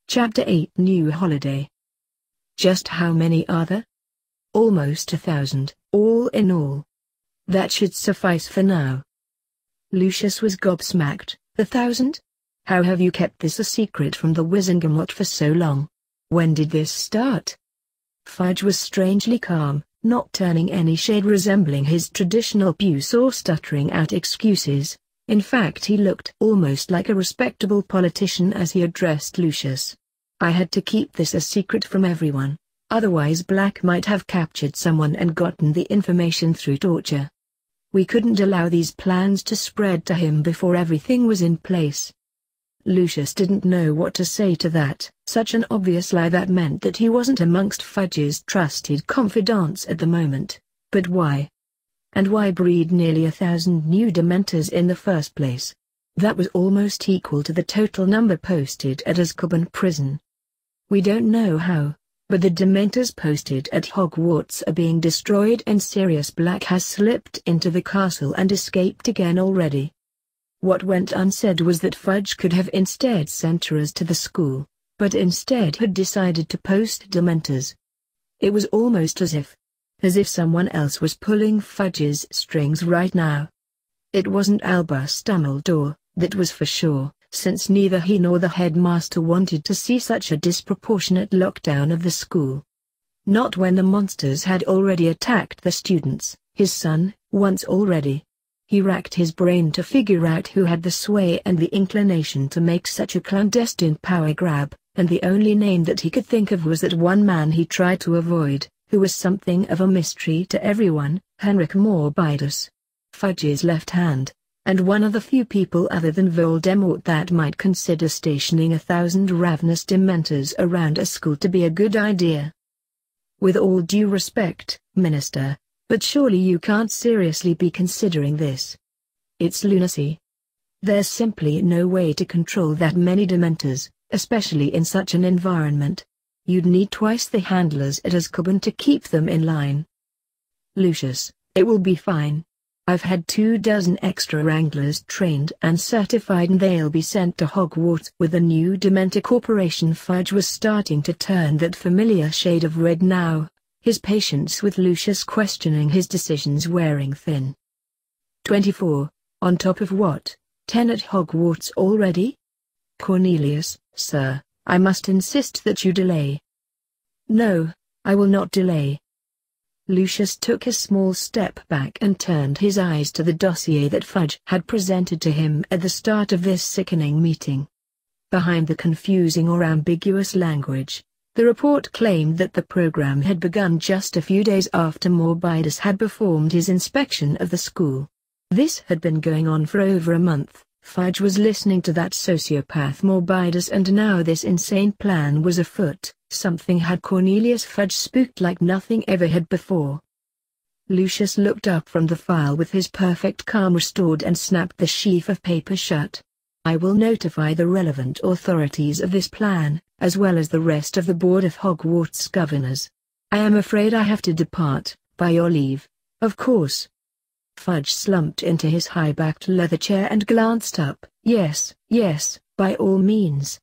Chapter 8 New Holiday. Just how many are there? Almost 1,000, all in all. That should suffice for now. Lucius was gobsmacked. 1,000? How have you kept this a secret from the Wizengamot for so long? When did this start? Fudge was strangely calm, not turning any shade resembling his traditional puce or stuttering out excuses. In fact, he looked almost like a respectable politician as he addressed Lucius. I had to keep this a secret from everyone, otherwise Black might have captured someone and gotten the information through torture. We couldn't allow these plans to spread to him before everything was in place. Lucius didn't know what to say to that. Such an obvious lie that meant that he wasn't amongst Fudge's trusted confidants at the moment. But why? And why breed nearly 1,000 new Dementors in the first place? That was almost equal to the total number posted at Azkaban prison. We don't know how, but the Dementors posted at Hogwarts are being destroyed and Sirius Black has slipped into the castle and escaped again already. What went unsaid was that Fudge could have instead sent Terrors to the school, but instead had decided to post Dementors. It was almost as if someone else was pulling Fudge's strings right now. It wasn't Albus Dumbledore, that was for sure, since neither he nor the headmaster wanted to see such a disproportionate lockdown of the school. Not when the monsters had already attacked the students, his son, once already. He racked his brain to figure out who had the sway and the inclination to make such a clandestine power grab, and the only name that he could think of was that one man he tried to avoid, who was something of a mystery to everyone, Henrik Morbius. Fudge's left hand, and one of the few people other than Voldemort that might consider stationing 1,000 ravenous Dementors around a school to be a good idea. With all due respect, Minister, but surely you can't seriously be considering this. It's lunacy. There's simply no way to control that many Dementors, especially in such an environment. You'd need twice the handlers at Azkaban to keep them in line. Lucius, it will be fine. I've had 24 extra Wranglers trained and certified and they'll be sent to Hogwarts with the new Dementor Corporation. Fudge was starting to turn that familiar shade of red now, his patience with Lucius questioning his decisions wearing thin. 24, on top of what, 10 at Hogwarts already? Cornelius, sir, I must insist that you delay. No, I will not delay. Lucius took a small step back and turned his eyes to the dossier that Fudge had presented to him at the start of this sickening meeting. Behind the confusing or ambiguous language, the report claimed that the program had begun just a few days after Morbius had performed his inspection of the school. This had been going on for over a month. Fudge was listening to that sociopath Morbius and now this insane plan was afoot. Something had Cornelius Fudge spooked like nothing ever had before. Lucius looked up from the file with his perfect calm restored and snapped the sheaf of paper shut. I will notify the relevant authorities of this plan, as well as the rest of the board of Hogwarts governors. I am afraid I have to depart, by your leave, of course. Fudge slumped into his high-backed leather chair and glanced up. Yes, by all means.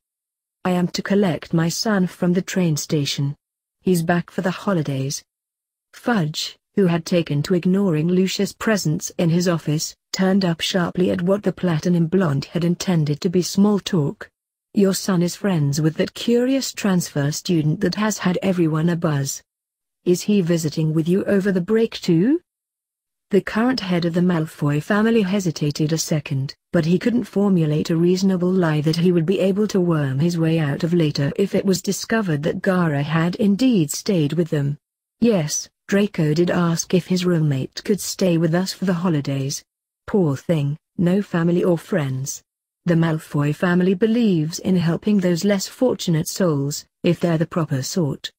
I am to collect my son from the train station. He's back for the holidays. Fudge, who had taken to ignoring Lucius' presence in his office, turned up sharply at what the platinum blonde had intended to be small talk. Your son is friends with that curious transfer student that has had everyone abuzz. Is he visiting with you over the break too? The current head of the Malfoy family hesitated a second, but he couldn't formulate a reasonable lie that he would be able to worm his way out of later if it was discovered that Gaara had indeed stayed with them. Yes, Draco did ask if his roommate could stay with us for the holidays. Poor thing, no family or friends. The Malfoy family believes in helping those less fortunate souls, if they're the proper sort.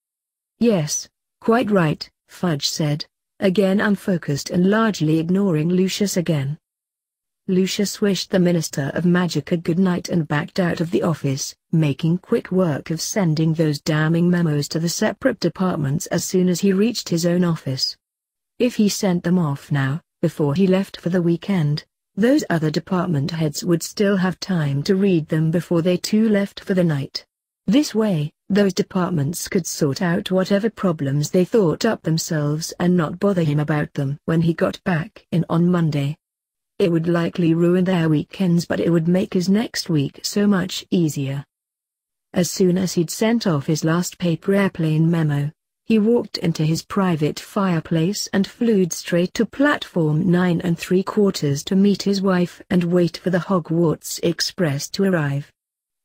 Yes, quite right, Fudge said, again unfocused and largely ignoring Lucius again. Lucius wished the Minister of Magic a good night and backed out of the office, making quick work of sending those damning memos to the separate departments as soon as he reached his own office. If he sent them off now, before he left for the weekend, those other department heads would still have time to read them before they too left for the night. This way, those departments could sort out whatever problems they thought up themselves and not bother him about them when he got back in on Monday. It would likely ruin their weekends, but it would make his next week so much easier. As soon as he'd sent off his last paper airplane memo, he walked into his private fireplace and flew straight to platform 9 3/4 to meet his wife and wait for the Hogwarts Express to arrive.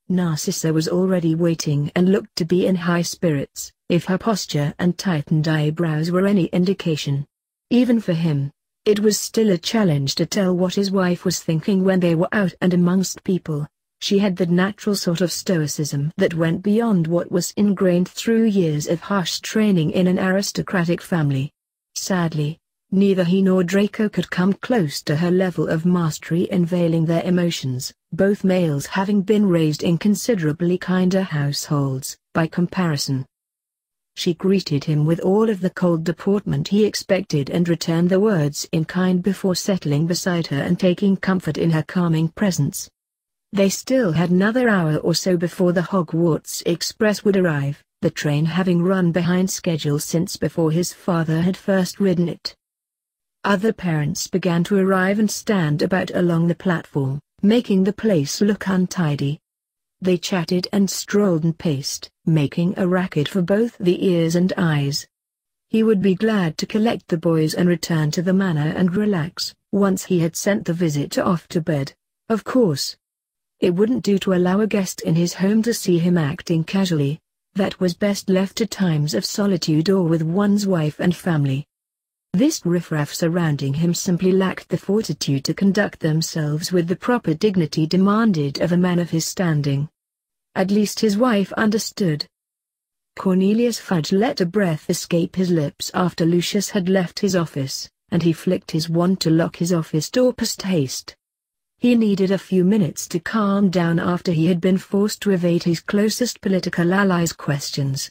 Narcissa was already waiting and looked to be in high spirits, if her posture and tightened eyebrows were any indication. Even for him, it was still a challenge to tell what his wife was thinking when they were out and amongst people. She had the natural sort of stoicism that went beyond what was ingrained through years of harsh training in an aristocratic family. Sadly, neither he nor Draco could come close to her level of mastery in veiling their emotions, both males having been raised in considerably kinder households, by comparison. She greeted him with all of the cold deportment he expected and returned the words in kind before settling beside her and taking comfort in her calming presence. They still had another hour or so before the Hogwarts Express would arrive, the train having run behind schedule since before his father had first ridden it. Other parents began to arrive and stand about along the platform, making the place look untidy. They chatted and strolled and paced, making a racket for both the ears and eyes. He would be glad to collect the boys and return to the manor and relax, once he had sent the visitor off to bed, of course. It wouldn't do to allow a guest in his home to see him acting casually. That was best left to times of solitude or with one's wife and family. This riffraff surrounding him simply lacked the fortitude to conduct themselves with the proper dignity demanded of a man of his standing. At least his wife understood. Cornelius Fudge let a breath escape his lips after Lucius had left his office, and he flicked his wand to lock his office door post haste. He needed a few minutes to calm down after he had been forced to evade his closest political ally's questions.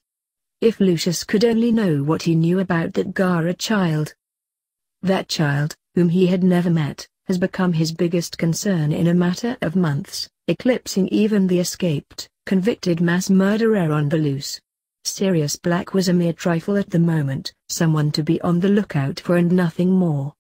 If Lucius could only know what he knew about that Gaara child. That child, whom he had never met, has become his biggest concern in a matter of months, eclipsing even the escaped, convicted mass murderer on the loose. Sirius Black was a mere trifle at the moment, someone to be on the lookout for and nothing more.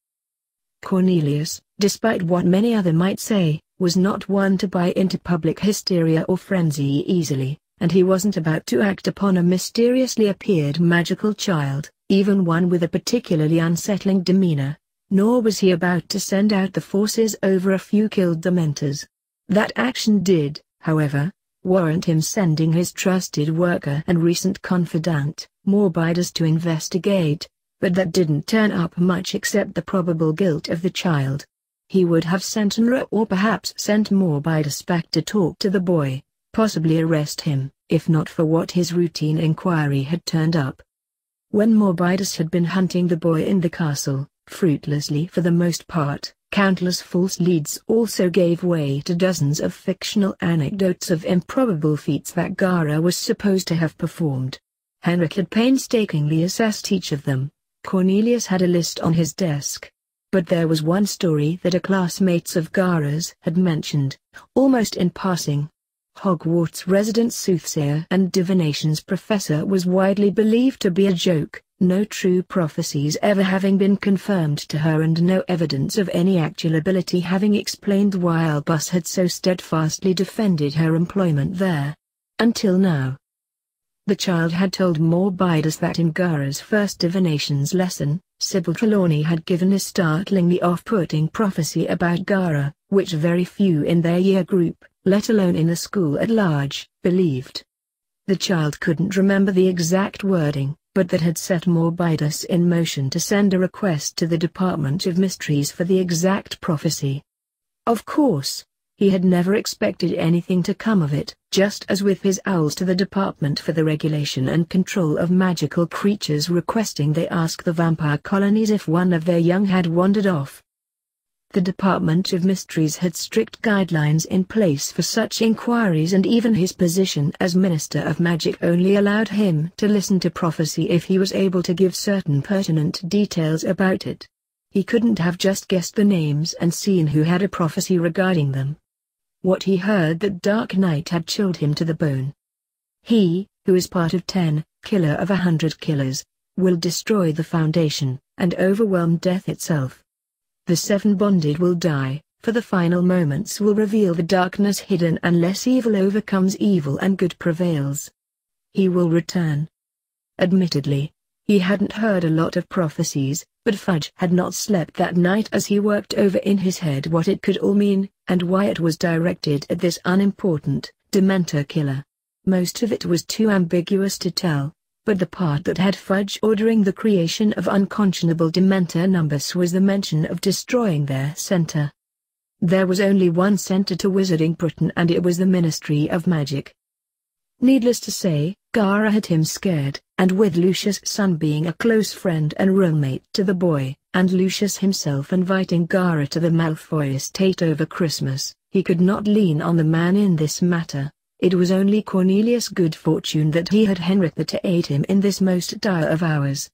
Cornelius, despite what many others might say, was not one to buy into public hysteria or frenzy easily, and he wasn't about to act upon a mysteriously appeared magical child, even one with a particularly unsettling demeanor, nor was he about to send out the forces over a few killed Dementors. That action did, however, warrant him sending his trusted worker and recent confidant, Morbius, to investigate, but that didn't turn up much except the probable guilt of the child. He would have sent Nra or perhaps sent Morbius back to talk to the boy, possibly arrest him, if not for what his routine inquiry had turned up. When Morbius had been hunting the boy in the castle, fruitlessly for the most part, countless false leads also gave way to dozens of fictional anecdotes of improbable feats that Gaara was supposed to have performed. Henrik had painstakingly assessed each of them. Cornelius had a list on his desk. But there was one story that a classmate of Gaara's had mentioned, almost in passing. Hogwarts resident soothsayer and divinations professor was widely believed to be a joke, no true prophecies ever having been confirmed to her and no evidence of any actual ability having explained why Albus had so steadfastly defended her employment there. Until now. The child had told Morbius that in Gaara's first divinations lesson, Sybil Trelawney had given a startlingly off-putting prophecy about Gaara, which very few in their year group, let alone in the school at large, believed. The child couldn't remember the exact wording, but that had set Morbius in motion to send a request to the Department of Mysteries for the exact prophecy. Of course, he had never expected anything to come of it, just as with his owls to the Department for the Regulation and Control of Magical Creatures requesting they ask the vampire colonies if one of their young had wandered off. The Department of Mysteries had strict guidelines in place for such inquiries, and even his position as Minister of Magic only allowed him to listen to prophecy if he was able to give certain pertinent details about it. He couldn't have just guessed the names and seen who had a prophecy regarding them. What he heard that dark night had chilled him to the bone. He, who is part of 10, killer of 100 killers, will destroy the foundation, and overwhelm death itself. The 7 bonded will die, for the final moments will reveal the darkness hidden unless evil overcomes evil and good prevails. He will return. Admittedly, he hadn't heard a lot of prophecies, but Fudge had not slept that night as he worked over in his head what it could all mean, and why it was directed at this unimportant, Dementor killer. Most of it was too ambiguous to tell, but the part that had Fudge ordering the creation of unconscionable Dementor numbers was the mention of destroying their center. There was only one center to Wizarding Britain, and it was the Ministry of Magic. Needless to say, Gaara had him scared, and with Lucius' son being a close friend and roommate to the boy, and Lucius himself inviting Gaara to the Malfoy estate over Christmas, he could not lean on the man in this matter. It was only Cornelius' good fortune that he had Henrietta to aid him in this most dire of hours.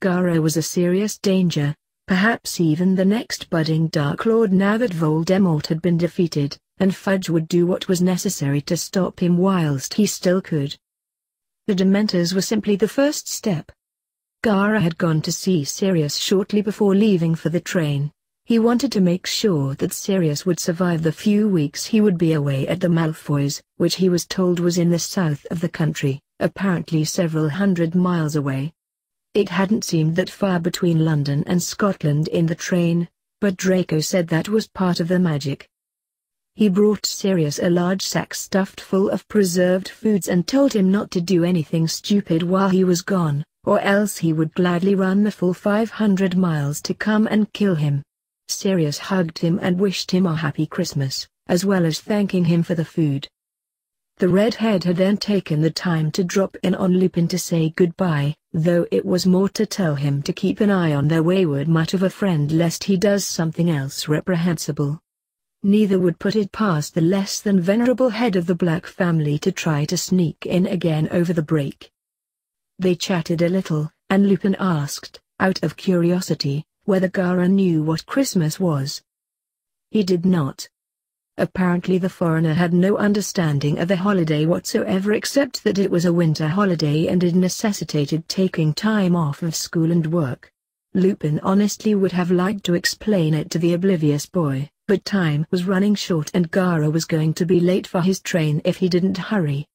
Gaara was a serious danger, perhaps even the next budding Dark Lord now that Voldemort had been defeated, and Fudge would do what was necessary to stop him whilst he still could. The Dementors were simply the first step. Gaara had gone to see Sirius shortly before leaving for the train. He wanted to make sure that Sirius would survive the few weeks he would be away at the Malfoys, which he was told was in the south of the country, apparently several hundred miles away. It hadn't seemed that far between London and Scotland in the train, but Draco said that was part of the magic. He brought Sirius a large sack stuffed full of preserved foods and told him not to do anything stupid while he was gone, or else he would gladly run the full 500 miles to come and kill him. Sirius hugged him and wished him a happy Christmas, as well as thanking him for the food. The redhead had then taken the time to drop in on Lupin to say goodbye, though it was more to tell him to keep an eye on their wayward mutt of a friend lest he does something else reprehensible. Neither would put it past the less than venerable head of the Black family to try to sneak in again over the break. They chatted a little, and Lupin asked, out of curiosity, whether Gaara knew what Christmas was. He did not. Apparently the foreigner had no understanding of the holiday whatsoever except that it was a winter holiday and it necessitated taking time off of school and work. Lupin honestly would have liked to explain it to the oblivious boy, but time was running short and Gaara was going to be late for his train if he didn't hurry.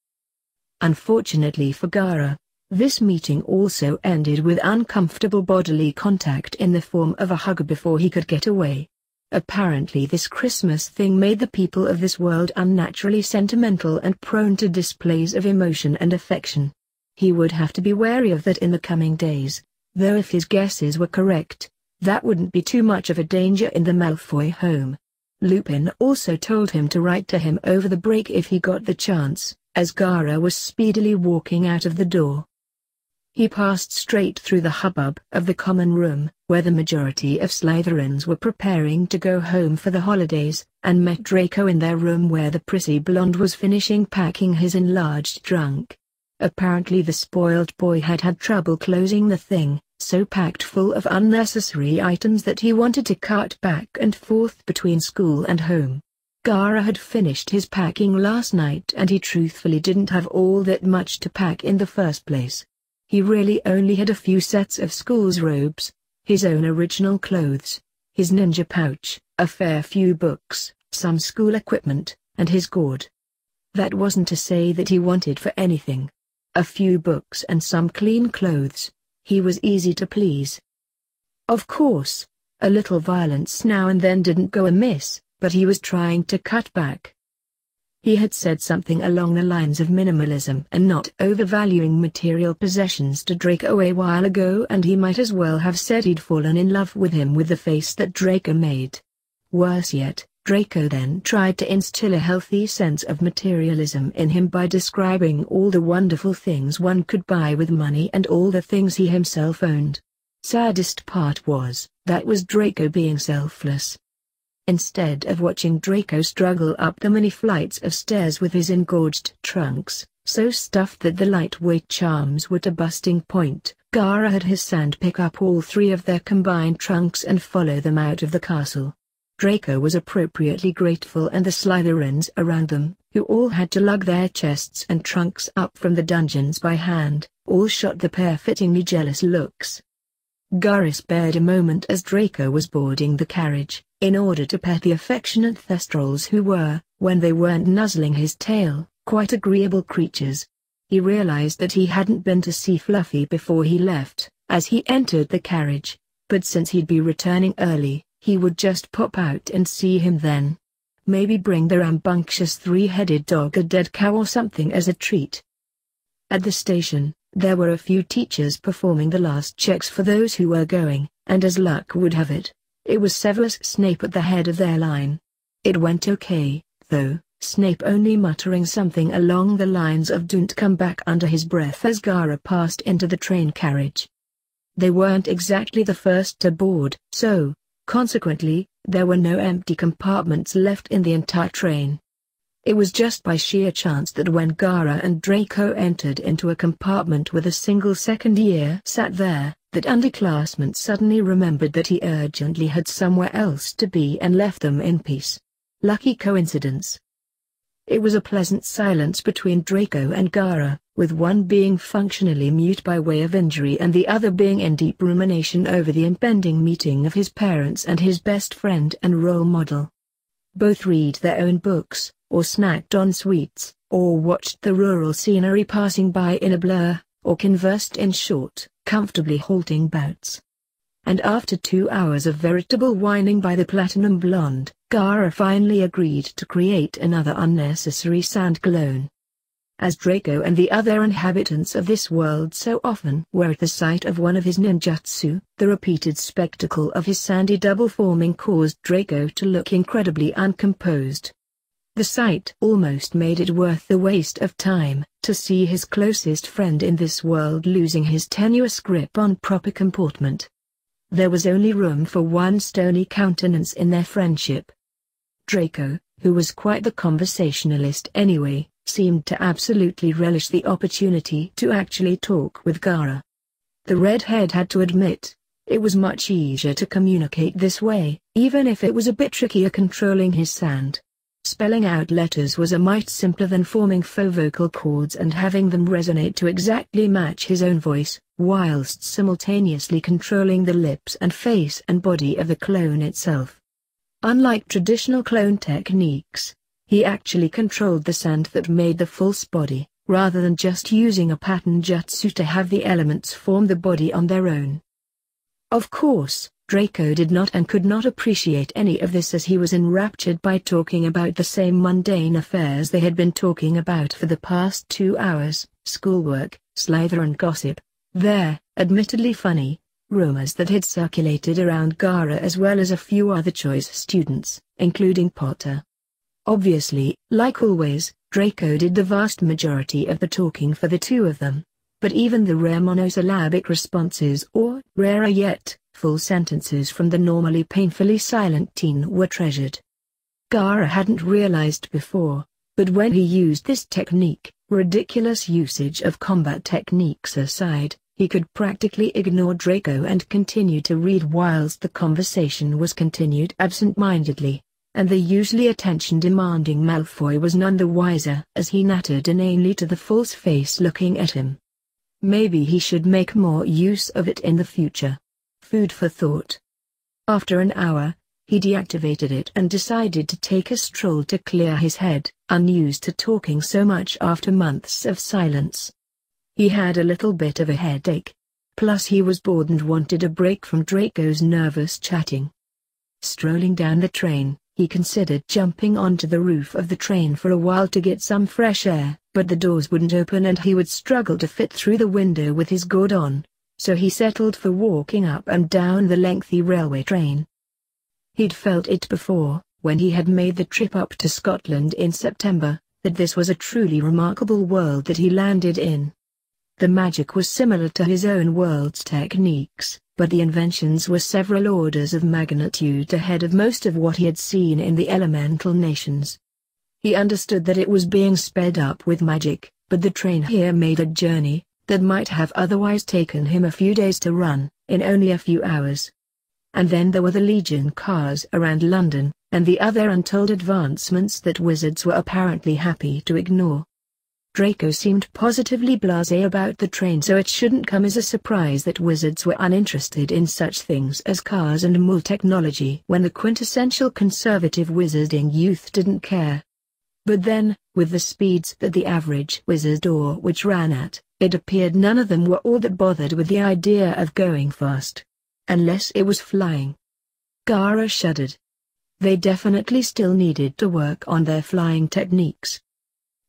Unfortunately for Gaara, this meeting also ended with uncomfortable bodily contact in the form of a hug before he could get away. Apparently this Christmas thing made the people of this world unnaturally sentimental and prone to displays of emotion and affection. He would have to be wary of that in the coming days, though if his guesses were correct, that wouldn't be too much of a danger in the Malfoy home. Lupin also told him to write to him over the break if he got the chance, as Gaara was speedily walking out of the door. He passed straight through the hubbub of the common room, where the majority of Slytherins were preparing to go home for the holidays, and met Draco in their room where the pretty blonde was finishing packing his enlarged trunk. Apparently the spoiled boy had had trouble closing the thing, so packed full of unnecessary items that he wanted to cart back and forth between school and home. Gaara had finished his packing last night and he truthfully didn't have all that much to pack in the first place. He really only had a few sets of school's robes, his own original clothes, his ninja pouch, a fair few books, some school equipment, and his gourd. That wasn't to say that he wanted for anything. A few books and some clean clothes, he was easy to please. Of course, a little violence now and then didn't go amiss, but he was trying to cut back. He had said something along the lines of minimalism and not overvaluing material possessions to Draco a while ago, and he might as well have said he'd fallen in love with him with the face that Draco made. Worse yet, Draco then tried to instill a healthy sense of materialism in him by describing all the wonderful things one could buy with money and all the things he himself owned. Saddest part was, that was Draco being selfless. Instead of watching Draco struggle up the many flights of stairs with his engorged trunks, so stuffed that the lightweight charms were to busting point, Gaara had his sand pick up all three of their combined trunks and follow them out of the castle. Draco was appropriately grateful, and the Slytherins around them, who all had to lug their chests and trunks up from the dungeons by hand, all shot the pair fittingly jealous looks. Gaara spared a moment as Draco was boarding the carriage, in order to pet the affectionate Thestrals who were, when they weren't nuzzling his tail, quite agreeable creatures. He realized that he hadn't been to see Fluffy before he left, as he entered the carriage, but since he'd be returning early, he would just pop out and see him then. Maybe bring the rambunctious three-headed dog a dead cow or something as a treat. At the station, there were a few teachers performing the last checks for those who were going, and as luck would have it, it was Severus Snape at the head of their line. It went okay, though, Snape only muttering something along the lines of "don't come back" under his breath as Gaara passed into the train carriage. They weren't exactly the first to board, so, consequently, there were no empty compartments left in the entire train. It was just by sheer chance that when Gaara and Draco entered into a compartment with a single second-year sat there, that underclassman suddenly remembered that he urgently had somewhere else to be and left them in peace. Lucky coincidence. It was a pleasant silence between Draco and Gaara, with one being functionally mute by way of injury and the other being in deep rumination over the impending meeting of his parents and his best friend and role model. Both read their own books, or snacked on sweets, or watched the rural scenery passing by in a blur, or conversed in short, comfortably halting bouts. And after 2 hours of veritable whining by the platinum blonde, Gaara finally agreed to create another unnecessary sound clone. As Draco and the other inhabitants of this world so often were at the sight of one of his ninjutsu, the repeated spectacle of his sandy double forming caused Draco to look incredibly uncomposed. The sight almost made it worth the waste of time, to see his closest friend in this world losing his tenuous grip on proper comportment. There was only room for one stony countenance in their friendship. Draco, who was quite the conversationalist anyway, seemed to absolutely relish the opportunity to actually talk with Gaara. The redhead had to admit, it was much easier to communicate this way, even if it was a bit trickier controlling his sand. Spelling out letters was a mite simpler than forming faux vocal cords and having them resonate to exactly match his own voice, whilst simultaneously controlling the lips and face and body of the clone itself. Unlike traditional clone techniques, he actually controlled the sand that made the false body, rather than just using a pattern jutsu to have the elements form the body on their own. Of course, Draco did not and could not appreciate any of this, as he was enraptured by talking about the same mundane affairs they had been talking about for the past 2 hours, schoolwork, Slytherin gossip, their, admittedly funny, rumors that had circulated around Gaara, as well as a few other choice students, including Potter. Obviously, like always, Draco did the vast majority of the talking for the two of them, but even the rare monosyllabic responses, or, rarer yet, full sentences from the normally painfully silent teen were treasured. Gaara hadn't realized before, but when he used this technique, ridiculous usage of combat techniques aside, he could practically ignore Draco and continue to read whilst the conversation was continued absent-mindedly, and the usually attention-demanding Malfoy was none the wiser as he nattered inanely to the false face looking at him. Maybe he should make more use of it in the future. Food for thought. After an hour, he deactivated it and decided to take a stroll to clear his head, unused to talking so much after months of silence. He had a little bit of a headache. Plus he was bored and wanted a break from Draco's nervous chatting. Strolling down the train, he considered jumping onto the roof of the train for a while to get some fresh air, but the doors wouldn't open and he would struggle to fit through the window with his gourd on, so he settled for walking up and down the lengthy railway train. He'd felt it before, when he had made the trip up to Scotland in September, that this was a truly remarkable world that he landed in. The magic was similar to his own world's techniques, but the inventions were several orders of magnitude ahead of most of what he had seen in the elemental nations. He understood that it was being sped up with magic, but the train here made a journey that might have otherwise taken him a few days to run, in only a few hours. And then there were the Legion cars around London, and the other untold advancements that wizards were apparently happy to ignore. Draco seemed positively blasé about the train, so it shouldn't come as a surprise that wizards were uninterested in such things as cars and more technology when the quintessential conservative wizarding youth didn't care. But then, with the speeds that the average wizard or witch ran at, it appeared none of them were all that bothered with the idea of going fast. Unless it was flying. Gaara shuddered. They definitely still needed to work on their flying techniques.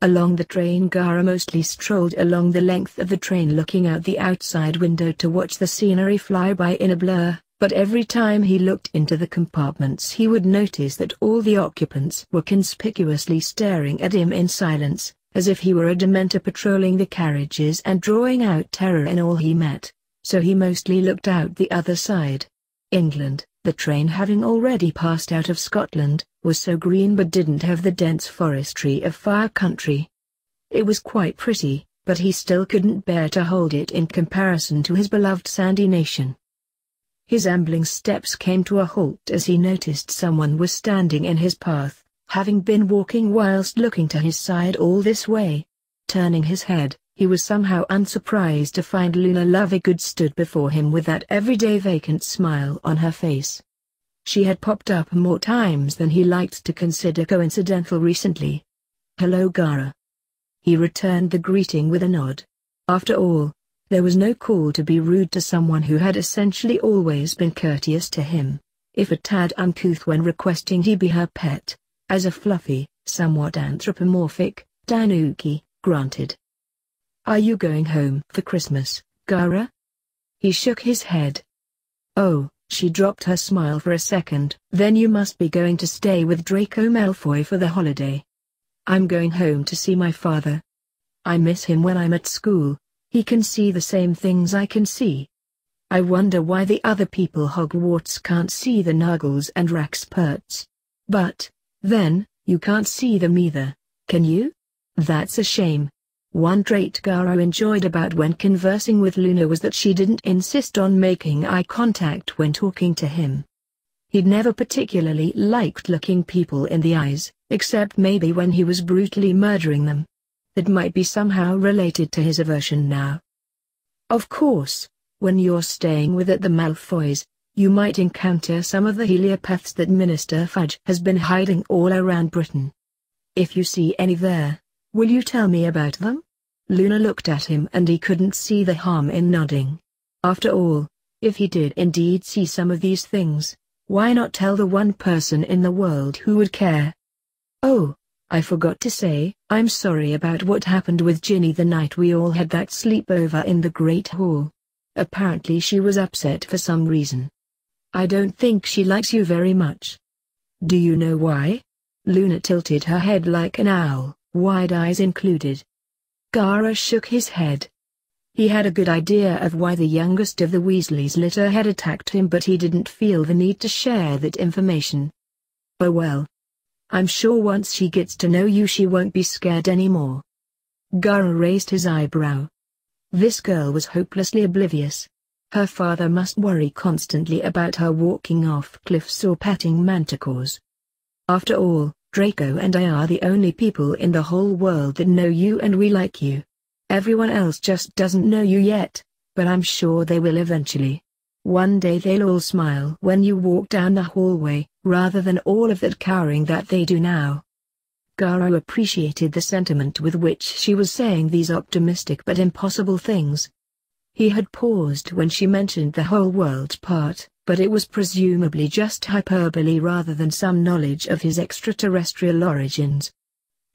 Along the train, Gaara mostly strolled along the length of the train, looking out the outside window to watch the scenery fly by in a blur, but every time he looked into the compartments he would notice that all the occupants were conspicuously staring at him in silence, as if he were a dementor patrolling the carriages and drawing out terror in all he met. So he mostly looked out the other side. England, the train having already passed out of Scotland, was so green but didn't have the dense forestry of far country. It was quite pretty, but he still couldn't bear to hold it in comparison to his beloved sandy nation. His ambling steps came to a halt as he noticed someone was standing in his path, having been walking whilst looking to his side all this way. Turning his head, he was somehow unsurprised to find Luna Lovegood stood before him with that everyday vacant smile on her face. She had popped up more times than he liked to consider coincidental recently. "Hello, Gaara." He returned the greeting with a nod. After all, there was no call to be rude to someone who had essentially always been courteous to him, if a tad uncouth when requesting he be her pet, as a fluffy, somewhat anthropomorphic, Tanuki, granted. "Are you going home for Christmas, Gaara?" He shook his head. "Oh," she dropped her smile for a second. "Then you must be going to stay with Draco Malfoy for the holiday." "I'm going home to see my father. I miss him when I'm at school. He can see the same things I can see. I wonder why the other people Hogwarts can't see the Nuggles and Raxperts. But, then, you can't see them either, can you? That's a shame." One trait Gaara enjoyed about when conversing with Luna was that she didn't insist on making eye contact when talking to him. He'd never particularly liked looking people in the eyes, except maybe when he was brutally murdering them. That might be somehow related to his aversion now. "Of course, when you're staying with the Malfoys, you might encounter some of the heliopaths that Minister Fudge has been hiding all around Britain. If you see any there, will you tell me about them?" Luna looked at him and he couldn't see the harm in nodding. After all, if he did indeed see some of these things, why not tell the one person in the world who would care? "Oh, I forgot to say, I'm sorry about what happened with Ginny the night we all had that sleepover in the Great Hall. Apparently she was upset for some reason. I don't think she likes you very much." "Do you know why?" Luna tilted her head like an owl, wide eyes included. Gaara shook his head. He had a good idea of why the youngest of the Weasleys' litter had attacked him, but he didn't feel the need to share that information. "Oh well. I'm sure once she gets to know you she won't be scared anymore." Gaara raised his eyebrow. This girl was hopelessly oblivious. Her father must worry constantly about her walking off cliffs or petting manticores. "After all, Draco and I are the only people in the whole world that know you and we like you. Everyone else just doesn't know you yet, but I'm sure they will eventually. One day they'll all smile when you walk down the hallway, rather than all of that cowering that they do now." Gaara appreciated the sentiment with which she was saying these optimistic but impossible things. He had paused when she mentioned the whole world part, but it was presumably just hyperbole rather than some knowledge of his extraterrestrial origins.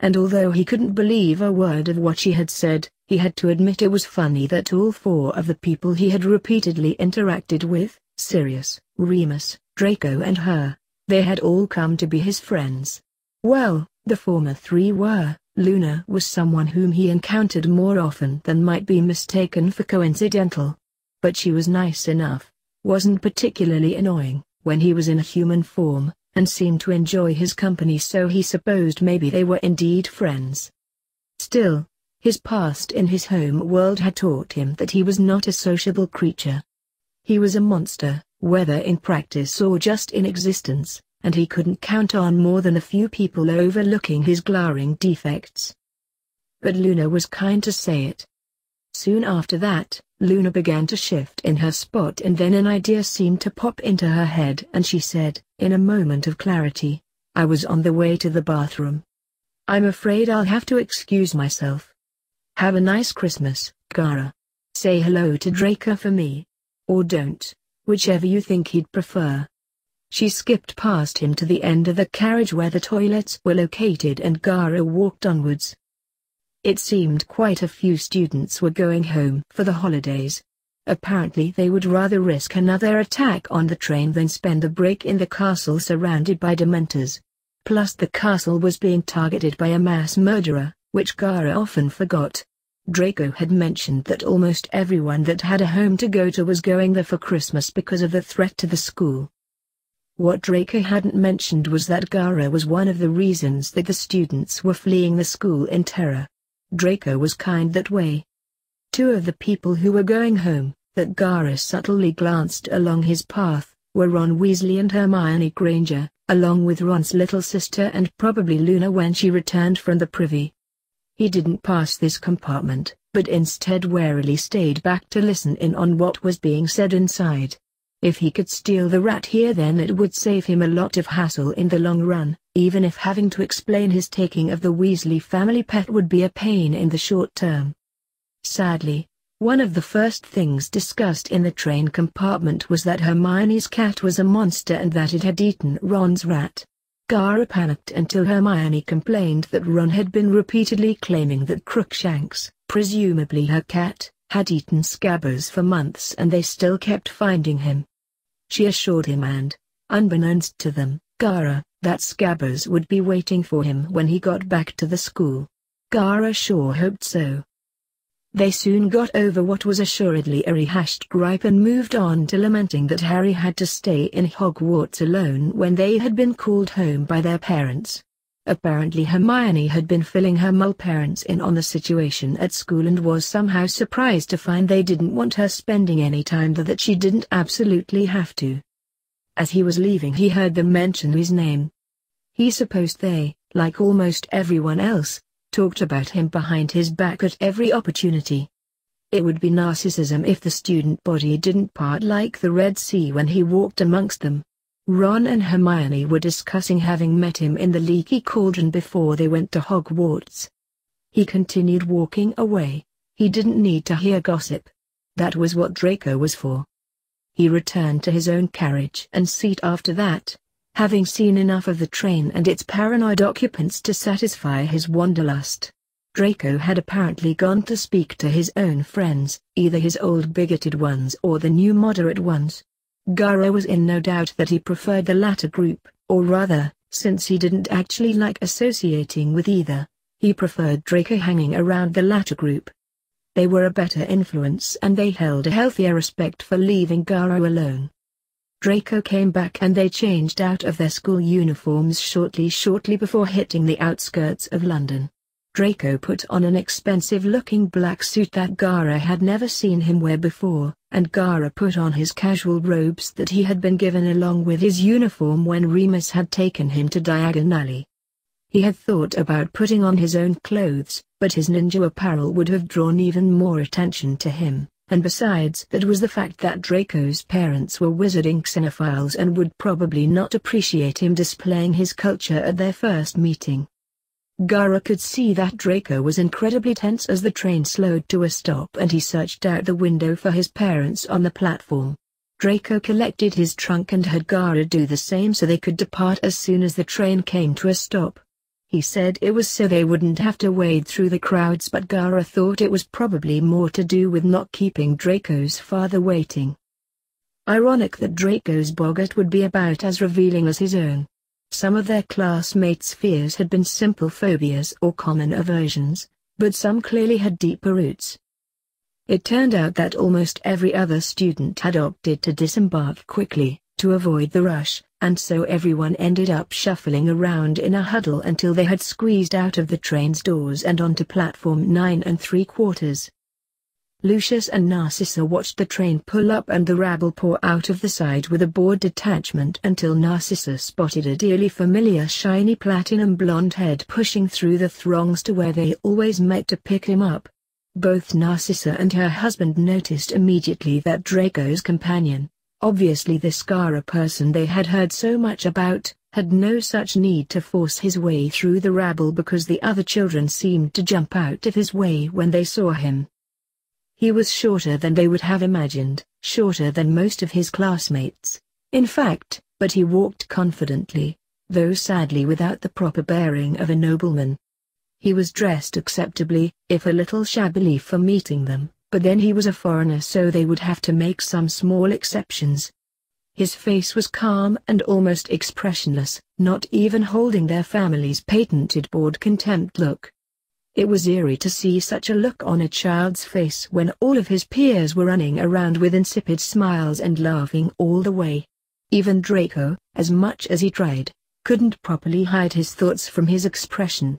And although he couldn't believe a word of what she had said, he had to admit it was funny that all four of the people he had repeatedly interacted with, Sirius, Remus, Draco and her, they had all come to be his friends. Well, the former three were. Luna was someone whom he encountered more often than might be mistaken for coincidental. But she was nice enough, wasn't particularly annoying, when he was in a human form, and seemed to enjoy his company, so he supposed maybe they were indeed friends. Still, his past in his home world had taught him that he was not a sociable creature. He was a monster, whether in practice or just in existence, and he couldn't count on more than a few people overlooking his glaring defects. But Luna was kind to say it. Soon after that, Luna began to shift in her spot, and then an idea seemed to pop into her head and she said, in a moment of clarity, "I was on the way to the bathroom. I'm afraid I'll have to excuse myself. Have a nice Christmas, Gaara. Say hello to Draco for me. Or don't, whichever you think he'd prefer." She skipped past him to the end of the carriage where the toilets were located, and Gaara walked onwards. It seemed quite a few students were going home for the holidays. Apparently they would rather risk another attack on the train than spend a break in the castle surrounded by dementors. Plus the castle was being targeted by a mass murderer, which Gaara often forgot. Draco had mentioned that almost everyone that had a home to go to was going there for Christmas because of the threat to the school. What Draco hadn't mentioned was that Gaara was one of the reasons that the students were fleeing the school in terror. Draco was kind that way. Two of the people who were going home, that Gaara subtly glanced along his path, were Ron Weasley and Hermione Granger, along with Ron's little sister and probably Luna when she returned from the privy. He didn't pass this compartment, but instead warily stayed back to listen in on what was being said inside. If he could steal the rat here, then it would save him a lot of hassle in the long run, even if having to explain his taking of the Weasley family pet would be a pain in the short term. Sadly, one of the first things discussed in the train compartment was that Hermione's cat was a monster and that it had eaten Ron's rat. Gaara panicked until Hermione complained that Ron had been repeatedly claiming that Crookshanks, presumably her cat, had eaten Scabbers for months and they still kept finding him. She assured him and, unbeknownst to them, Gaara, that Scabbers would be waiting for him when he got back to the school. Gaara sure hoped so. They soon got over what was assuredly a rehashed gripe and moved on to lamenting that Harry had to stay in Hogwarts alone when they had been called home by their parents. Apparently Hermione had been filling her mole parents in on the situation at school and was somehow surprised to find they didn't want her spending any time there that she didn't absolutely have to. As he was leaving he heard them mention his name. He supposed they, like almost everyone else, talked about him behind his back at every opportunity. It would be narcissism if the student body didn't part like the Red Sea when he walked amongst them. Ron and Hermione were discussing having met him in the Leaky Cauldron before they went to Hogwarts. He continued walking away. He didn't need to hear gossip. That was what Draco was for. He returned to his own carriage and seat after that, having seen enough of the train and its paranoid occupants to satisfy his wanderlust. Draco had apparently gone to speak to his own friends, either his old bigoted ones or the new moderate ones. Gaara was in no doubt that he preferred the latter group, or rather, since he didn't actually like associating with either, he preferred Draco hanging around the latter group. They were a better influence and they held a healthier respect for leaving Gaara alone. Draco came back and they changed out of their school uniforms shortly before hitting the outskirts of London. Draco put on an expensive-looking black suit that Gaara had never seen him wear before, and Gaara put on his casual robes that he had been given along with his uniform when Remus had taken him to Diagon Alley. He had thought about putting on his own clothes, but his ninja apparel would have drawn even more attention to him, and besides that was the fact that Draco's parents were wizarding xenophiles and would probably not appreciate him displaying his culture at their first meeting. Gaara could see that Draco was incredibly tense as the train slowed to a stop and he searched out the window for his parents on the platform. Draco collected his trunk and had Gaara do the same so they could depart as soon as the train came to a stop. He said it was so they wouldn't have to wade through the crowds, but Gaara thought it was probably more to do with not keeping Draco's father waiting. Ironic that Draco's boggart would be about as revealing as his own. Some of their classmates' fears had been simple phobias or common aversions, but some clearly had deeper roots. It turned out that almost every other student had opted to disembark quickly, to avoid the rush, and so everyone ended up shuffling around in a huddle until they had squeezed out of the train's doors and onto platform 9 3/4. Lucius and Narcissa watched the train pull up and the rabble pour out of the side with a bored detachment until Narcissa spotted a dearly familiar shiny platinum blonde head pushing through the throngs to where they always met to pick him up. Both Narcissa and her husband noticed immediately that Draco's companion, obviously the Gaara person they had heard so much about, had no such need to force his way through the rabble because the other children seemed to jump out of his way when they saw him. He was shorter than they would have imagined, shorter than most of his classmates, in fact, but he walked confidently, though sadly without the proper bearing of a nobleman. He was dressed acceptably, if a little shabbily for meeting them, but then he was a foreigner so they would have to make some small exceptions. His face was calm and almost expressionless, not even holding their family's patented bored contempt look. It was eerie to see such a look on a child's face when all of his peers were running around with insipid smiles and laughing all the way. Even Draco, as much as he tried, couldn't properly hide his thoughts from his expression.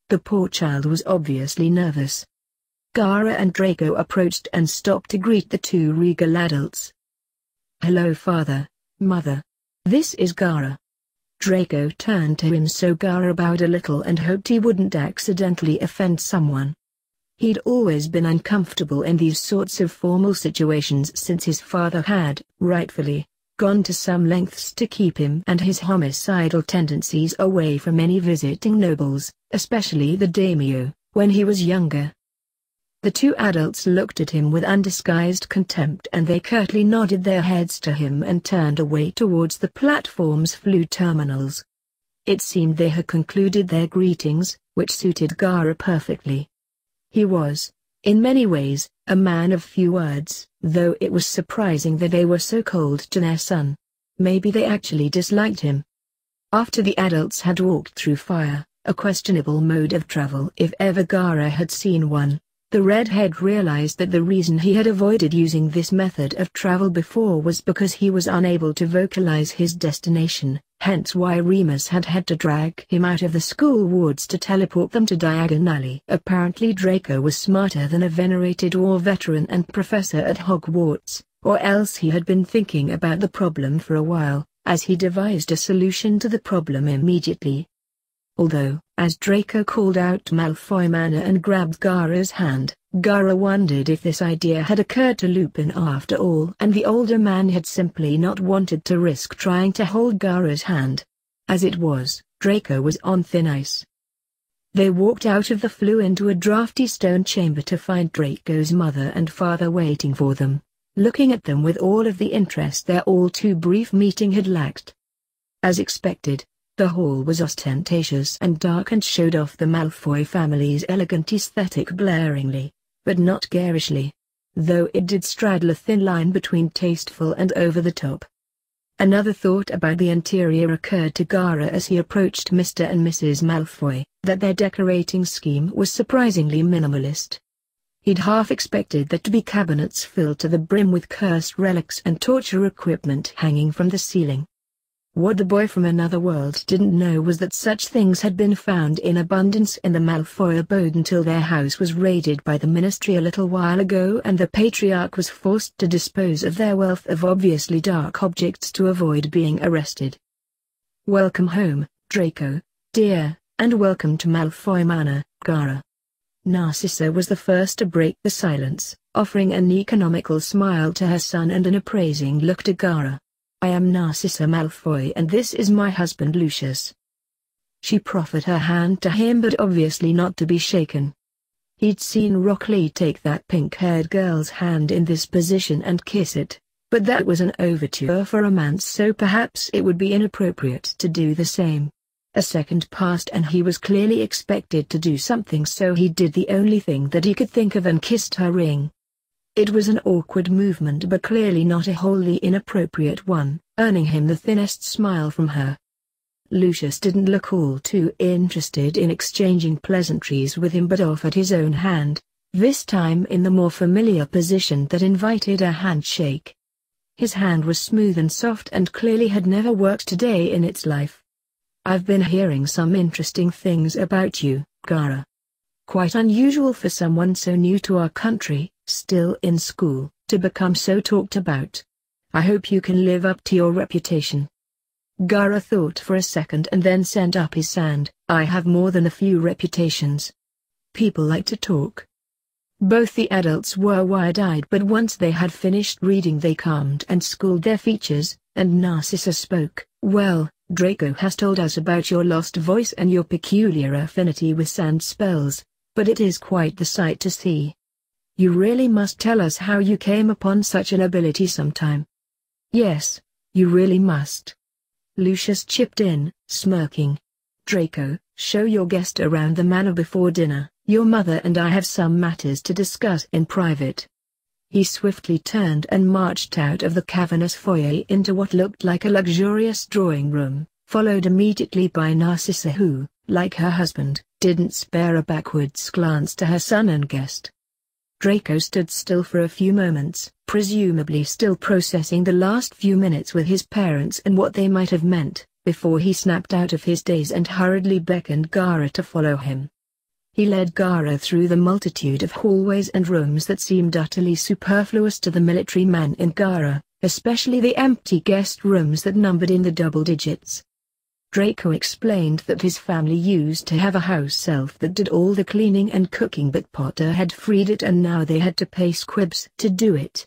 The poor child was obviously nervous. Gaara and Draco approached and stopped to greet the two regal adults. "Hello father, mother. This is Gaara." Draco turned to him so Gaara bowed a little and hoped he wouldn't accidentally offend someone. He'd always been uncomfortable in these sorts of formal situations since his father had, rightfully, gone to some lengths to keep him and his homicidal tendencies away from any visiting nobles, especially the daimyo, when he was younger. The two adults looked at him with undisguised contempt and they curtly nodded their heads to him and turned away towards the platform's flu terminals. It seemed they had concluded their greetings, which suited Gaara perfectly. He was, in many ways, a man of few words, though it was surprising that they were so cold to their son. Maybe they actually disliked him. After the adults had walked through fire, a questionable mode of travel if ever Gaara had seen one, the redhead realized that the reason he had avoided using this method of travel before was because he was unable to vocalize his destination, hence why Remus had had to drag him out of the school wards to teleport them to Diagon Alley. Apparently Draco was smarter than a venerated war veteran and professor at Hogwarts, or else he had been thinking about the problem for a while, as he devised a solution to the problem immediately. Although, as Draco called out Malfoy Manor and grabbed Gaara's hand, Gaara wondered if this idea had occurred to Lupin after all and the older man had simply not wanted to risk trying to hold Gaara's hand. As it was, Draco was on thin ice. They walked out of the flue into a drafty stone chamber to find Draco's mother and father waiting for them, looking at them with all of the interest their all too brief meeting had lacked. As expected, the hall was ostentatious and dark and showed off the Malfoy family's elegant aesthetic blaringly, but not garishly. Though it did straddle a thin line between tasteful and over-the-top. Another thought about the interior occurred to Gaara as he approached Mr. and Mrs. Malfoy, that their decorating scheme was surprisingly minimalist. He'd half expected there to be cabinets filled to the brim with cursed relics and torture equipment hanging from the ceiling. What the boy from another world didn't know was that such things had been found in abundance in the Malfoy abode until their house was raided by the ministry a little while ago and the patriarch was forced to dispose of their wealth of obviously dark objects to avoid being arrested. "Welcome home, Draco, dear, and welcome to Malfoy Manor, Gaara." Narcissa was the first to break the silence, offering an economical smile to her son and an appraising look to Gaara. "I am Narcissa Malfoy and this is my husband Lucius." She proffered her hand to him but obviously not to be shaken. He'd seen Rock Lee take that pink-haired girl's hand in this position and kiss it, but that was an overture for romance so perhaps it would be inappropriate to do the same. A second passed and he was clearly expected to do something so he did the only thing that he could think of and kissed her ring. It was an awkward movement but clearly not a wholly inappropriate one, earning him the thinnest smile from her. Lucius didn't look all too interested in exchanging pleasantries with him but offered his own hand, this time in the more familiar position that invited a handshake. His hand was smooth and soft and clearly had never worked a day in its life. "I've been hearing some interesting things about you, Gaara. Quite unusual for someone so new to our country, still in school, to become so talked about. I hope you can live up to your reputation." Gaara thought for a second and then sent up his hand. "I have more than a few reputations. People like to talk." Both the adults were wide-eyed, but once they had finished reading they calmed and schooled their features, and Narcissa spoke. "Well, Draco has told us about your lost voice and your peculiar affinity with sand spells, but it is quite the sight to see. You really must tell us how you came upon such an ability sometime." "Yes, you really must." Lucius chipped in, smirking. "Draco, show your guest around the manor before dinner. Your mother and I have some matters to discuss in private." He swiftly turned and marched out of the cavernous foyer into what looked like a luxurious drawing room, followed immediately by Narcissa who, like her husband, didn't spare a backwards glance to her son and guest. Draco stood still for a few moments, presumably still processing the last few minutes with his parents and what they might have meant, before he snapped out of his daze and hurriedly beckoned Gaara to follow him. He led Gaara through the multitude of hallways and rooms that seemed utterly superfluous to the military man in Gaara, especially the empty guest rooms that numbered in the double digits. Draco explained that his family used to have a house elf that did all the cleaning and cooking, but Potter had freed it and now they had to pay squibs to do it.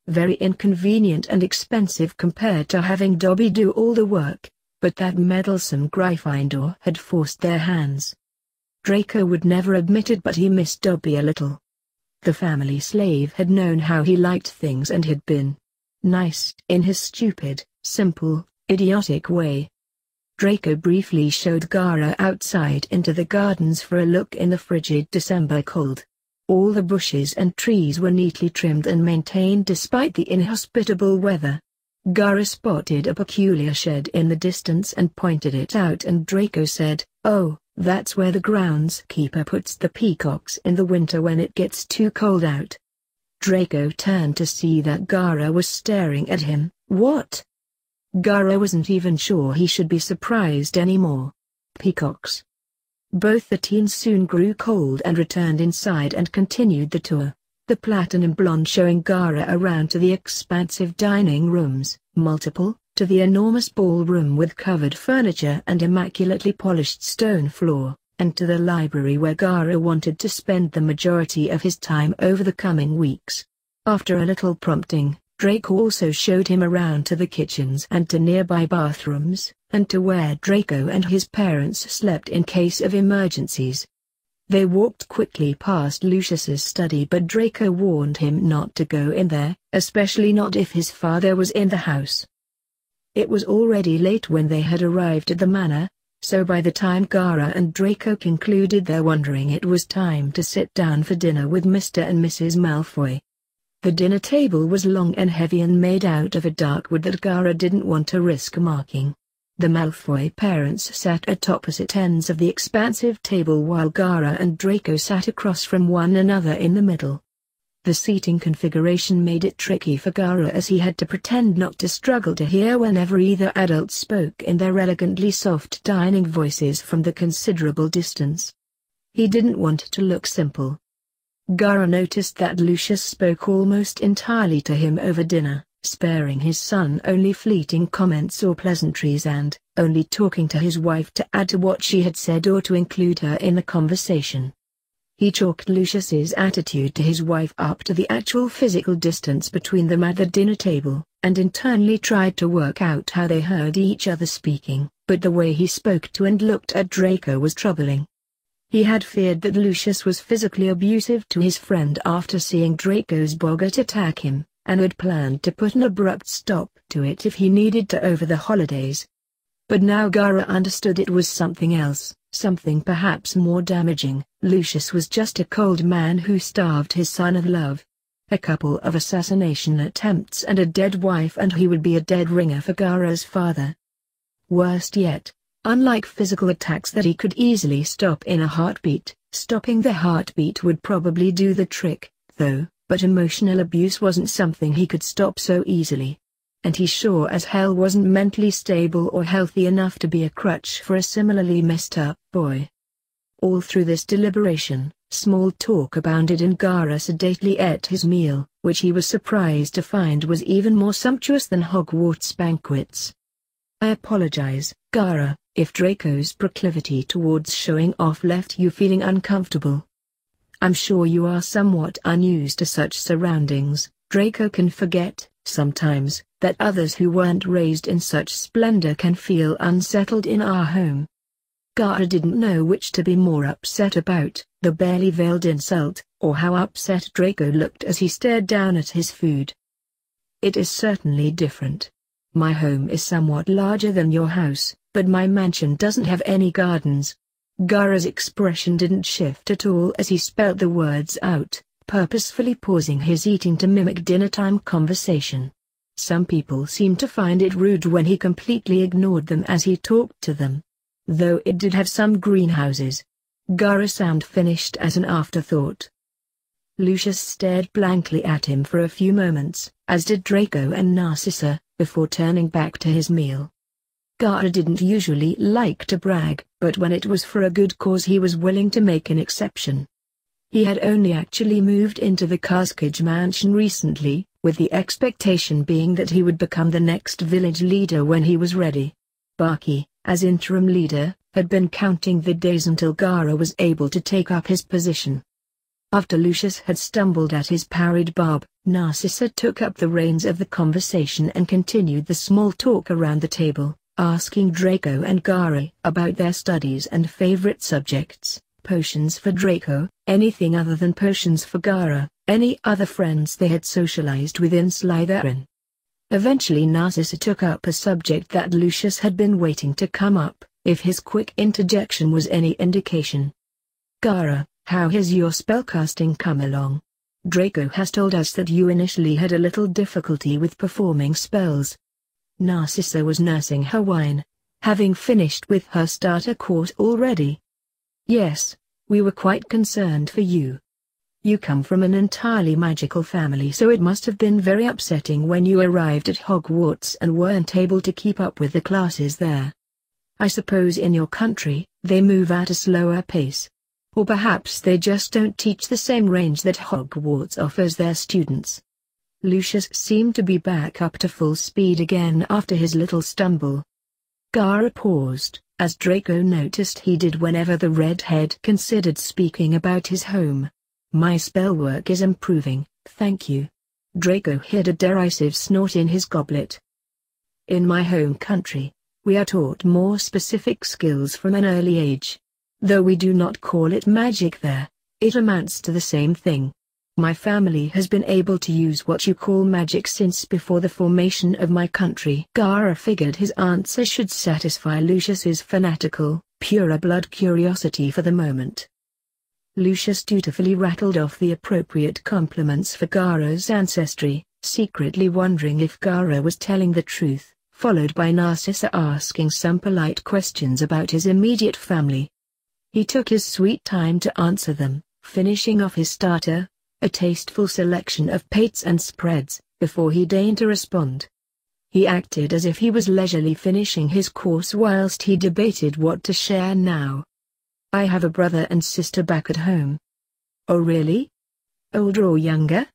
Very inconvenient and expensive compared to having Dobby do all the work, but that meddlesome Gryffindor had forced their hands. Draco would never admit it, but he missed Dobby a little. The family slave had known how he liked things and had been nice in his stupid, simple, idiotic way. Draco briefly showed Gaara outside into the gardens for a look in the frigid December cold. All the bushes and trees were neatly trimmed and maintained despite the inhospitable weather. Gaara spotted a peculiar shed in the distance and pointed it out, and Draco said, "Oh, that's where the groundskeeper puts the peacocks in the winter when it gets too cold out." Draco turned to see that Gaara was staring at him. "What?" Gaara wasn't even sure he should be surprised anymore. Peacocks. Both the teens soon grew cold and returned inside and continued the tour, the platinum blonde showing Gaara around to the expansive dining rooms, multiple, to the enormous ballroom with covered furniture and immaculately polished stone floor, and to the library where Gaara wanted to spend the majority of his time over the coming weeks. After a little prompting, Draco also showed him around to the kitchens and to nearby bathrooms, and to where Draco and his parents slept in case of emergencies. They walked quickly past Lucius's study, but Draco warned him not to go in there, especially not if his father was in the house. It was already late when they had arrived at the manor, so by the time Gaara and Draco concluded their wandering it was time to sit down for dinner with Mr. and Mrs. Malfoy. The dinner table was long and heavy and made out of a dark wood that Gaara didn't want to risk marking. The Malfoy parents sat at opposite ends of the expansive table while Gaara and Draco sat across from one another in the middle. The seating configuration made it tricky for Gaara as he had to pretend not to struggle to hear whenever either adult spoke in their elegantly soft dining voices from the considerable distance. He didn't want to look simple. Gaara noticed that Lucius spoke almost entirely to him over dinner, sparing his son only fleeting comments or pleasantries and only talking to his wife to add to what she had said or to include her in the conversation. He chalked Lucius's attitude to his wife up to the actual physical distance between them at the dinner table, and internally tried to work out how they heard each other speaking, but the way he spoke to and looked at Draco was troubling. He had feared that Lucius was physically abusive to his friend after seeing Draco's boggart attack him, and had planned to put an abrupt stop to it if he needed to over the holidays. But now Gaara understood it was something else, something perhaps more damaging. Lucius was just a cold man who starved his son of love. A couple of assassination attempts and a dead wife, and he would be a dead ringer for Gaara's father. Worst yet, unlike physical attacks that he could easily stop in a heartbeat, stopping the heartbeat would probably do the trick, though, but emotional abuse wasn't something he could stop so easily. And he sure as hell wasn't mentally stable or healthy enough to be a crutch for a similarly messed up boy. All through this deliberation, Small talk abounded and Gaara sedately ate his meal, which he was surprised to find was even more sumptuous than Hogwarts banquets. I apologize, Gaara, if Draco's proclivity towards showing off left you feeling uncomfortable. I'm sure you are somewhat unused to such surroundings. Draco can forget, sometimes, that others who weren't raised in such splendor can feel unsettled in our home. Gaara didn't know which to be more upset about, the barely veiled insult, or how upset Draco looked as he stared down at his food. It is certainly different. My home is somewhat larger than your house, but my mansion doesn't have any gardens. Gaara's expression didn't shift at all as he spelt the words out, purposefully pausing his eating to mimic dinner-time conversation. Some people seemed to find it rude when he completely ignored them as he talked to them. Though it did have some greenhouses. Gaara sound finished as an afterthought. Lucius stared blankly at him for a few moments, as did Draco and Narcissa, before turning back to his meal. Gaara didn't usually like to brag, but when it was for a good cause he was willing to make an exception. He had only actually moved into the Carskage mansion recently, with the expectation being that he would become the next village leader when he was ready. Barky, as interim leader, had been counting the days until Gaara was able to take up his position. After Lucius had stumbled at his parried barb, Narcissa took up the reins of the conversation and continued the small talk around the table, asking Draco and Gaara about their studies and favorite subjects, potions for Draco, anything other than potions for Gaara, any other friends they had socialized within Slytherin. Eventually Narcissa took up a subject that Lucius had been waiting to come up, if his quick interjection was any indication. Gaara, how has your spellcasting come along? Draco has told us that you initially had a little difficulty with performing spells. Narcissa was nursing her wine, having finished with her starter course already. Yes, we were quite concerned for you. You come from an entirely magical family, so it must have been very upsetting when you arrived at Hogwarts and weren't able to keep up with the classes there. I suppose in your country, they move at a slower pace. Or perhaps they just don't teach the same range that Hogwarts offers their students. Lucius seemed to be back up to full speed again after his little stumble. Gaara paused, as Draco noticed he did whenever the redhead considered speaking about his home. My spellwork is improving, thank you. Draco hid a derisive snort in his goblet. In my home country, we are taught more specific skills from an early age. Though we do not call it magic there, it amounts to the same thing. My family has been able to use what you call magic since before the formation of my country. Gaara figured his answer should satisfy Lucius's fanatical, pure-blood curiosity for the moment. Lucius dutifully rattled off the appropriate compliments for Gaara's ancestry, secretly wondering if Gaara was telling the truth, followed by Narcissa asking some polite questions about his immediate family. He took his sweet time to answer them, finishing off his starter, a tasteful selection of pates and spreads, before he deigned to respond. He acted as if he was leisurely finishing his course whilst he debated what to share now. I have a brother and sister back at home. Oh really? Older or younger?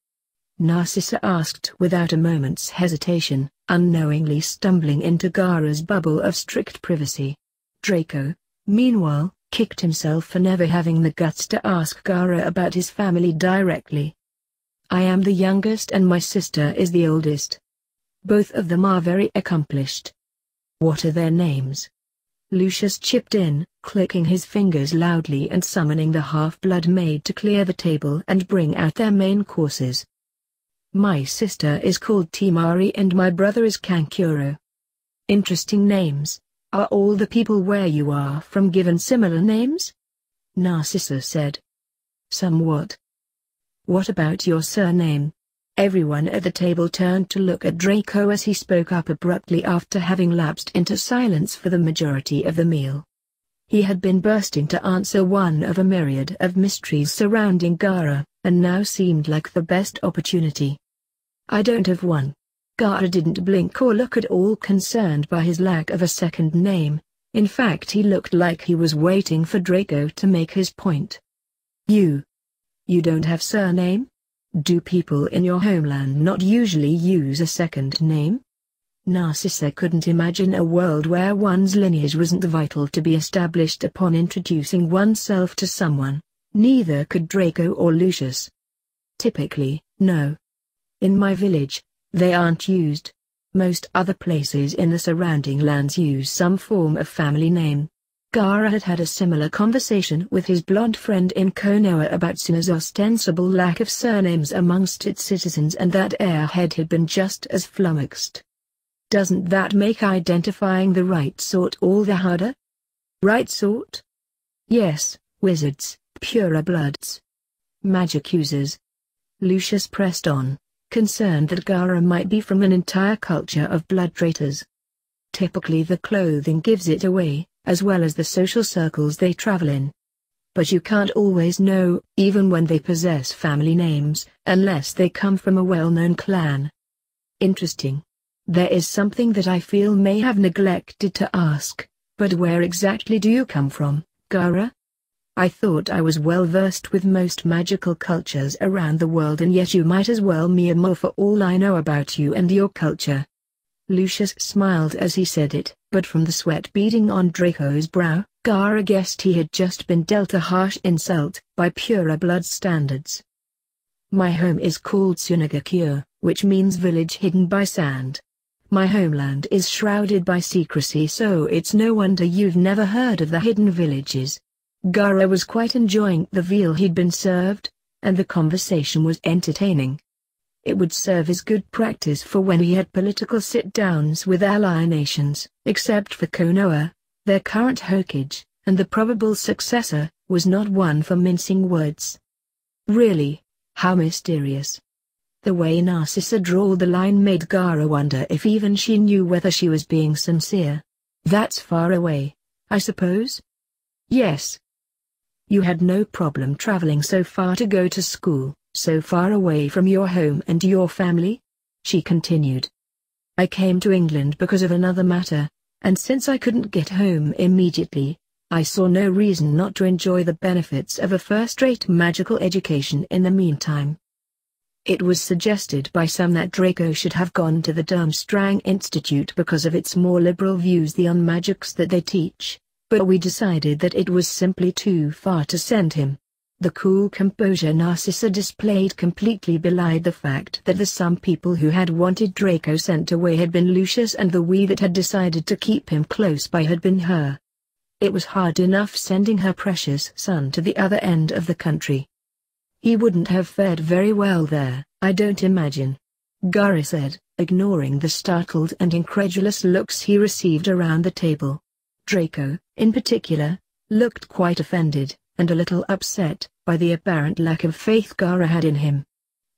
Narcissa asked without a moment's hesitation, unknowingly stumbling into Gaara's bubble of strict privacy. Draco, meanwhile, kicked himself for never having the guts to ask Gaara about his family directly. I am the youngest and my sister is the oldest. Both of them are very accomplished. What are their names? Lucius chipped in, clicking his fingers loudly and summoning the half-blood maid to clear the table and bring out their main courses. My sister is called Timari and my brother is Kankuro. Interesting names. Are all the people where you are from given similar names? Narcissa said. Somewhat. What about your surname? Everyone at the table turned to look at Draco as he spoke up abruptly after having lapsed into silence for the majority of the meal. He had been bursting to answer one of a myriad of mysteries surrounding Gaara, and now seemed like the best opportunity. I don't have one. Gaara didn't blink or look at all concerned by his lack of a second name. In fact, he looked like he was waiting for Draco to make his point. You, You don't have surname? Do people in your homeland not usually use a second name? Narcissa couldn't imagine a world where one's lineage wasn't vital to be established upon introducing oneself to someone. Neither could Draco or Lucius. Typically, no. In my village, they aren't used. Most other places in the surrounding lands use some form of family name. Gaara had had a similar conversation with his blonde friend in Konoha about Suna's ostensible lack of surnames amongst its citizens, and that airhead had been just as flummoxed. Doesn't that make identifying the right sort all the harder? Right sort? Yes, wizards, purebloods. Magic users. Lucius pressed on, concerned that Gaara might be from an entire culture of blood traitors. Typically the clothing gives it away, as well as the social circles they travel in. But you can't always know, even when they possess family names, unless they come from a well-known clan. Interesting. There is something that I feel may have neglected to ask, but where exactly do you come from, Gaara? I thought I was well versed with most magical cultures around the world, and yet you might as well be a mole for all I know about you and your culture. Lucius smiled as he said it, but from the sweat beading on Draco's brow, Gaara guessed he had just been dealt a harsh insult by pureblood standards. My home is called Sunagakure, which means village hidden by sand. My homeland is shrouded by secrecy, so it's no wonder you've never heard of the hidden villages. Gaara was quite enjoying the veal he'd been served, and the conversation was entertaining. It would serve as good practice for when he had political sit-downs with ally nations, except for Konoha. Their current Hokage, and the probable successor, was not one for mincing words. Really? How mysterious. The way Narcissa drawled the line made Gaara wonder if even she knew whether she was being sincere. That's far away, I suppose? Yes. You had no problem traveling so far to go to school, so far away from your home and your family? She continued. I came to England because of another matter, and since I couldn't get home immediately, I saw no reason not to enjoy the benefits of a first-rate magical education in the meantime. It was suggested by some that Draco should have gone to the Durmstrang Institute because of its more liberal views on magics that they teach, but we decided that it was simply too far to send him. The cool composure Narcissa displayed completely belied the fact that the some people who had wanted Draco sent away had been Lucius, and the we that had decided to keep him close by had been her. It was hard enough sending her precious son to the other end of the country. He wouldn't have fared very well there, I don't imagine. Gaara said, ignoring the startled and incredulous looks he received around the table. Draco, in particular, looked quite offended, and a little upset, by the apparent lack of faith Gaara had in him.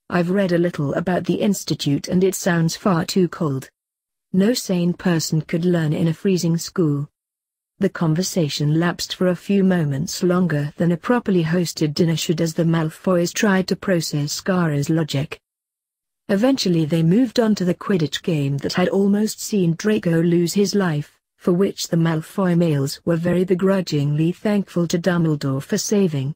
I've read a little about the institute and it sounds far too cold. No sane person could learn in a freezing school. The conversation lapsed for a few moments longer than a properly hosted dinner should as the Malfoys tried to process Gaara's logic. Eventually they moved on to the Quidditch game that had almost seen Draco lose his life, for which the Malfoy males were very begrudgingly thankful to Dumbledore for saving.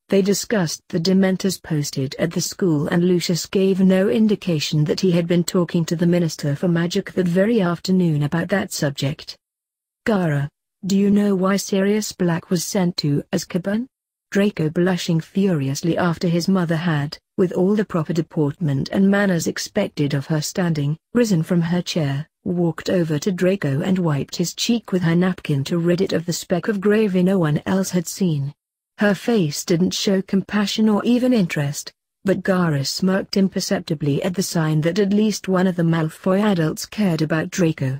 They discussed the Dementors posted at the school, and Lucius gave no indication that he had been talking to the Minister for Magic that very afternoon about that subject. Gaara, do you know why Sirius Black was sent to Azkaban? Draco, blushing furiously after his mother had, with all the proper deportment and manners expected of her standing, risen from her chair, walked over to Draco and wiped his cheek with her napkin to rid it of the speck of gravy no one else had seen. Her face didn't show compassion or even interest, but Gaara smirked imperceptibly at the sign that at least one of the Malfoy adults cared about Draco.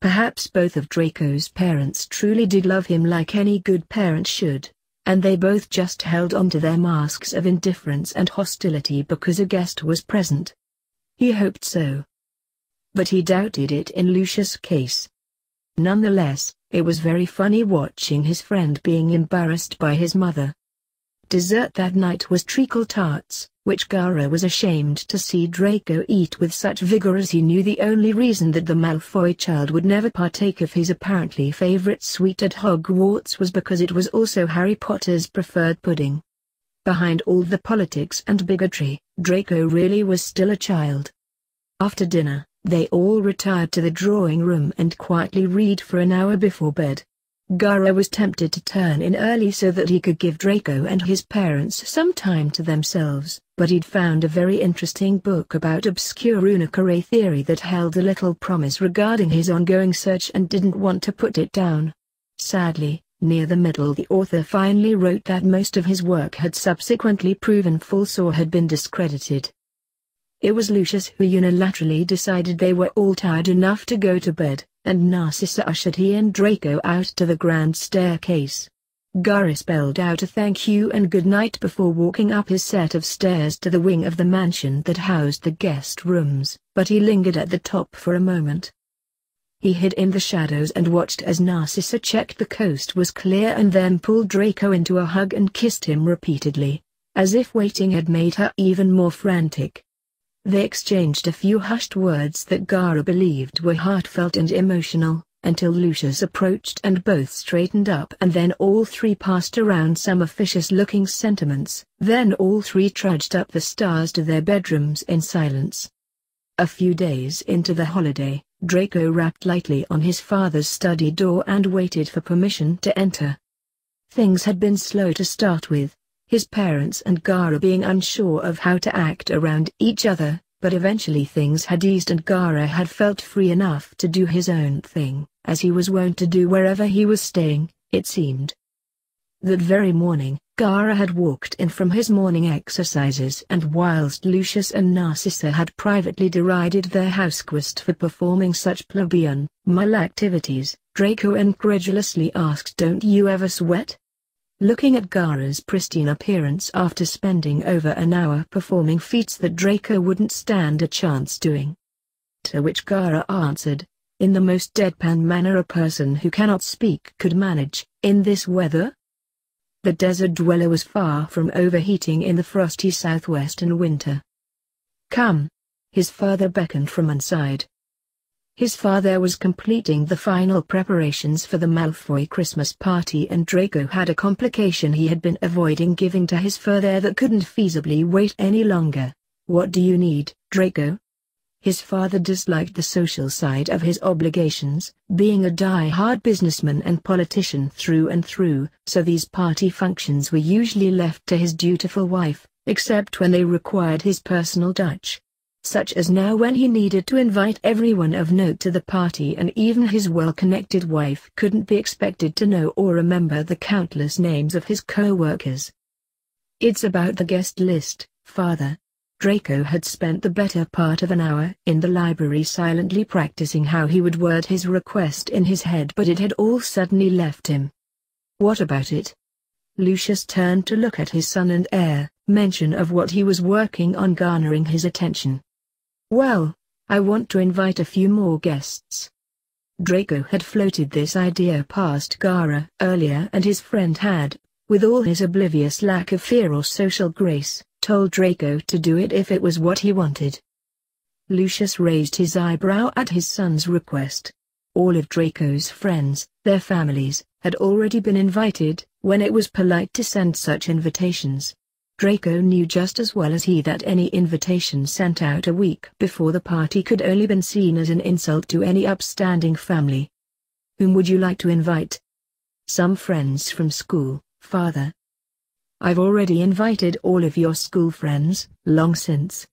Perhaps both of Draco's parents truly did love him like any good parent should, and they both just held on to their masks of indifference and hostility because a guest was present. He hoped so. But he doubted it in Lucius' case. Nonetheless, it was very funny watching his friend being embarrassed by his mother. Dessert that night was treacle tarts, which Gaara was ashamed to see Draco eat with such vigor, as he knew the only reason that the Malfoy child would never partake of his apparently favorite sweet at Hogwarts was because it was also Harry Potter's preferred pudding. Behind all the politics and bigotry, Draco really was still a child. After dinner, they all retired to the drawing room and quietly read for an hour before bed. Gaara was tempted to turn in early so that he could give Draco and his parents some time to themselves, but he'd found a very interesting book about obscure Runakare theory that held a little promise regarding his ongoing search and didn't want to put it down. Sadly, near the middle the author finally wrote that most of his work had subsequently proven false or had been discredited. It was Lucius who unilaterally decided they were all tired enough to go to bed, and Narcissa ushered he and Draco out to the grand staircase. Gaara spelled out a thank you and good night before walking up his set of stairs to the wing of the mansion that housed the guest rooms, but he lingered at the top for a moment. He hid in the shadows and watched as Narcissa checked the coast was clear and then pulled Draco into a hug and kissed him repeatedly, as if waiting had made her even more frantic. They exchanged a few hushed words that Gaara believed were heartfelt and emotional, until Lucius approached and both straightened up and then all three passed around some officious-looking sentiments. Then all three trudged up the stairs to their bedrooms in silence. A few days into the holiday, Draco rapped lightly on his father's study door and waited for permission to enter. Things had been slow to start with, his parents and Gaara being unsure of how to act around each other, but eventually things had eased and Gaara had felt free enough to do his own thing, as he was wont to do wherever he was staying, it seemed. That very morning, Gaara had walked in from his morning exercises and whilst Lucius and Narcissa had privately derided their houseguest for performing such plebeian, male activities, Draco incredulously asked, "Don't you ever sweat?" Looking at Gaara's pristine appearance after spending over an hour performing feats that Draco wouldn't stand a chance doing. To which Gaara answered, in the most deadpan manner a person who cannot speak could manage, in this weather? The desert dweller was far from overheating in the frosty southwestern winter. "Come." His father beckoned from inside. His father was completing the final preparations for the Malfoy Christmas party and Draco had a complication he had been avoiding giving to his father that couldn't feasibly wait any longer. "What do you need, Draco?" His father disliked the social side of his obligations, being a die-hard businessman and politician through and through, so these party functions were usually left to his dutiful wife, except when they required his personal touch. Such as now when he needed to invite everyone of note to the party and even his well-connected wife couldn't be expected to know or remember the countless names of his co-workers. "It's about the guest list, father." Draco had spent the better part of an hour in the library silently practicing how he would word his request in his head, but it had all suddenly left him. "What about it?" Lucius turned to look at his son and heir, mention of what he was working on garnering his attention. "Well, I want to invite a few more guests." Draco had floated this idea past Gaara earlier and his friend had, with all his oblivious lack of fear or social grace, told Draco to do it if it was what he wanted. Lucius raised his eyebrow at his son's request. All of Draco's friends, their families, had already been invited, when it was polite to send such invitations. Draco knew just as well as he that any invitation sent out a week before the party could only been seen as an insult to any upstanding family. "Whom would you like to invite?" "Some friends from school, father." "I've already invited all of your school friends, long since."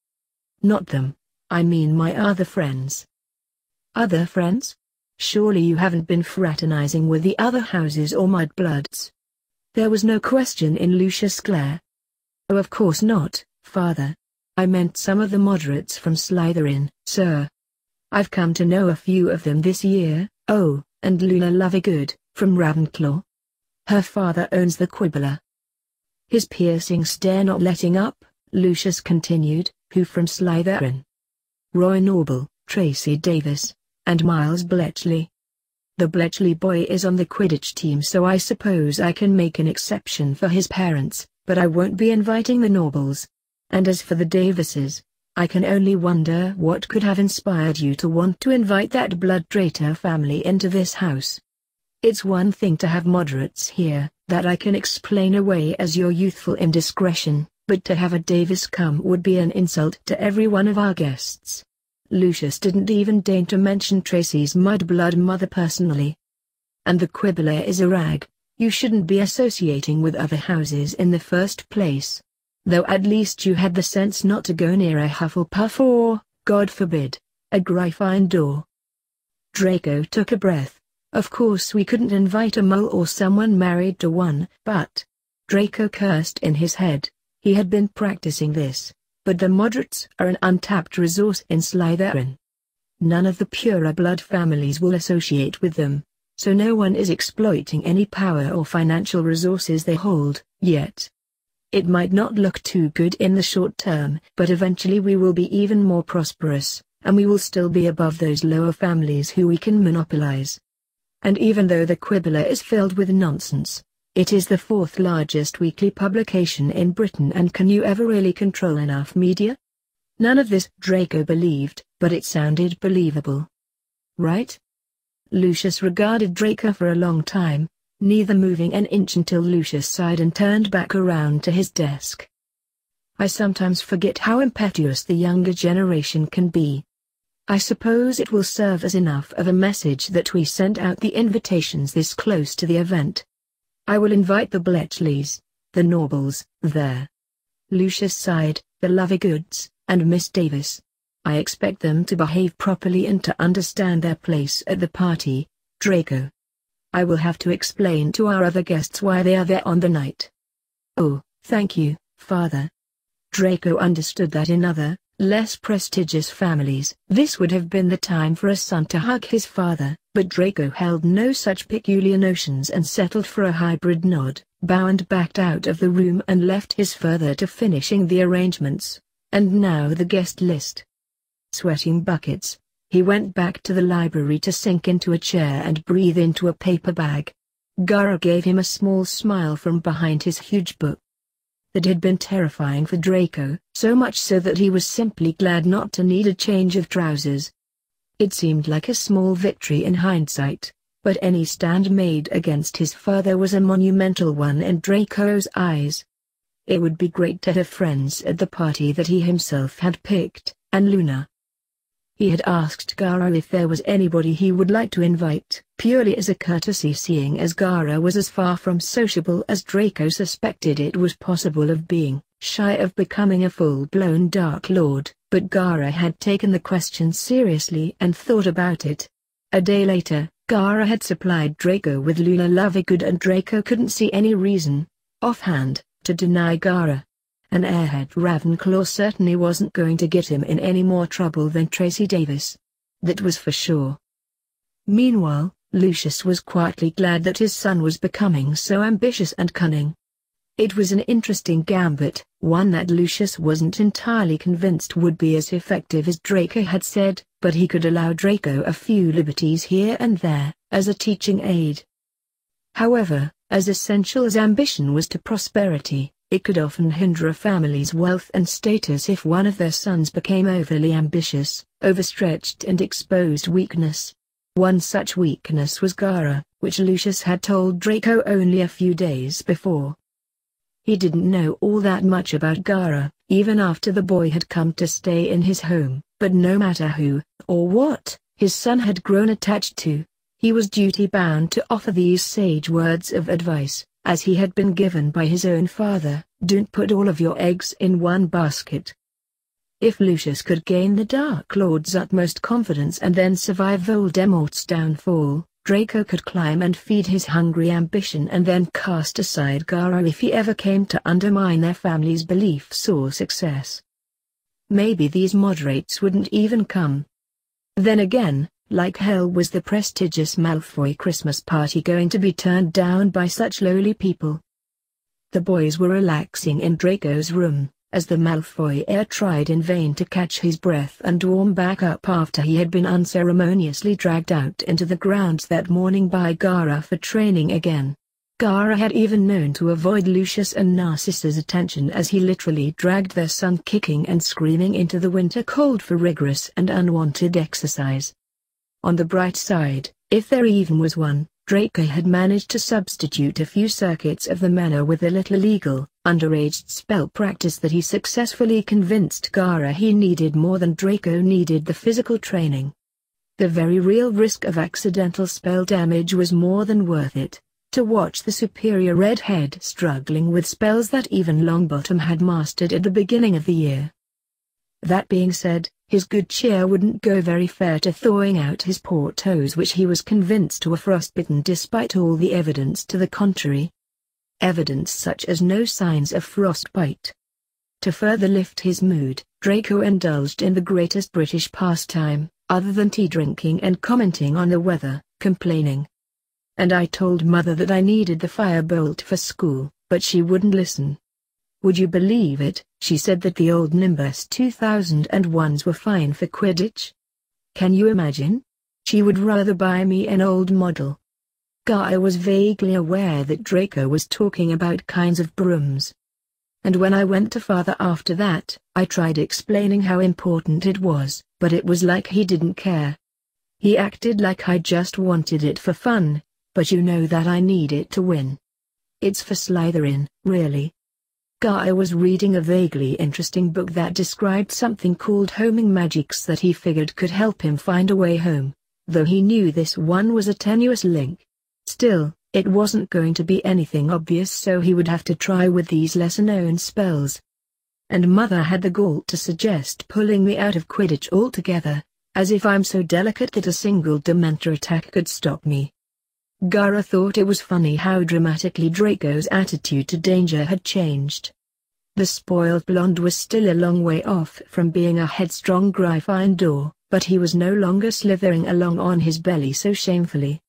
"Not them, I mean my other friends." "Other friends? Surely you haven't been fraternizing with the other houses or mudbloods?" There was no question in Lucius' glare. "Oh, of course not, father. I meant some of the moderates from Slytherin, sir. I've come to know a few of them this year. Oh, and Luna Lovegood, from Ravenclaw. Her father owns the Quibbler." His piercing stare not letting up, Lucius continued, "Who from Slytherin?" "Roy Norble, Tracy Davis, and Miles Bletchley. The Bletchley boy is on the Quidditch team, so I suppose I can make an exception for his parents, but I won't be inviting the Norbles. And as for the Davises, I can only wonder what could have inspired you to want to invite that blood traitor family into this house." It's one thing to have moderates here, that I can explain away as your youthful indiscretion, but to have a Davis come would be an insult to every one of our guests. Lucius didn't even deign to mention Tracy's mudblood mother personally. And the Quibbler is a rag. You shouldn't be associating with other houses in the first place. Though at least you had the sense not to go near a Hufflepuff or, God forbid, a Gryffindor. Draco took a breath. Of course we couldn't invite a mole or someone married to one, but... Draco cursed in his head. He had been practicing this. But the moderates are an untapped resource in Slytherin. None of the purer blood families will associate with them, so no one is exploiting any power or financial resources they hold, yet. It might not look too good in the short term, but eventually we will be even more prosperous, and we will still be above those lower families who we can monopolize. And even though the Quibbler is filled with nonsense, it is the fourth largest weekly publication in Britain, and can you ever really control enough media? None of this Draco believed, but it sounded believable. Right? Lucius regarded Draco for a long time, neither moving an inch until Lucius sighed and turned back around to his desk. I sometimes forget how impetuous the younger generation can be. I suppose it will serve as enough of a message that we sent out the invitations this close to the event. I will invite the Bletchleys, the Norbles, there. Lucius sighed, the Lovegoods, and Miss Davis. I expect them to behave properly and to understand their place at the party, Draco. I will have to explain to our other guests why they are there on the night. Oh, thank you, Father. Draco understood that in other, less prestigious families, this would have been the time for a son to hug his father, but Draco held no such peculiar notions and settled for a hybrid nod, bowed, backed out of the room and left his father to finishing the arrangements. And now the guest list. Sweating buckets, he went back to the library to sink into a chair and breathe into a paper bag. Gaara gave him a small smile from behind his huge book. That had been terrifying for Draco, so much so that he was simply glad not to need a change of trousers. It seemed like a small victory in hindsight, but any stand made against his father was a monumental one in Draco's eyes. It would be great to have friends at the party that he himself had picked, and Luna. He had asked Gaara if there was anybody he would like to invite, purely as a courtesy, seeing as Gaara was as far from sociable as Draco suspected it was possible of being, shy of becoming a full-blown Dark Lord, but Gaara had taken the question seriously and thought about it. A day later, Gaara had supplied Draco with Luna Lovegood, and Draco couldn't see any reason, offhand, to deny Gaara. An airhead Ravenclaw certainly wasn't going to get him in any more trouble than Tracy Davis. That was for sure. Meanwhile, Lucius was quietly glad that his son was becoming so ambitious and cunning. It was an interesting gambit, one that Lucius wasn't entirely convinced would be as effective as Draco had said, but he could allow Draco a few liberties here and there, as a teaching aid. However, as essential as ambition was to prosperity, it could often hinder a family's wealth and status if one of their sons became overly ambitious, overstretched and exposed weakness. One such weakness was Gaara, which Lucius had told Draco only a few days before. He didn't know all that much about Gaara, even after the boy had come to stay in his home, but no matter who, or what, his son had grown attached to, he was duty-bound to offer these sage words of advice, as he had been given by his own father: don't put all of your eggs in one basket. If Lucius could gain the Dark Lord's utmost confidence and then survive Voldemort's downfall, Draco could climb and feed his hungry ambition and then cast aside Gaara if he ever came to undermine their family's beliefs or success. Maybe these moderates wouldn't even come. Then again, like hell was the prestigious Malfoy Christmas party going to be turned down by such lowly people? The boys were relaxing in Draco's room, as the Malfoy heir tried in vain to catch his breath and warm back up after he had been unceremoniously dragged out into the grounds that morning by Gaara for training again. Gaara had even known to avoid Lucius and Narcissa's attention as he literally dragged their son kicking and screaming into the winter cold for rigorous and unwanted exercise. On the bright side, if there even was one, Draco had managed to substitute a few circuits of the Manor with a little illegal, underage spell practice that he successfully convinced Gaara he needed more than Draco needed the physical training. The very real risk of accidental spell damage was more than worth it, to watch the superior redhead struggling with spells that even Longbottom had mastered at the beginning of the year. That being said, his good cheer wouldn't go very far to thawing out his poor toes, which he was convinced were frostbitten despite all the evidence to the contrary. Evidence such as no signs of frostbite. To further lift his mood, Draco indulged in the greatest British pastime, other than tea drinking and commenting on the weather, complaining. And I told Mother that I needed the firebolt for school, but she wouldn't listen. Would you believe it, she said that the old Nimbus 2001s were fine for Quidditch? Can you imagine? She would rather buy me an old model. Gaara was vaguely aware that Draco was talking about kinds of brooms. And when I went to Father after that, I tried explaining how important it was, but it was like he didn't care. He acted like I just wanted it for fun, but you know that I need it to win. It's for Slytherin, really. Gaara was reading a vaguely interesting book that described something called homing magics that he figured could help him find a way home, though he knew this one was a tenuous link. Still, it wasn't going to be anything obvious, so he would have to try with these lesser-known spells. And Mother had the gall to suggest pulling me out of Quidditch altogether, as if I'm so delicate that a single Dementor attack could stop me. Gaara thought it was funny how dramatically Draco's attitude to danger had changed. The spoiled blonde was still a long way off from being a headstrong Gryffindor, but he was no longer slithering along on his belly so shamefully.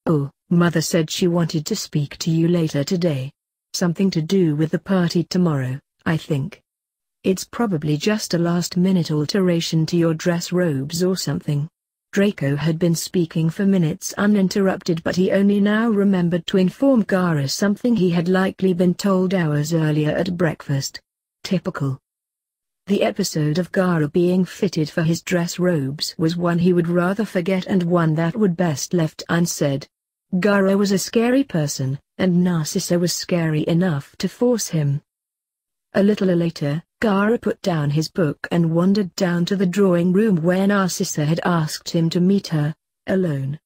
Oh, Mother said she wanted to speak to you later today. Something to do with the party tomorrow, I think. It's probably just a last-minute alteration to your dress robes or something. Draco had been speaking for minutes uninterrupted, but he only now remembered to inform Gaara something he had likely been told hours earlier at breakfast. Typical. The episode of Gaara being fitted for his dress robes was one he would rather forget, and one that would best left unsaid. Gaara was a scary person, and Narcissa was scary enough to force him. A little later, Gaara put down his book and wandered down to the drawing room where Narcissa had asked him to meet her, alone.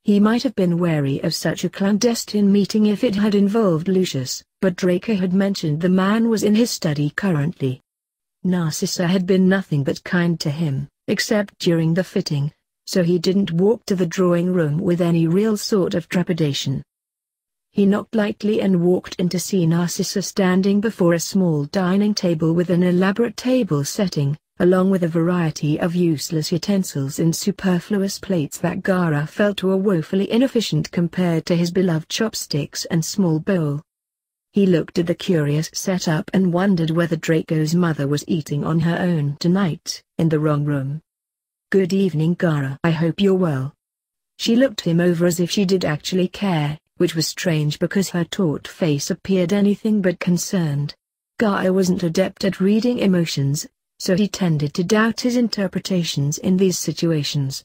He might have been wary of such a clandestine meeting if it had involved Lucius, but Draco had mentioned the man was in his study currently. Narcissa had been nothing but kind to him, except during the fitting, so he didn't walk to the drawing room with any real sort of trepidation. He knocked lightly and walked in to see Narcissa standing before a small dining table with an elaborate table setting, along with a variety of useless utensils and superfluous plates that Gaara felt were woefully inefficient compared to his beloved chopsticks and small bowl. He looked at the curious setup and wondered whether Draco's mother was eating on her own tonight, in the wrong room. "Good evening, Gaara. I hope you're well." She looked him over as if she did actually care, which was strange because her taut face appeared anything but concerned. Gaara wasn't adept at reading emotions, so he tended to doubt his interpretations in these situations.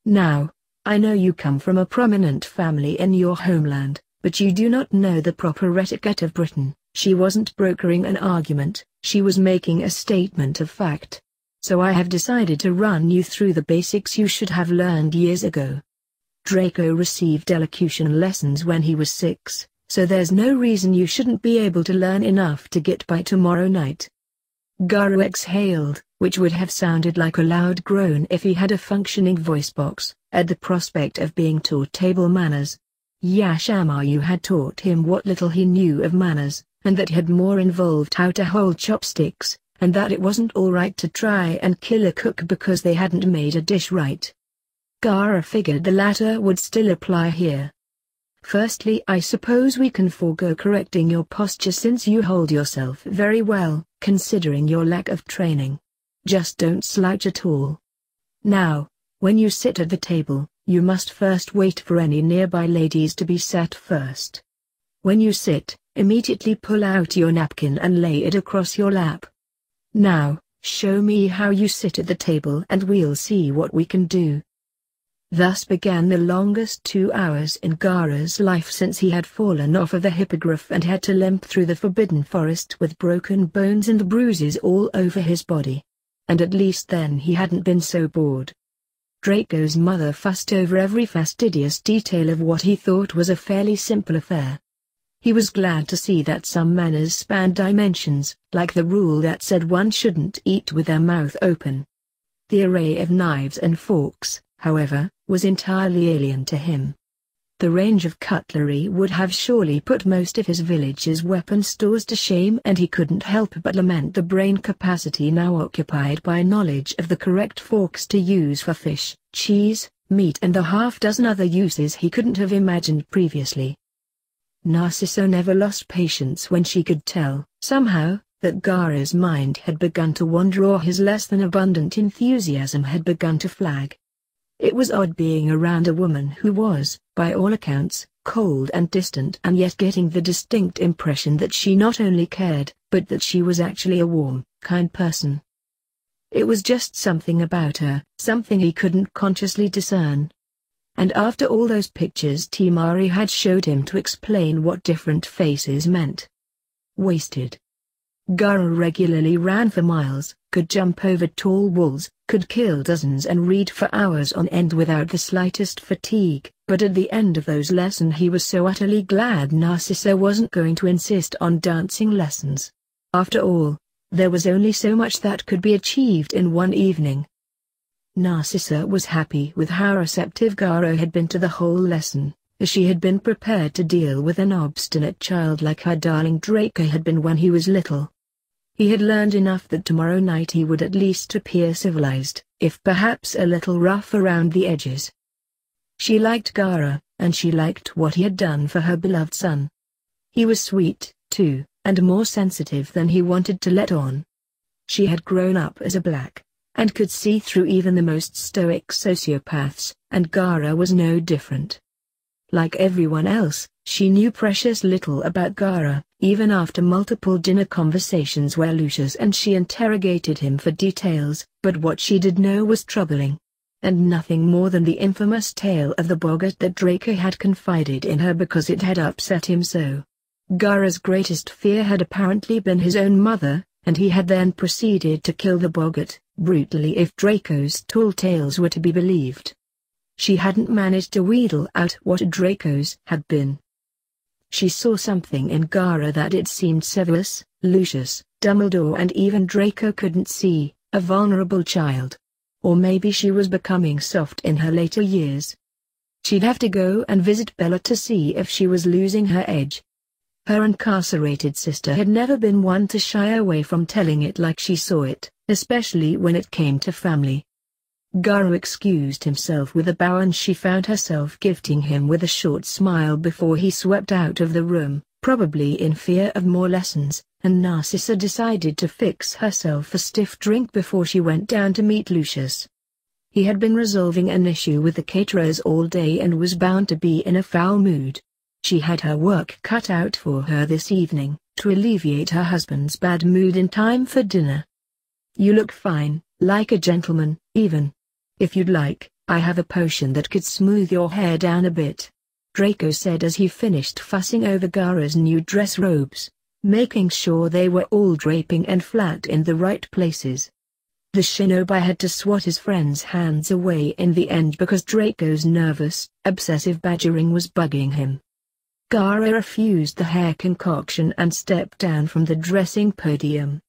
"Now, I know you come from a prominent family in your homeland, but you do not know the proper etiquette of Britain." She wasn't brokering an argument, she was making a statement of fact. "So I have decided to run you through the basics you should have learned years ago. Draco received elocution lessons when he was 6, so there's no reason you shouldn't be able to learn enough to get by tomorrow night." Gaara exhaled, which would have sounded like a loud groan if he had a functioning voice box, at the prospect of being taught table manners. Yashamayu had taught him what little he knew of manners, and that had more involved how to hold chopsticks, and that it wasn't all right to try and kill a cook because they hadn't made a dish right. Gaara figured the latter would still apply here. "Firstly, I suppose we can forego correcting your posture since you hold yourself very well, considering your lack of training. Just don't slouch at all. Now, when you sit at the table, you must first wait for any nearby ladies to be sat first. When you sit, immediately pull out your napkin and lay it across your lap. Now, show me how you sit at the table and we'll see what we can do." Thus began the longest 2 hours in Gaara's life since he had fallen off of the hippogriff and had to limp through the forbidden forest with broken bones and bruises all over his body. And at least then he hadn't been so bored. Draco's mother fussed over every fastidious detail of what he thought was a fairly simple affair. He was glad to see that some manners spanned dimensions, like the rule that said one shouldn't eat with their mouth open. The array of knives and forks, however, was entirely alien to him. The range of cutlery would have surely put most of his village's weapon stores to shame, and he couldn't help but lament the brain capacity now occupied by knowledge of the correct forks to use for fish, cheese, meat and the half-dozen other uses he couldn't have imagined previously. Narcissa never lost patience when she could tell, somehow, that Gaara's mind had begun to wander or his less than abundant enthusiasm had begun to flag. It was odd being around a woman who was, by all accounts, cold and distant, and yet getting the distinct impression that she not only cared, but that she was actually a warm, kind person. It was just something about her, something he couldn't consciously discern. And after all those pictures Timari had showed him to explain what different faces meant. Wasted. Gaara regularly ran for miles, could jump over tall walls, could kill dozens and read for hours on end without the slightest fatigue, but at the end of those lessons he was so utterly glad Narcissa wasn't going to insist on dancing lessons. After all, there was only so much that could be achieved in one evening. Narcissa was happy with how receptive Gaara had been to the whole lesson, as she had been prepared to deal with an obstinate child like her darling Draco had been when he was little. He had learned enough that tomorrow night he would at least appear civilized, if perhaps a little rough around the edges. She liked Gaara, and she liked what he had done for her beloved son. He was sweet, too, and more sensitive than he wanted to let on. She had grown up as a black, and could see through even the most stoic sociopaths, and Gaara was no different. Like everyone else, she knew precious little about Gaara, even after multiple dinner conversations where Lucius and she interrogated him for details, but what she did know was troubling. And nothing more than the infamous tale of the boggart that Draco had confided in her because it had upset him so. Gaara's greatest fear had apparently been his own mother, and he had then proceeded to kill the boggart, brutally if Draco's tall tales were to be believed. She hadn't managed to wheedle out what Draco's had been. She saw something in Gaara that it seemed Severus, Lucius, Dumbledore and even Draco couldn't see, a vulnerable child. Or maybe she was becoming soft in her later years. She'd have to go and visit Bella to see if she was losing her edge. Her incarcerated sister had never been one to shy away from telling it like she saw it, especially when it came to family. Gaara excused himself with a bow and she found herself gifting him with a short smile before he swept out of the room, probably in fear of more lessons, and Narcissa decided to fix herself a stiff drink before she went down to meet Lucius. He had been resolving an issue with the caterers all day and was bound to be in a foul mood. She had her work cut out for her this evening, to alleviate her husband's bad mood in time for dinner. "You look fine, like a gentleman, even. If you'd like, I have a potion that could smooth your hair down a bit," Draco said as he finished fussing over Gaara's new dress robes, making sure they were all draping and flat in the right places. The shinobi had to swat his friend's hands away in the end because Draco's nervous, obsessive badgering was bugging him. Gaara refused the hair concoction and stepped down from the dressing podium.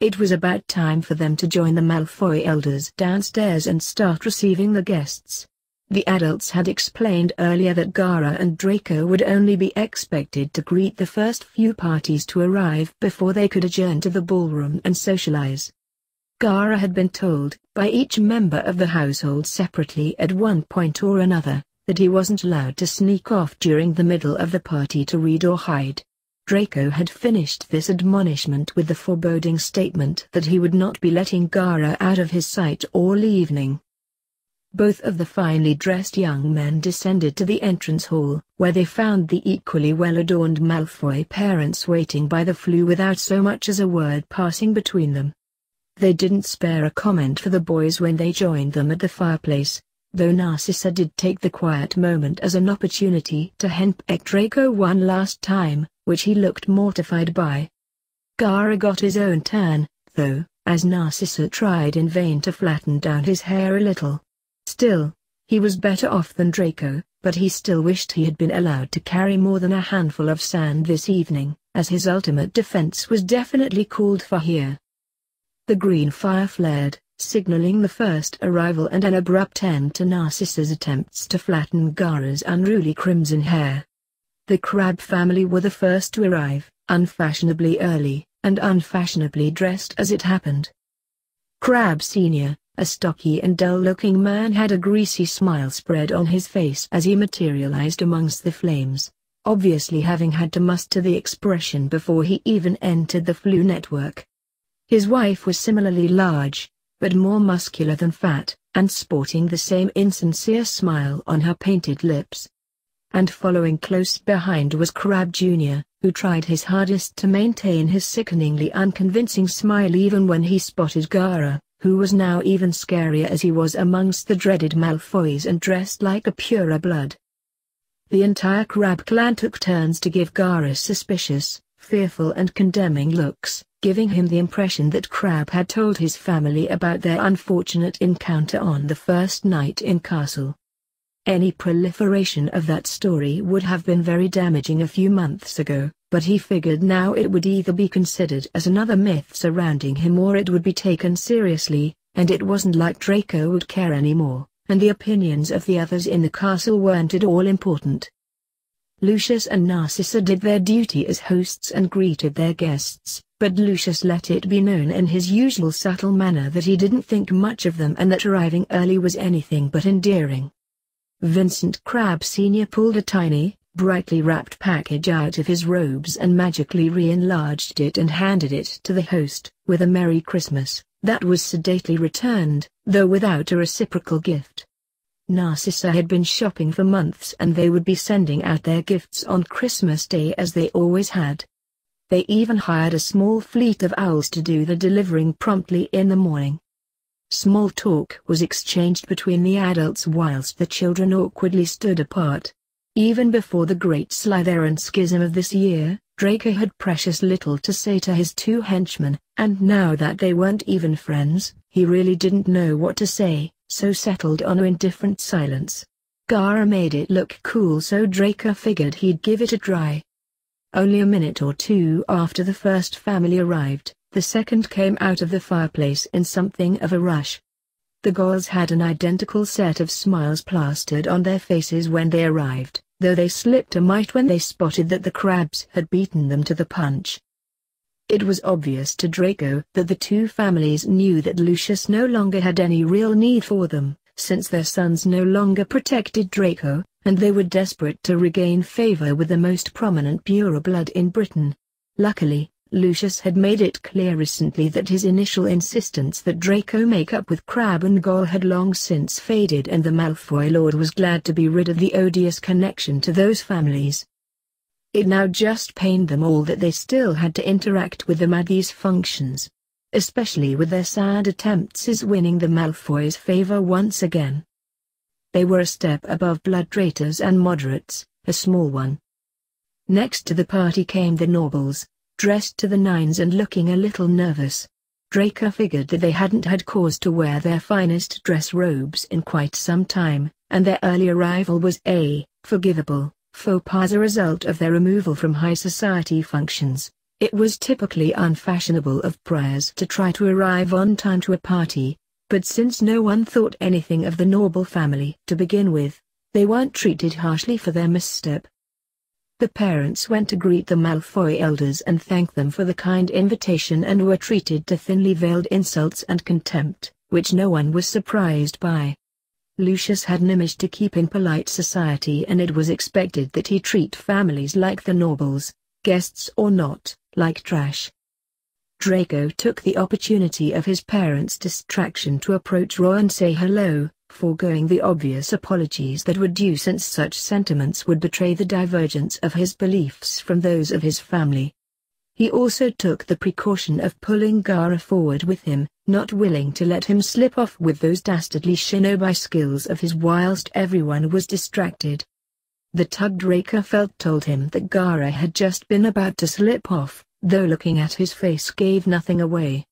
It was about time for them to join the Malfoy elders downstairs and start receiving the guests. The adults had explained earlier that Gaara and Draco would only be expected to greet the first few parties to arrive before they could adjourn to the ballroom and socialize. Gaara had been told, by each member of the household separately at one point or another, that he wasn't allowed to sneak off during the middle of the party to read or hide. Draco had finished this admonishment with the foreboding statement that he would not be letting Gaara out of his sight all evening. Both of the finely dressed young men descended to the entrance hall, where they found the equally well-adorned Malfoy parents waiting by the flue without so much as a word passing between them. They didn't spare a comment for the boys when they joined them at the fireplace. though Narcissa did take the quiet moment as an opportunity to henpeck Draco one last time, which he looked mortified by. Gaara got his own turn, though, as Narcissa tried in vain to flatten down his hair a little. Still, he was better off than Draco, but he still wished he had been allowed to carry more than a handful of sand this evening, as his ultimate defense was definitely called for here. The green fire flared, signaling the first arrival and an abrupt end to Narcissa's attempts to flatten Gaara's unruly crimson hair. The Crab family were the first to arrive, unfashionably early, and unfashionably dressed as it happened. Crab Sr., a stocky and dull-looking man, had a greasy smile spread on his face as he materialized amongst the flames, obviously having had to muster the expression before he even entered the Flu network. His wife was similarly large, but more muscular than fat, and sporting the same insincere smile on her painted lips. And following close behind was Crab Jr., who tried his hardest to maintain his sickeningly unconvincing smile even when he spotted Gaara, who was now even scarier as he was amongst the dreaded Malfoys and dressed like a purer blood. The entire Crab clan took turns to give Gaara suspicious, fearful and condemning looks, giving him the impression that Crab had told his family about their unfortunate encounter on the first night in Castle. Any proliferation of that story would have been very damaging a few months ago, but he figured now it would either be considered as another myth surrounding him or it would be taken seriously, and it wasn't like Draco would care anymore, and the opinions of the others in the castle weren't at all important. Lucius and Narcissa did their duty as hosts and greeted their guests, but Lucius let it be known in his usual subtle manner that he didn't think much of them and that arriving early was anything but endearing. Vincent Crabbe Sr. pulled a tiny, brightly wrapped package out of his robes and magically re-enlarged it and handed it to the host, with a Merry Christmas, that was sedately returned, though without a reciprocal gift. Narcissa had been shopping for months and they would be sending out their gifts on Christmas Day as they always had. They even hired a small fleet of owls to do the delivering promptly in the morning. Small talk was exchanged between the adults whilst the children awkwardly stood apart. Even before the Great Slytherin Schism of this year, Draco had precious little to say to his two henchmen, and now that they weren't even friends, he really didn't know what to say, so settled on an indifferent silence. Gaara made it look cool, so Draco figured he'd give it a try. Only a minute or two after the first family arrived, the second came out of the fireplace in something of a rush. The girls had an identical set of smiles plastered on their faces when they arrived, though they slipped a mite when they spotted that the Crabs had beaten them to the punch. It was obvious to Draco that the two families knew that Lucius no longer had any real need for them, since their sons no longer protected Draco, and they were desperate to regain favor with the most prominent pureblood in Britain. Luckily, Lucius had made it clear recently that his initial insistence that Draco make up with Crabbe and Goyle had long since faded, and the Malfoy Lord was glad to be rid of the odious connection to those families. It now just pained them all that they still had to interact with them at these functions, especially with their sad attempts at winning the Malfoys' favor once again. They were a step above blood traitors and moderates, a small one. Next to the party came the nobles, dressed to the nines and looking a little nervous. Draco figured that they hadn't had cause to wear their finest dress robes in quite some time, and their early arrival was a forgivable faux pas as a result of their removal from high society functions. It was typically unfashionable of priors to try to arrive on time to a party, but since no one thought anything of the noble family to begin with, they weren't treated harshly for their misstep. The parents went to greet the Malfoy elders and thank them for the kind invitation and were treated to thinly veiled insults and contempt, which no one was surprised by. Lucius had managed to keep in polite society, and it was expected that he treat families like the nobles, guests or not, like trash. Draco took the opportunity of his parents' distraction to approach Ron and say hello, foregoing the obvious apologies that were due since such sentiments would betray the divergence of his beliefs from those of his family. He also took the precaution of pulling Gaara forward with him, not willing to let him slip off with those dastardly shinobi skills of his whilst everyone was distracted. The tug Draco felt told him that Gaara had just been about to slip off, though looking at his face gave nothing away.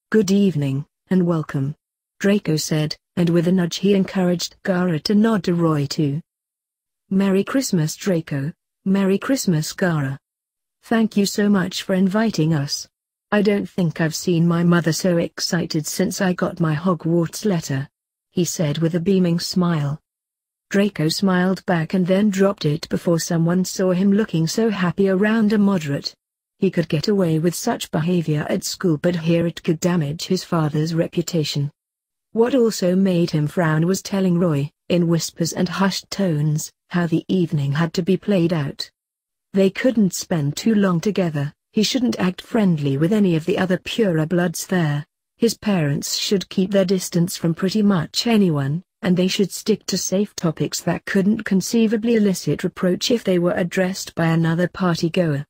"Good evening, and welcome," Draco said, and with a nudge he encouraged Gaara to nod to Roy too. "Merry Christmas, Draco. Merry Christmas, Gaara. Thank you so much for inviting us. I don't think I've seen my mother so excited since I got my Hogwarts letter," he said with a beaming smile. Draco smiled back and then dropped it before someone saw him looking so happy around a moderate. He could get away with such behavior at school, but here it could damage his father's reputation. What also made him frown was telling Roy, in whispers and hushed tones, how the evening had to be played out. They couldn't spend too long together, he shouldn't act friendly with any of the other purebloods there, his parents should keep their distance from pretty much anyone, and they should stick to safe topics that couldn't conceivably elicit reproach if they were addressed by another partygoer.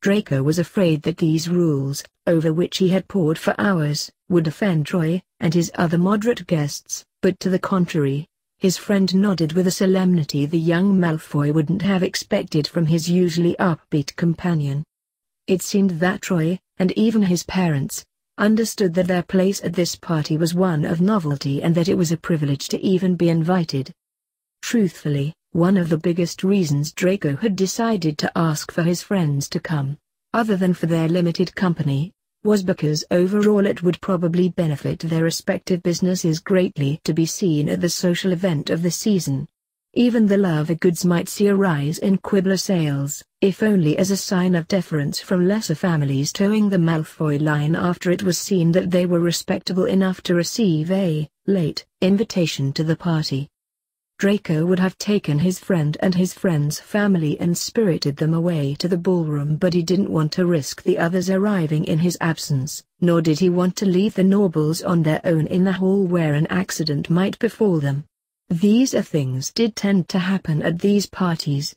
Draco was afraid that these rules, over which he had pored for hours, would offend Roy and his other moderate guests, but to the contrary, his friend nodded with a solemnity the young Malfoy wouldn't have expected from his usually upbeat companion. It seemed that Roy, and even his parents, understood that their place at this party was one of novelty and that it was a privilege to even be invited. Truthfully, one of the biggest reasons Draco had decided to ask for his friends to come, other than for their limited company, was because overall it would probably benefit their respective businesses greatly to be seen at the social event of the season. Even the lava goods might see a rise in Quibbler sales, if only as a sign of deference from lesser families towing the Malfoy line after it was seen that they were respectable enough to receive a late invitation to the party. Draco would have taken his friend and his friend's family and spirited them away to the ballroom, but he didn't want to risk the others arriving in his absence, nor did he want to leave the nobles on their own in the hall where an accident might befall them. These things did tend to happen at these parties.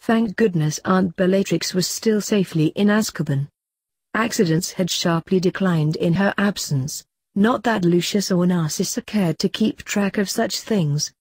Thank goodness Aunt Bellatrix was still safely in Azkaban. Accidents had sharply declined in her absence, not that Lucius or Narcissa cared to keep track of such things.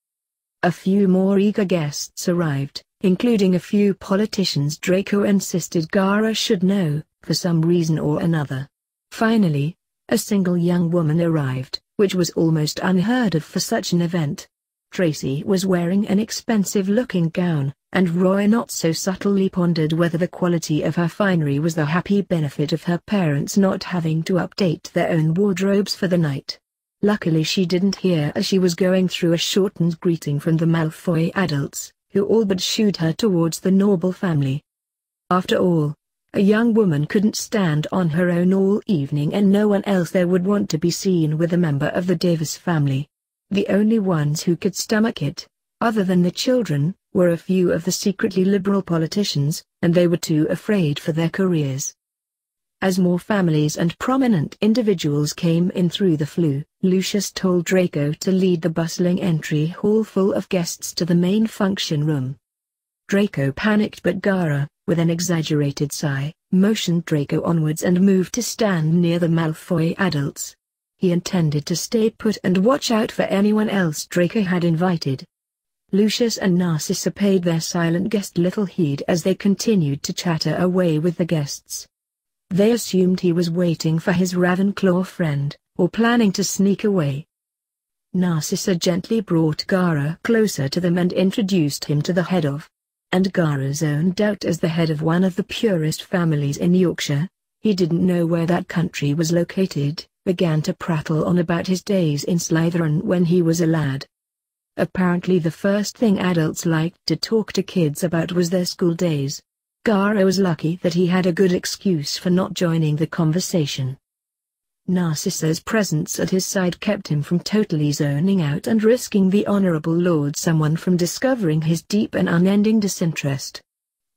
A few more eager guests arrived, including a few politicians Draco insisted Gaara should know, for some reason or another. Finally, a single young woman arrived, which was almost unheard of for such an event. Tracy was wearing an expensive-looking gown, and Roy not so subtly pondered whether the quality of her finery was the happy benefit of her parents not having to update their own wardrobes for the night. Luckily she didn't hear as she was going through a shortened greeting from the Malfoy adults, who all but shooed her towards the noble family. After all, a young woman couldn't stand on her own all evening, and no one else there would want to be seen with a member of the Davis family. The only ones who could stomach it, other than the children, were a few of the secretly liberal politicians, and they were too afraid for their careers. As more families and prominent individuals came in through the flue, Lucius told Draco to lead the bustling entry hall full of guests to the main function room. Draco panicked, but Gaara, with an exaggerated sigh, motioned Draco onwards and moved to stand near the Malfoy adults. He intended to stay put and watch out for anyone else Draco had invited. Lucius and Narcissa paid their silent guest little heed as they continued to chatter away with the guests. They assumed he was waiting for his Ravenclaw friend, or planning to sneak away. Narcissa gently brought Gaara closer to them and introduced him to the head of. And Gaara's own doubt as the head of one of the purest families in Yorkshire, he didn't know where that country was located, began to prattle on about his days in Slytherin when he was a lad. Apparently the first thing adults liked to talk to kids about was their school days. Gaara was lucky that he had a good excuse for not joining the conversation. Narcissa's presence at his side kept him from totally zoning out and risking the Honorable Lord someone from discovering his deep and unending disinterest.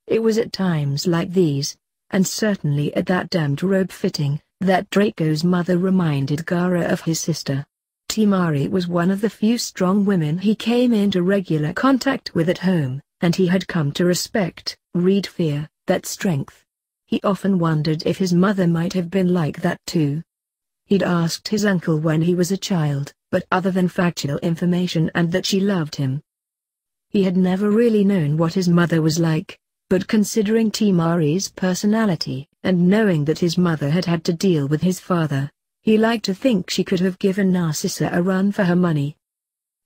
It was at times like these, and certainly at that damned robe fitting, that Draco's mother reminded Gaara of his sister. Timari was one of the few strong women he came into regular contact with at home, and he had come to respect, read fear, that strength. He often wondered if his mother might have been like that too. He'd asked his uncle when he was a child, but other than factual information and that she loved him, he had never really known what his mother was like. But considering Timari's personality, and knowing that his mother had had to deal with his father, he liked to think she could have given Narcissa a run for her money.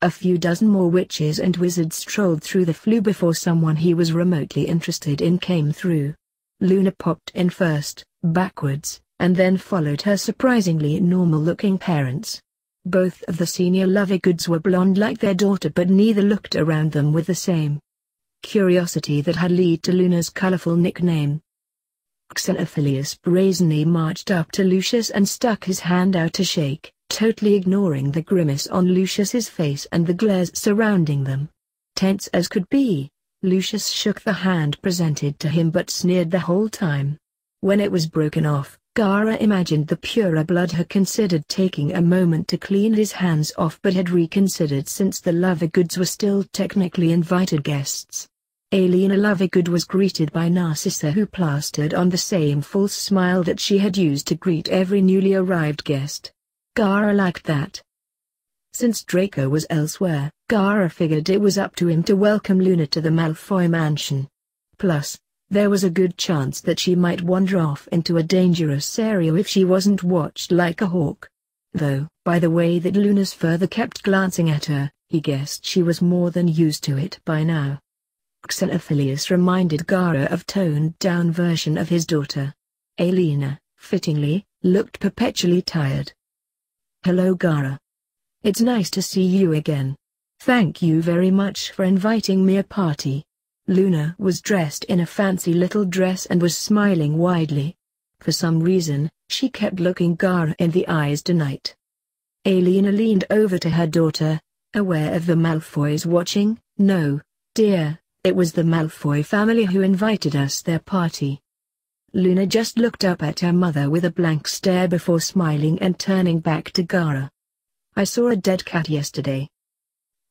A few dozen more witches and wizards strolled through the flue before someone he was remotely interested in came through. Luna popped in first, backwards, and then followed her surprisingly normal-looking parents. Both of the senior Lovegoods were blonde like their daughter, but neither looked around them with the same curiosity that had led to Luna's colorful nickname. Xenophilius brazenly marched up to Lucius and stuck his hand out to shake, totally ignoring the grimace on Lucius's face and the glares surrounding them. Tense as could be, Lucius shook the hand presented to him but sneered the whole time. When it was broken off, Gaara imagined the purer blood had considered taking a moment to clean his hands off but had reconsidered since the Lovegoods were still technically invited guests. Alina Lovegood was greeted by Narcissa, who plastered on the same false smile that she had used to greet every newly arrived guest. Gaara liked that. Since Draco was elsewhere, Gaara figured it was up to him to welcome Luna to the Malfoy mansion. Plus, there was a good chance that she might wander off into a dangerous area if she wasn't watched like a hawk. Though, by the way that Luna's father kept glancing at her, he guessed she was more than used to it by now. Xenophilius reminded Gaara of toned-down version of his daughter. Alina, fittingly, looked perpetually tired. "Hello Gaara. It's nice to see you again. Thank you very much for inviting me a party." Luna was dressed in a fancy little dress and was smiling widely. For some reason, she kept looking Gaara in the eyes tonight. Alina leaned over to her daughter, aware of the Malfoys watching. "No, dear, it was the Malfoy family who invited us their party." Luna just looked up at her mother with a blank stare before smiling and turning back to Gaara. "I saw a dead cat yesterday."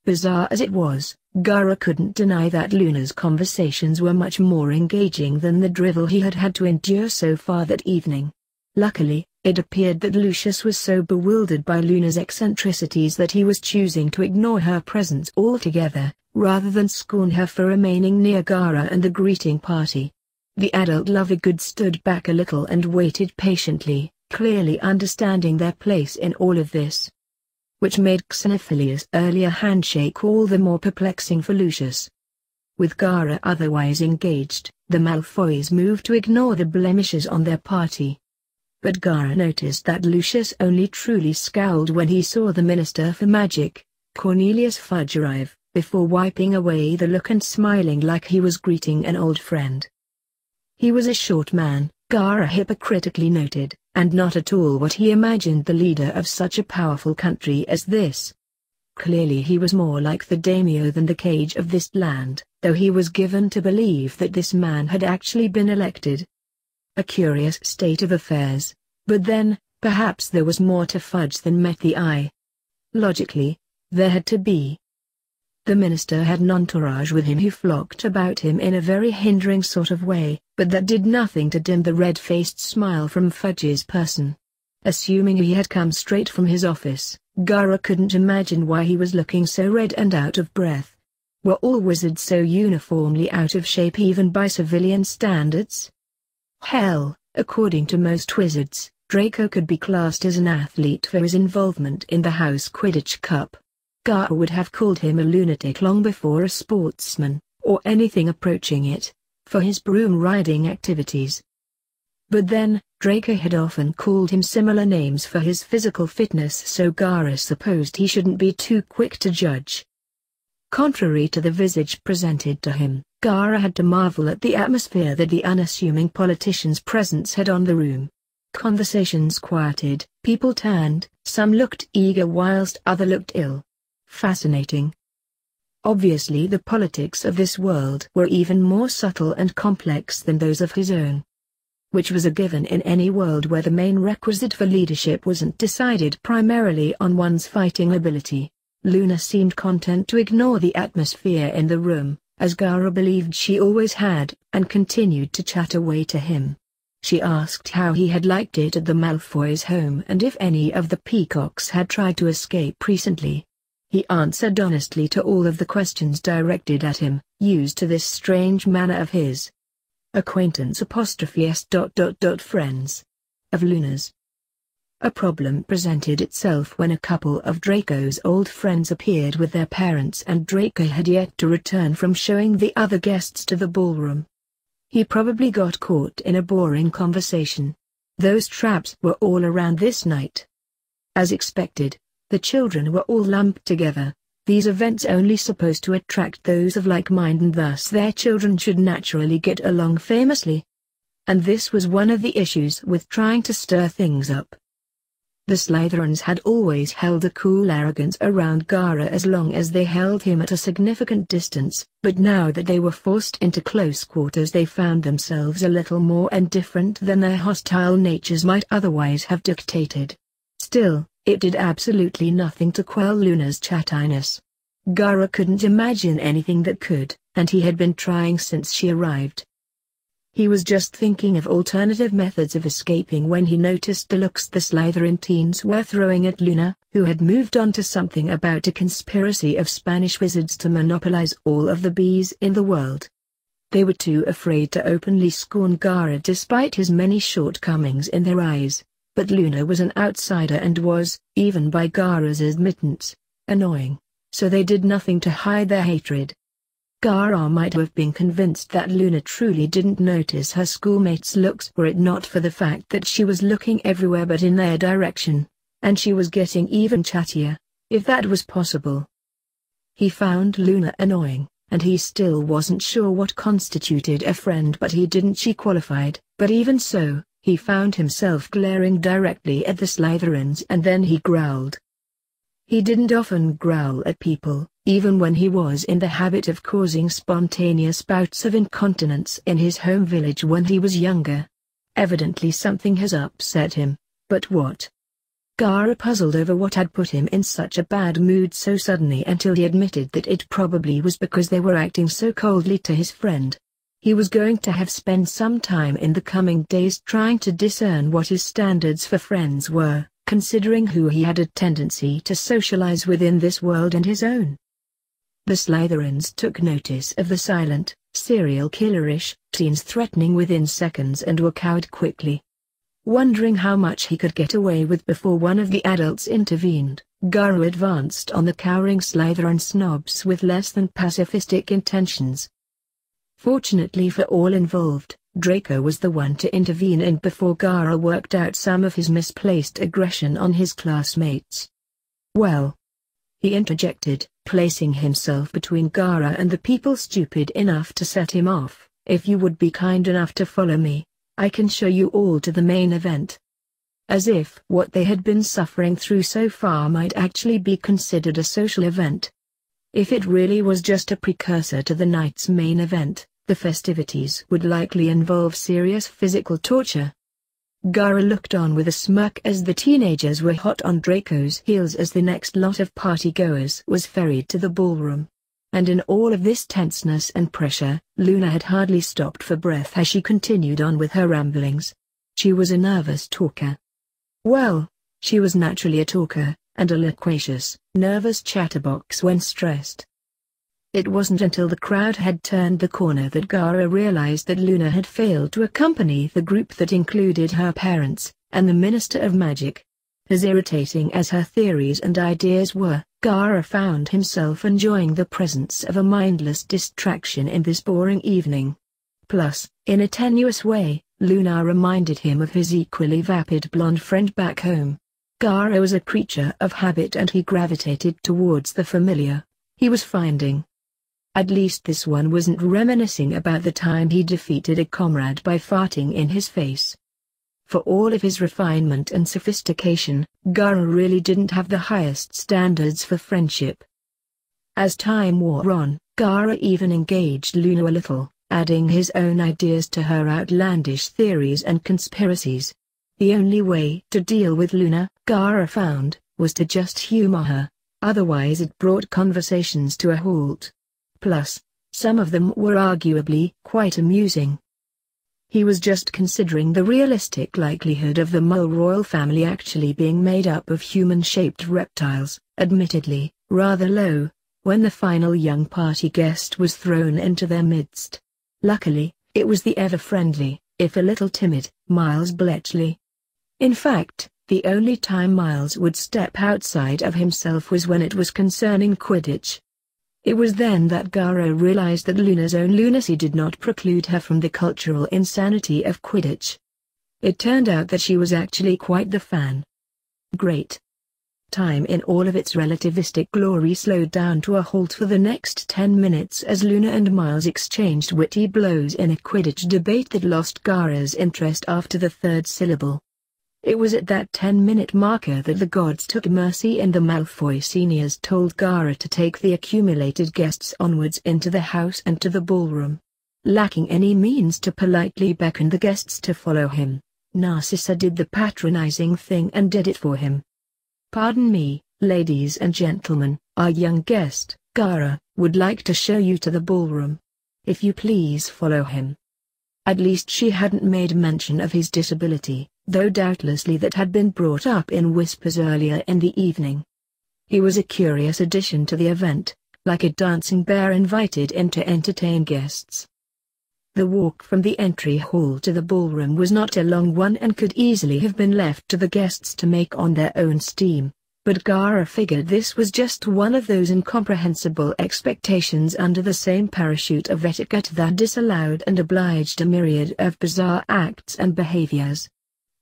Bizarre as it was, Gaara couldn't deny that Luna's conversations were much more engaging than the drivel he had had to endure so far that evening. Luckily, it appeared that Lucius was so bewildered by Luna's eccentricities that he was choosing to ignore her presence altogether, rather than scorn her for remaining near Gaara and the greeting party. The adult Lovegood stood back a little and waited patiently, clearly understanding their place in all of this, which made Xenophilius' earlier handshake all the more perplexing for Lucius. With Gaara otherwise engaged, the Malfoys moved to ignore the blemishes on their party. But Gaara noticed that Lucius only truly scowled when he saw the Minister for Magic, Cornelius Fudge, arrive, before wiping away the look and smiling like he was greeting an old friend. He was a short man, Gaara hypocritically noted, and not at all what he imagined the leader of such a powerful country as this. Clearly he was more like the daimyo than the cage of this land, though he was given to believe that this man had actually been elected. A curious state of affairs, but then, perhaps there was more to Fudge than met the eye. Logically, there had to be. The minister had an entourage with him who flocked about him in a very hindering sort of way, but that did nothing to dim the red-faced smile from Fudge's person. Assuming he had come straight from his office, Gaara couldn't imagine why he was looking so red and out of breath. Were all wizards so uniformly out of shape even by civilian standards? Hell, according to most wizards, Draco could be classed as an athlete for his involvement in the House Quidditch Cup. Gaara would have called him a lunatic long before a sportsman, or anything approaching it, for his broom-riding activities. But then, Draco had often called him similar names for his physical fitness, so Gaara supposed he shouldn't be too quick to judge. Contrary to the visage presented to him, Gaara had to marvel at the atmosphere that the unassuming politician's presence had on the room. Conversations quieted, people turned, some looked eager whilst others looked ill. Fascinating. Obviously the politics of this world were even more subtle and complex than those of his own, which was a given in any world where the main requisite for leadership wasn't decided primarily on one's fighting ability. Luna seemed content to ignore the atmosphere in the room, as Gaara believed she always had, and continued to chat away to him. She asked how he had liked it at the Malfoys' home and if any of the peacocks had tried to escape recently. He answered honestly to all of the questions directed at him, used to this strange manner of his. Acquaintance *s. Friends. Of Luna's. A problem presented itself when a couple of Draco's old friends appeared with their parents and Draco had yet to return from showing the other guests to the ballroom. He probably got caught in a boring conversation. Those traps were all around this night. As expected, the children were all lumped together. These events only supposed to attract those of like mind and thus their children should naturally get along famously. And this was one of the issues with trying to stir things up. The Slytherins had always held a cool arrogance around Gaara as long as they held him at a significant distance, but now that they were forced into close quarters they found themselves a little more indifferent than their hostile natures might otherwise have dictated. Still, it did absolutely nothing to quell Luna's chattiness. Gaara couldn't imagine anything that could, and he had been trying since she arrived. He was just thinking of alternative methods of escaping when he noticed the looks the Slytherin teens were throwing at Luna, who had moved on to something about a conspiracy of Spanish wizards to monopolize all of the bees in the world. They were too afraid to openly scorn Gaara despite his many shortcomings in their eyes, but Luna was an outsider and was, even by Gaara's admittance, annoying, so they did nothing to hide their hatred. Gaara might have been convinced that Luna truly didn't notice her schoolmates' looks were it not for the fact that she was looking everywhere but in their direction, and she was getting even chattier, if that was possible. He found Luna annoying, and he still wasn't sure what constituted a friend but she qualified, but even so, he found himself glaring directly at the Slytherins and then he growled. He didn't often growl at people, even when he was in the habit of causing spontaneous bouts of incontinence in his home village when he was younger. Evidently something has upset him, but what? Gaara puzzled over what had put him in such a bad mood so suddenly until he admitted that it probably was because they were acting so coldly to his friend. He was going to have spent some time in the coming days trying to discern what his standards for friends were, considering who he had a tendency to socialize with in this world and his own. The Slytherins took notice of the silent, serial killerish teens threatening within seconds and were cowed quickly. Wondering how much he could get away with before one of the adults intervened, Gaara advanced on the cowering Slytherin snobs with less than pacifistic intentions. Fortunately for all involved, Draco was the one to intervene and before Gaara worked out some of his misplaced aggression on his classmates. "Well," he interjected, placing himself between Gaara and the people stupid enough to set him off, "if you would be kind enough to follow me, I can show you all to the main event." As if what they had been suffering through so far might actually be considered a social event. If it really was just a precursor to the night's main event, the festivities would likely involve serious physical torture. Gaara looked on with a smirk as the teenagers were hot on Draco's heels as the next lot of partygoers was ferried to the ballroom. And in all of this tenseness and pressure, Luna had hardly stopped for breath as she continued on with her ramblings. She was a nervous talker. Well, she was naturally a talker, and a loquacious, nervous chatterbox when stressed. It wasn't until the crowd had turned the corner that Gaara realized that Luna had failed to accompany the group that included her parents, and the Minister of Magic. As irritating as her theories and ideas were, Gaara found himself enjoying the presence of a mindless distraction in this boring evening. Plus, in a tenuous way, Luna reminded him of his equally vapid blonde friend back home. Gaara was a creature of habit and he gravitated towards the familiar. He was finding. At least this one wasn't reminiscing about the time he defeated a comrade by farting in his face. For all of his refinement and sophistication, Gaara really didn't have the highest standards for friendship. As time wore on, Gaara even engaged Luna a little, adding his own ideas to her outlandish theories and conspiracies. The only way to deal with Luna, Gaara found, was to just humor her, otherwise it brought conversations to a halt. Plus, some of them were arguably quite amusing. He was just considering the realistic likelihood of the Mole royal family actually being made up of human-shaped reptiles, admittedly, rather low, when the final young party guest was thrown into their midst. Luckily, it was the ever-friendly, if a little timid, Miles Bletchley. In fact, the only time Miles would step outside of himself was when it was concerning Quidditch. It was then that Gaara realized that Luna's own lunacy did not preclude her from the cultural insanity of Quidditch. It turned out that she was actually quite the fan. Great. Time in all of its relativistic glory slowed down to a halt for the next 10 minutes as Luna and Miles exchanged witty blows in a Quidditch debate that lost Gaara's interest after the third syllable. It was at that 10-minute marker that the gods took mercy and the Malfoy seniors told Gaara to take the accumulated guests onwards into the house and to the ballroom. Lacking any means to politely beckon the guests to follow him, Narcissa did the patronizing thing and did it for him. "Pardon me, ladies and gentlemen, our young guest, Gaara, would like to show you to the ballroom. If you please follow him." At least she hadn't made mention of his disability, though doubtlessly that had been brought up in whispers earlier in the evening. He was a curious addition to the event, like a dancing bear invited in to entertain guests. The walk from the entry hall to the ballroom was not a long one and could easily have been left to the guests to make on their own steam, but Gaara figured this was just one of those incomprehensible expectations under the same parachute of etiquette that disallowed and obliged a myriad of bizarre acts and behaviors.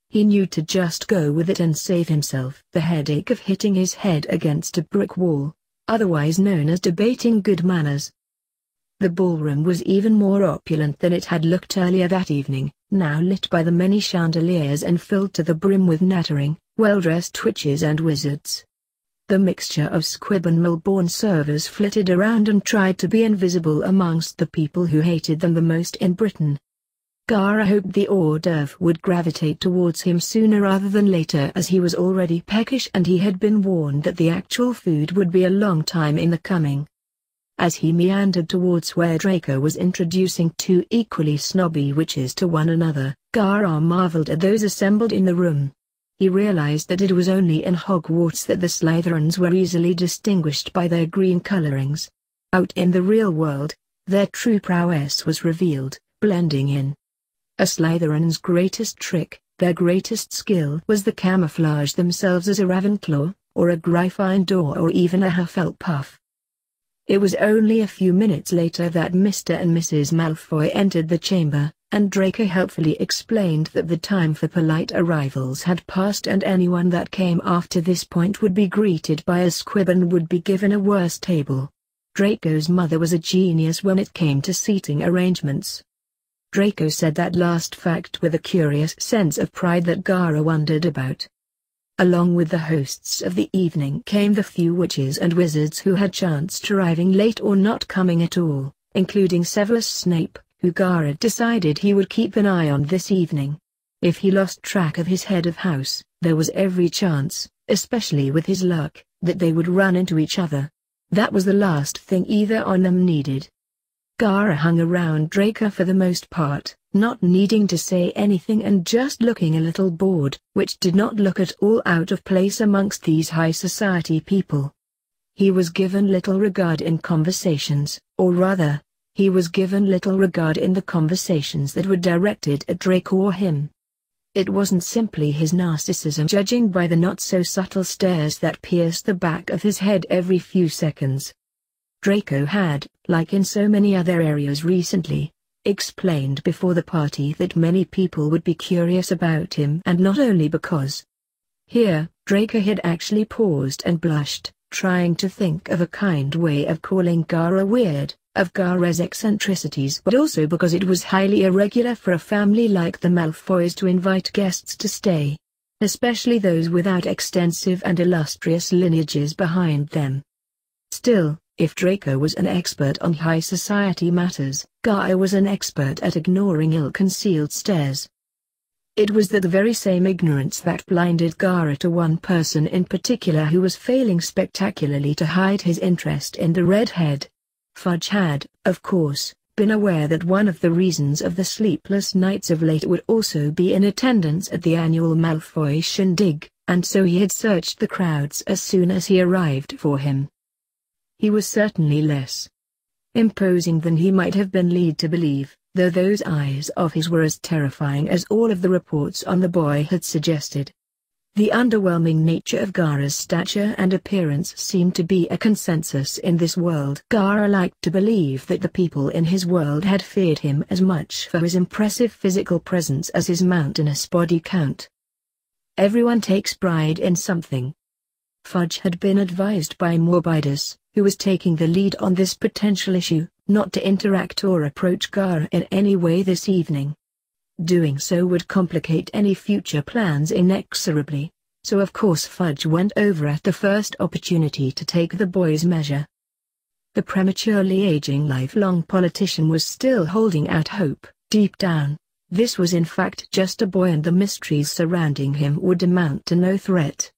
He knew to just go with it and save himself the headache of hitting his head against a brick wall, otherwise known as debating good manners. The ballroom was even more opulent than it had looked earlier that evening, now lit by the many chandeliers and filled to the brim with nattering, well-dressed witches and wizards. The mixture of squib and mole-born servers flitted around and tried to be invisible amongst the people who hated them the most in Britain. Gaara hoped the hors d'oeuvre would gravitate towards him sooner rather than later, as he was already peckish and he had been warned that the actual food would be a long time in the coming. As he meandered towards where Draco was introducing two equally snobby witches to one another, Gaara marveled at those assembled in the room. He realized that it was only in Hogwarts that the Slytherins were easily distinguished by their green colorings. Out in the real world, their true prowess was revealed, blending in. A Slytherin's greatest trick, their greatest skill, was the camouflage themselves as a Ravenclaw, or a Gryffindor or even a Hufflepuff. It was only a few minutes later that Mr. and Mrs. Malfoy entered the chamber, and Draco helpfully explained that the time for polite arrivals had passed and anyone that came after this point would be greeted by a squib and would be given a worse table. Draco's mother was a genius when it came to seating arrangements. Draco said that last fact with a curious sense of pride that Gaara wondered about. Along with the hosts of the evening came the few witches and wizards who had chanced arriving late or not coming at all, including Severus Snape, who Gaara decided he would keep an eye on this evening. If he lost track of his head of house, there was every chance, especially with his luck, that they would run into each other. That was the last thing either on them needed. Gaara hung around Draco for the most part, not needing to say anything and just looking a little bored, which did not look at all out of place amongst these high society people. He was given little regard in conversations, or rather, he was given little regard in the conversations that were directed at Draco or him. It wasn't simply his narcissism, judging by the not-so-subtle stares that pierced the back of his head every few seconds. Draco had, like in so many other areas recently, explained before the party that many people would be curious about him, and not only because. Here, Draco had actually paused and blushed, trying to think of a kind way of calling Gaara weird, of Gaara's eccentricities, but also because it was highly irregular for a family like the Malfoys to invite guests to stay, especially those without extensive and illustrious lineages behind them. Still, if Draco was an expert on high society matters, Gaara was an expert at ignoring ill-concealed stares. It was that very same ignorance that blinded Gaara to one person in particular who was failing spectacularly to hide his interest in the redhead. Fudge had, of course, been aware that one of the reasons of the sleepless nights of late would also be in attendance at the annual Malfoy shindig, and so he had searched the crowds as soon as he arrived for him. He was certainly less imposing than he might have been led to believe, though those eyes of his were as terrifying as all of the reports on the boy had suggested. The underwhelming nature of Gaara's stature and appearance seemed to be a consensus in this world. Gaara liked to believe that the people in his world had feared him as much for his impressive physical presence as his mountainous body count. Everyone takes pride in something. Fudge had been advised by Morbius, who was taking the lead on this potential issue, not to interact or approach Gaara in any way this evening. Doing so would complicate any future plans inexorably, so of course Fudge went over at the first opportunity to take the boy's measure. The prematurely aging lifelong politician was still holding out hope. Deep down, this was in fact just a boy, and the mysteries surrounding him would amount to no threat.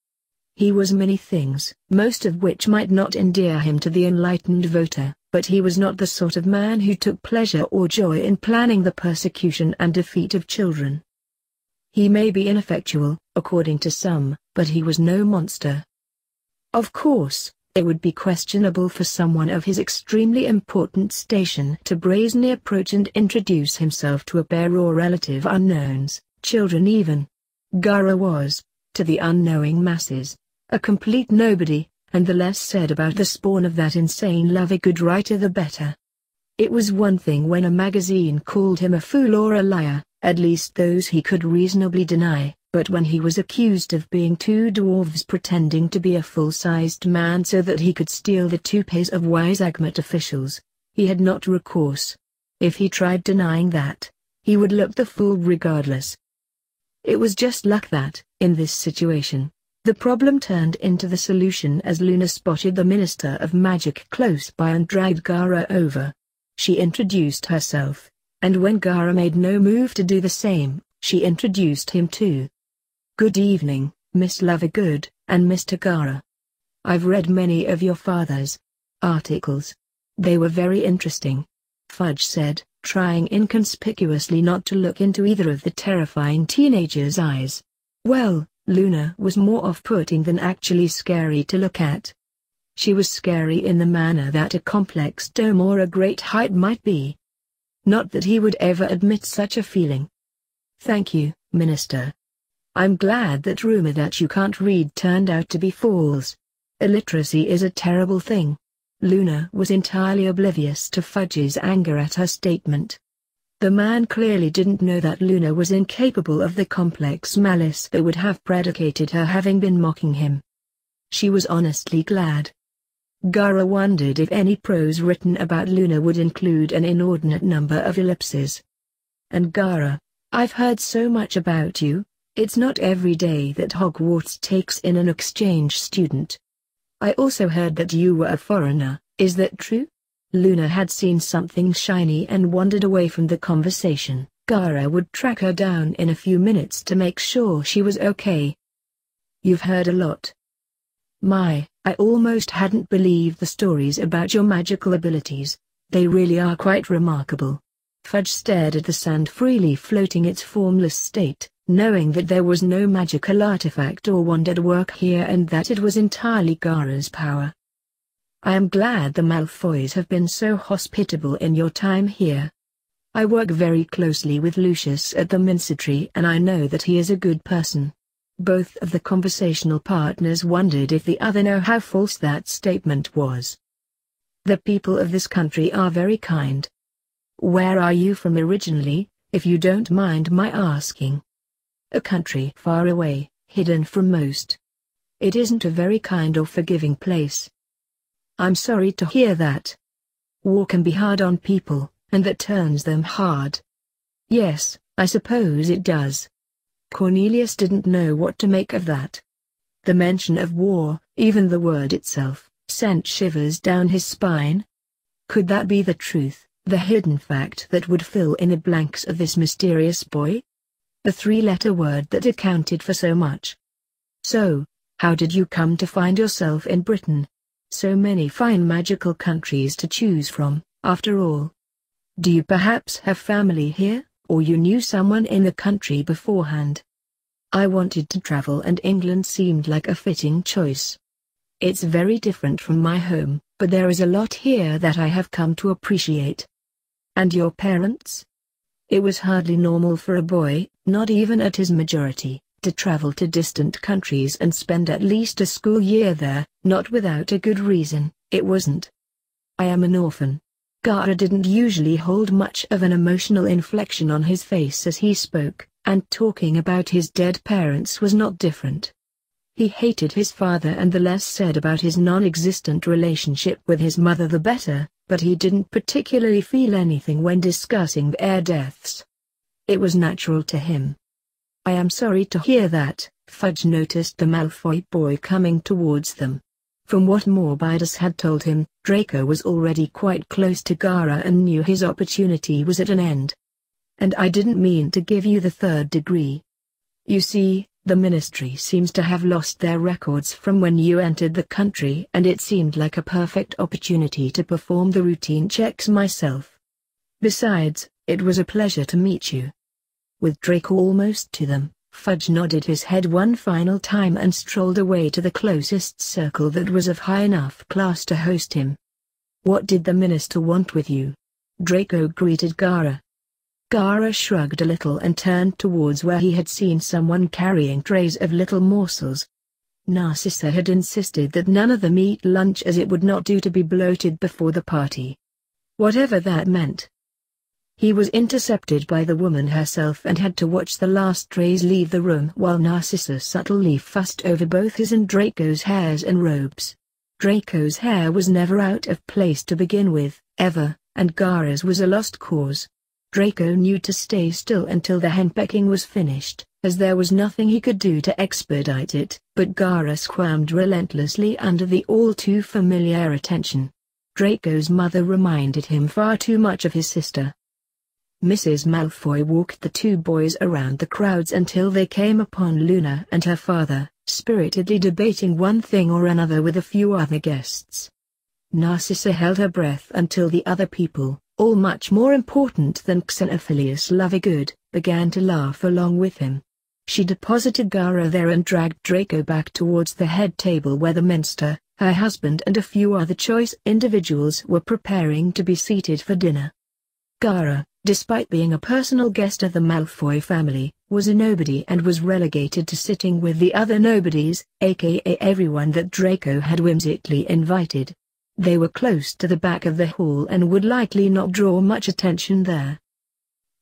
He was many things, most of which might not endear him to the enlightened voter, but he was not the sort of man who took pleasure or joy in planning the persecution and defeat of children. He may be ineffectual, according to some, but he was no monster. Of course, it would be questionable for someone of his extremely important station to brazenly approach and introduce himself to a pair or relative unknowns, children even. Gaara was, to the unknowing masses, a complete nobody, and the less said about the spawn of that insane Lovegood writer the better. It was one thing when a magazine called him a fool or a liar, at least those he could reasonably deny, but when he was accused of being two dwarves pretending to be a full-sized man so that he could steal the toupees of wise Agmat officials, he had not recourse. If he tried denying that, he would look the fool regardless. It was just luck that, in this situation, the problem turned into the solution as Luna spotted the Minister of Magic close by and dragged Gaara over. She introduced herself, and when Gaara made no move to do the same, she introduced him too. "Good evening, Miss Lovegood, and Mr. Gaara. I've read many of your father's articles. They were very interesting," Fudge said, trying inconspicuously not to look into either of the terrifying teenager's eyes. Well, Luna was more off-putting than actually scary to look at. She was scary in the manner that a complex dome or a great height might be. Not that he would ever admit such a feeling. "Thank you, Minister. I'm glad that rumor that you can't read turned out to be false. Illiteracy is a terrible thing." Luna was entirely oblivious to Fudge's anger at her statement. The man clearly didn't know that Luna was incapable of the complex malice that would have predicated her having been mocking him. She was honestly glad. Gaara wondered if any prose written about Luna would include an inordinate number of ellipses. "And Gaara, I've heard so much about you. It's not every day that Hogwarts takes in an exchange student. I also heard that you were a foreigner, is that true?" Luna had seen something shiny and wandered away from the conversation. Gaara would track her down in a few minutes to make sure she was okay. "You've heard a lot. I almost hadn't believed the stories about your magical abilities. They really are quite remarkable." Fudge stared at the sand freely floating its formless state, knowing that there was no magical artifact or wand at work here and that it was entirely Gaara's power. "I am glad the Malfoys have been so hospitable in your time here. I work very closely with Lucius at the Ministry and I know that he is a good person." Both of the conversational partners wondered if the other knew how false that statement was. "The people of this country are very kind. Where are you from originally, if you don't mind my asking?" "A country far away, hidden from most. It isn't a very kind or forgiving place." "I'm sorry to hear that. War can be hard on people, and that turns them hard." "Yes, I suppose it does." Cornelius didn't know what to make of that. The mention of war, even the word itself, sent shivers down his spine. Could that be the truth, the hidden fact that would fill in the blanks of this mysterious boy? The three-letter word that accounted for so much. "So, how did you come to find yourself in Britain? So many fine magical countries to choose from, after all." Do you perhaps have family here, or you knew someone in the country beforehand? I wanted to travel and England seemed like a fitting choice. It's very different from my home, but there is a lot here that I have come to appreciate. And your parents? It was hardly normal for a boy, not even at his majority, to travel to distant countries and spend at least a school year there, not without a good reason. It wasn't. I am an orphan. Gaara didn't usually hold much of an emotional inflection on his face as he spoke, and talking about his dead parents was not different. He hated his father, and the less said about his non-existent relationship with his mother the better, but he didn't particularly feel anything when discussing their deaths. It was natural to him. I am sorry to hear that. Fudge noticed the Malfoy boy coming towards them. From what Morbius had told him, Draco was already quite close to Gaara and knew his opportunity was at an end. And I didn't mean to give you the third degree. You see, the ministry seems to have lost their records from when you entered the country, and it seemed like a perfect opportunity to perform the routine checks myself. Besides, it was a pleasure to meet you. With Draco almost to them, Fudge nodded his head one final time and strolled away to the closest circle that was of high enough class to host him. What did the minister want with you? Draco greeted Gaara. Gaara shrugged a little and turned towards where he had seen someone carrying trays of little morsels. Narcissa had insisted that none of them eat lunch as it would not do to be bloated before the party. Whatever that meant. He was intercepted by the woman herself and had to watch the last trays leave the room while Narcissa subtly fussed over both his and Draco's hairs and robes. Draco's hair was never out of place to begin with, ever, and Gaara's was a lost cause. Draco knew to stay still until the henpecking was finished, as there was nothing he could do to expedite it, but Gaara squirmed relentlessly under the all-too-familiar attention. Draco's mother reminded him far too much of his sister. Mrs. Malfoy walked the two boys around the crowds until they came upon Luna and her father, spiritedly debating one thing or another with a few other guests. Narcissa held her breath until the other people, all much more important than Xenophilius Lovegood, began to laugh along with him. She deposited Gaara there and dragged Draco back towards the head table where the minster, her husband and a few other choice individuals were preparing to be seated for dinner. Gaara, despite being a personal guest of the Malfoy family, was a nobody and was relegated to sitting with the other nobodies, aka everyone that Draco had whimsically invited. They were close to the back of the hall and would likely not draw much attention there.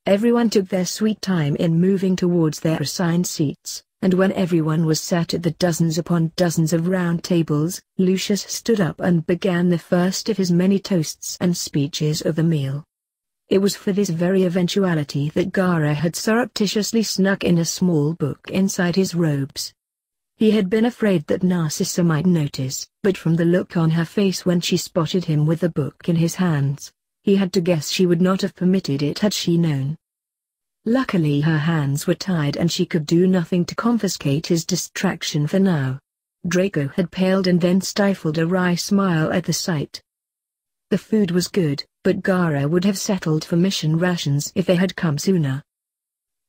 Everyone took their sweet time in moving towards their assigned seats, and when everyone was sat at the dozens upon dozens of round tables, Lucius stood up and began the first of his many toasts and speeches of the meal. It was for this very eventuality that Gaara had surreptitiously snuck in a small book inside his robes. He had been afraid that Narcissa might notice, but from the look on her face when she spotted him with the book in his hands, he had to guess she would not have permitted it had she known. Luckily her hands were tied and she could do nothing to confiscate his distraction for now. Draco had paled and then stifled a wry smile at the sight. The food was good, but Gaara would have settled for mission rations if they had come sooner.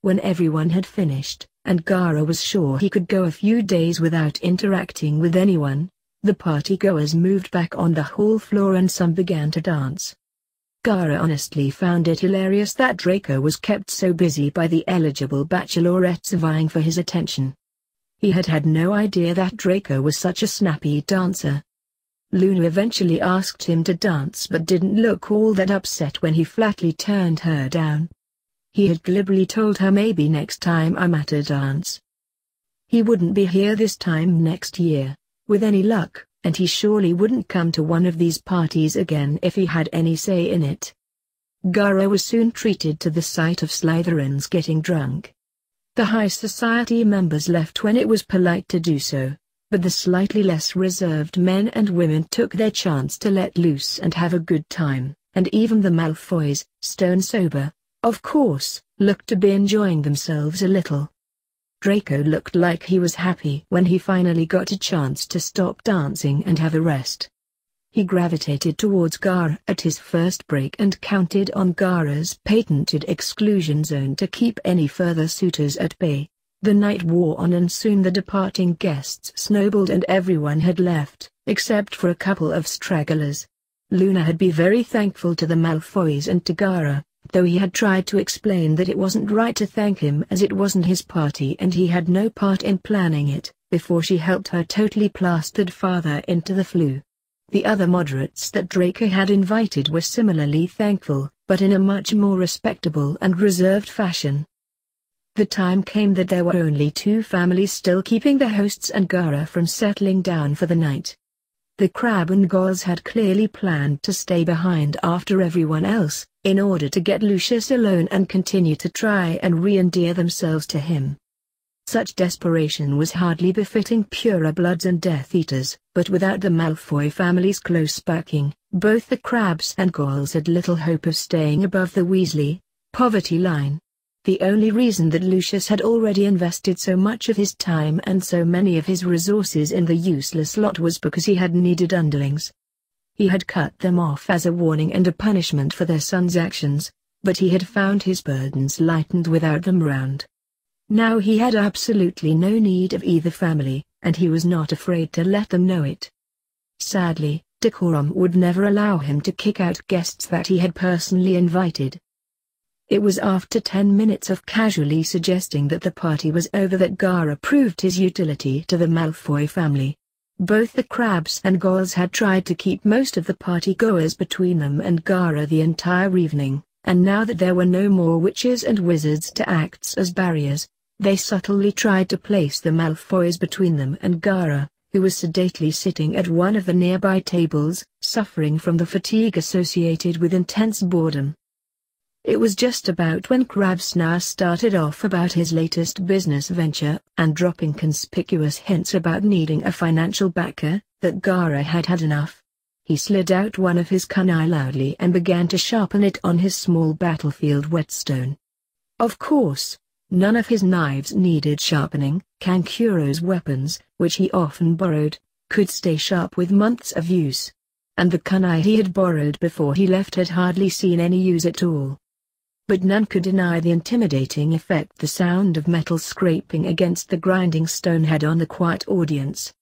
When everyone had finished, and Gaara was sure he could go a few days without interacting with anyone, the party-goers moved back on the hall floor and some began to dance. Gaara honestly found it hilarious that Draco was kept so busy by the eligible bachelorettes vying for his attention. He had had no idea that Draco was such a snappy dancer. Luna eventually asked him to dance but didn't look all that upset when he flatly turned her down. He had glibly told her maybe next time I'm at a dance. He wouldn't be here this time next year, with any luck, and he surely wouldn't come to one of these parties again if he had any say in it. Gaara was soon treated to the sight of Slytherins getting drunk. The high society members left when it was polite to do so, but the slightly less reserved men and women took their chance to let loose and have a good time, and even the Malfoys, stone sober, of course, looked to be enjoying themselves a little. Draco looked like he was happy when he finally got a chance to stop dancing and have a rest. He gravitated towards Gaara at his first break and counted on Gaara's patented exclusion zone to keep any further suitors at bay. The night wore on and soon the departing guests snowballed and everyone had left, except for a couple of stragglers. Luna had been very thankful to the Malfoys and to Gaara, though he had tried to explain that it wasn't right to thank him as it wasn't his party and he had no part in planning it, before she helped her totally plastered father into the flu. The other moderates that Draco had invited were similarly thankful, but in a much more respectable and reserved fashion. The time came that there were only two families still keeping the hosts and Gaara from settling down for the night. The Crab and Goyle had clearly planned to stay behind after everyone else, in order to get Lucius alone and continue to try and re-endear themselves to him. Such desperation was hardly befitting purebloods and Death Eaters, but without the Malfoy family's close backing, both the Crabs and Goyle had little hope of staying above the Weasley poverty line. The only reason that Lucius had already invested so much of his time and so many of his resources in the useless lot was because he had needed underlings. He had cut them off as a warning and a punishment for their son's actions, but he had found his burdens lightened without them around. Now he had absolutely no need of either family, and he was not afraid to let them know it. Sadly, decorum would never allow him to kick out guests that he had personally invited. It was after 10 minutes of casually suggesting that the party was over that Gaara proved his utility to the Malfoy family. Both the Crabs and Goyle had tried to keep most of the party-goers between them and Gaara the entire evening, and now that there were no more witches and wizards to act as barriers, they subtly tried to place the Malfoys between them and Gaara, who was sedately sitting at one of the nearby tables, suffering from the fatigue associated with intense boredom. It was just about when Crabs now started off about his latest business venture, and dropping conspicuous hints about needing a financial backer, that Gaara had had enough. He slid out one of his kunai loudly and began to sharpen it on his small battlefield whetstone. Of course, none of his knives needed sharpening. Kankuro's weapons, which he often borrowed, could stay sharp with months of use. And the kunai he had borrowed before he left had hardly seen any use at all. But none could deny the intimidating effect the sound of metal scraping against the grinding stone had on the quiet audience.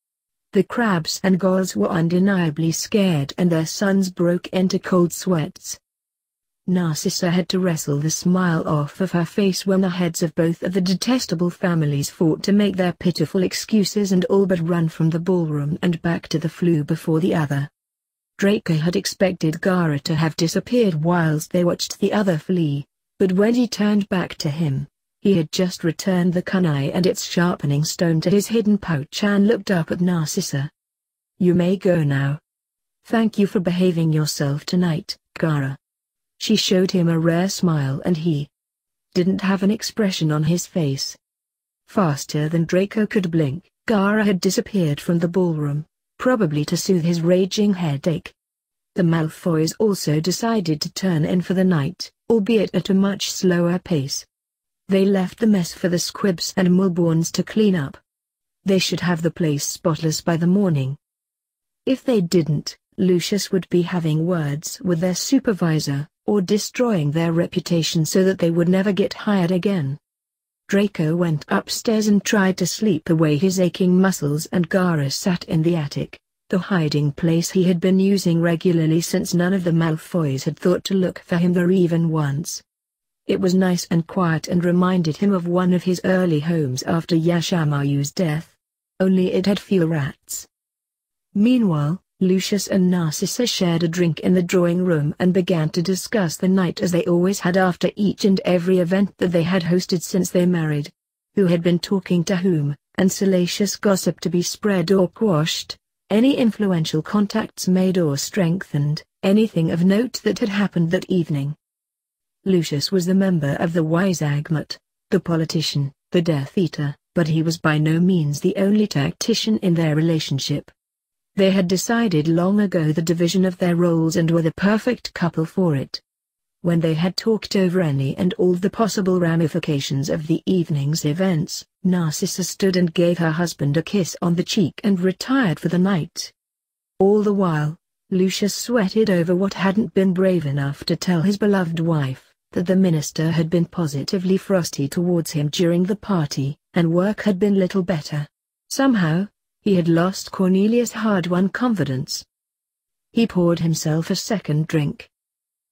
The Crabs and Goyle were undeniably scared and their sons broke into cold sweats. Narcissa had to wrestle the smile off of her face when the heads of both of the detestable families fought to make their pitiful excuses and all but run from the ballroom and back to the flue before the other. Draco had expected Gaara to have disappeared whilst they watched the other flee, but when he turned back to him, he had just returned the kunai and its sharpening stone to his hidden pouch and looked up at Narcissa. "You may go now. Thank you for behaving yourself tonight, Gaara." She showed him a rare smile and he didn't have an expression on his face. Faster than Draco could blink, Gaara had disappeared from the ballroom, probably to soothe his raging headache. The Malfoys also decided to turn in for the night, albeit at a much slower pace. They left the mess for the Squibs and Mulborns to clean up. They should have the place spotless by the morning. If they didn't, Lucius would be having words with their supervisor, or destroying their reputation so that they would never get hired again. Draco went upstairs and tried to sleep away his aching muscles and Gaara sat in the attic, the hiding place he had been using regularly since none of the Malfoys had thought to look for him there even once. It was nice and quiet and reminded him of one of his early homes after Yashamayu's death. Only it had fewer rats. Meanwhile, Lucius and Narcissa shared a drink in the drawing room and began to discuss the night as they always had after each and every event that they had hosted since they married. Who had been talking to whom, and salacious gossip to be spread or quashed, any influential contacts made or strengthened, anything of note that had happened that evening. Lucius was the member of the Wiseagmat, the politician, the Death Eater, but he was by no means the only tactician in their relationship. They had decided long ago the division of their roles and were the perfect couple for it. When they had talked over any and all the possible ramifications of the evening's events, Narcissa stood and gave her husband a kiss on the cheek and retired for the night. All the while, Lucius sweated over what hadn't been brave enough to tell his beloved wife, that the minister had been positively frosty towards him during the party, and work had been little better. Somehow, he had lost Cornelius' hard-won confidence. He poured himself a second drink.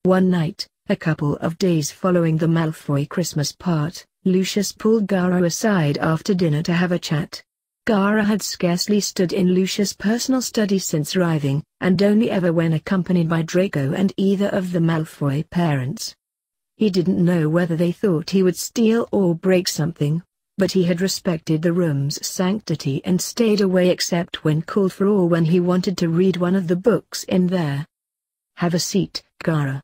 One night, a couple of days following the Malfoy Christmas part, Lucius pulled Gaara aside after dinner to have a chat. Gaara had scarcely stood in Lucius' personal study since arriving, and only ever when accompanied by Draco and either of the Malfoy parents. He didn't know whether they thought he would steal or break something, but he had respected the room's sanctity and stayed away except when called for or when he wanted to read one of the books in there. "Have a seat, Gaara."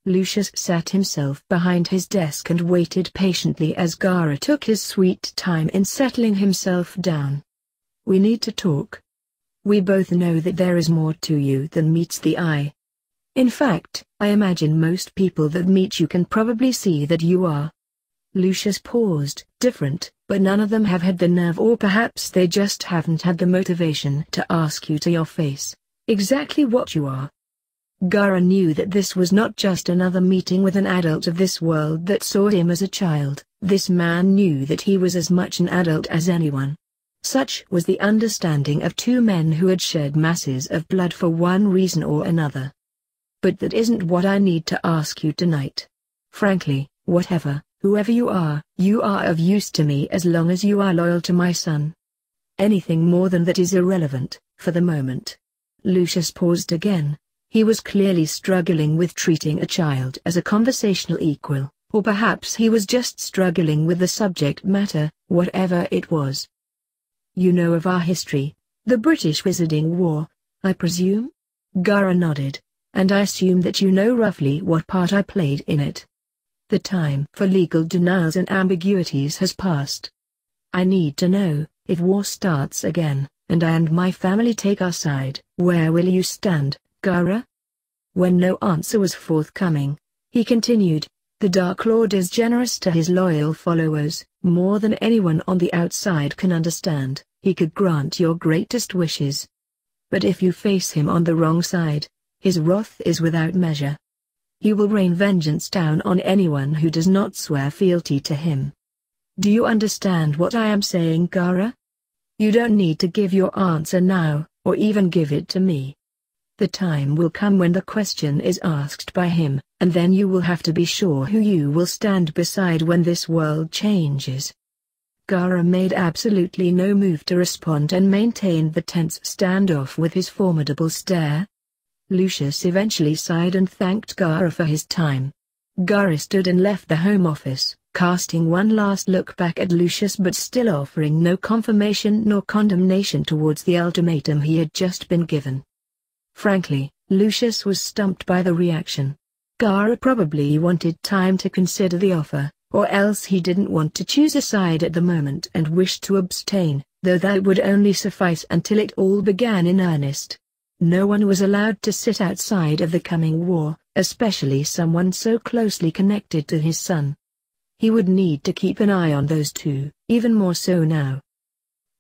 Lucius sat himself behind his desk and waited patiently as Gaara took his sweet time in settling himself down. "We need to talk. We both know that there is more to you than meets the eye. In fact, I imagine most people that meet you can probably see that you are." Lucius paused. "Different, but none of them have had the nerve, or perhaps they just haven't had the motivation to ask you to your face exactly what you are." Gaara knew that this was not just another meeting with an adult of this world that saw him as a child. This man knew that he was as much an adult as anyone. Such was the understanding of two men who had shed masses of blood for one reason or another. "But that isn't what I need to ask you tonight. Frankly, whoever you are of use to me as long as you are loyal to my son. Anything more than that is irrelevant, for the moment." Lucius paused again. He was clearly struggling with treating a child as a conversational equal, or perhaps he was just struggling with the subject matter, whatever it was. "You know of our history, the British Wizarding War, I presume?" Gaara nodded. "And I assume that you know roughly what part I played in it. The time for legal denials and ambiguities has passed. I need to know, if war starts again, and I and my family take our side, where will you stand, Gaara?" When no answer was forthcoming, he continued, "The Dark Lord is generous to his loyal followers, more than anyone on the outside can understand. He could grant your greatest wishes. But if you face him on the wrong side, his wrath is without measure. He will rain vengeance down on anyone who does not swear fealty to him. Do you understand what I am saying, Gaara? You don't need to give your answer now, or even give it to me. The time will come when the question is asked by him, and then you will have to be sure who you will stand beside when this world changes." Gaara made absolutely no move to respond and maintained the tense standoff with his formidable stare. Lucius eventually sighed and thanked Gaara for his time. Gaara stood and left the home office, casting one last look back at Lucius but still offering no confirmation nor condemnation towards the ultimatum he had just been given. Frankly, Lucius was stumped by the reaction. Gaara probably wanted time to consider the offer, or else he didn't want to choose a side at the moment and wished to abstain, though that would only suffice until it all began in earnest. No one was allowed to sit outside of the coming war, especially someone so closely connected to his son. He would need to keep an eye on those two, even more so now.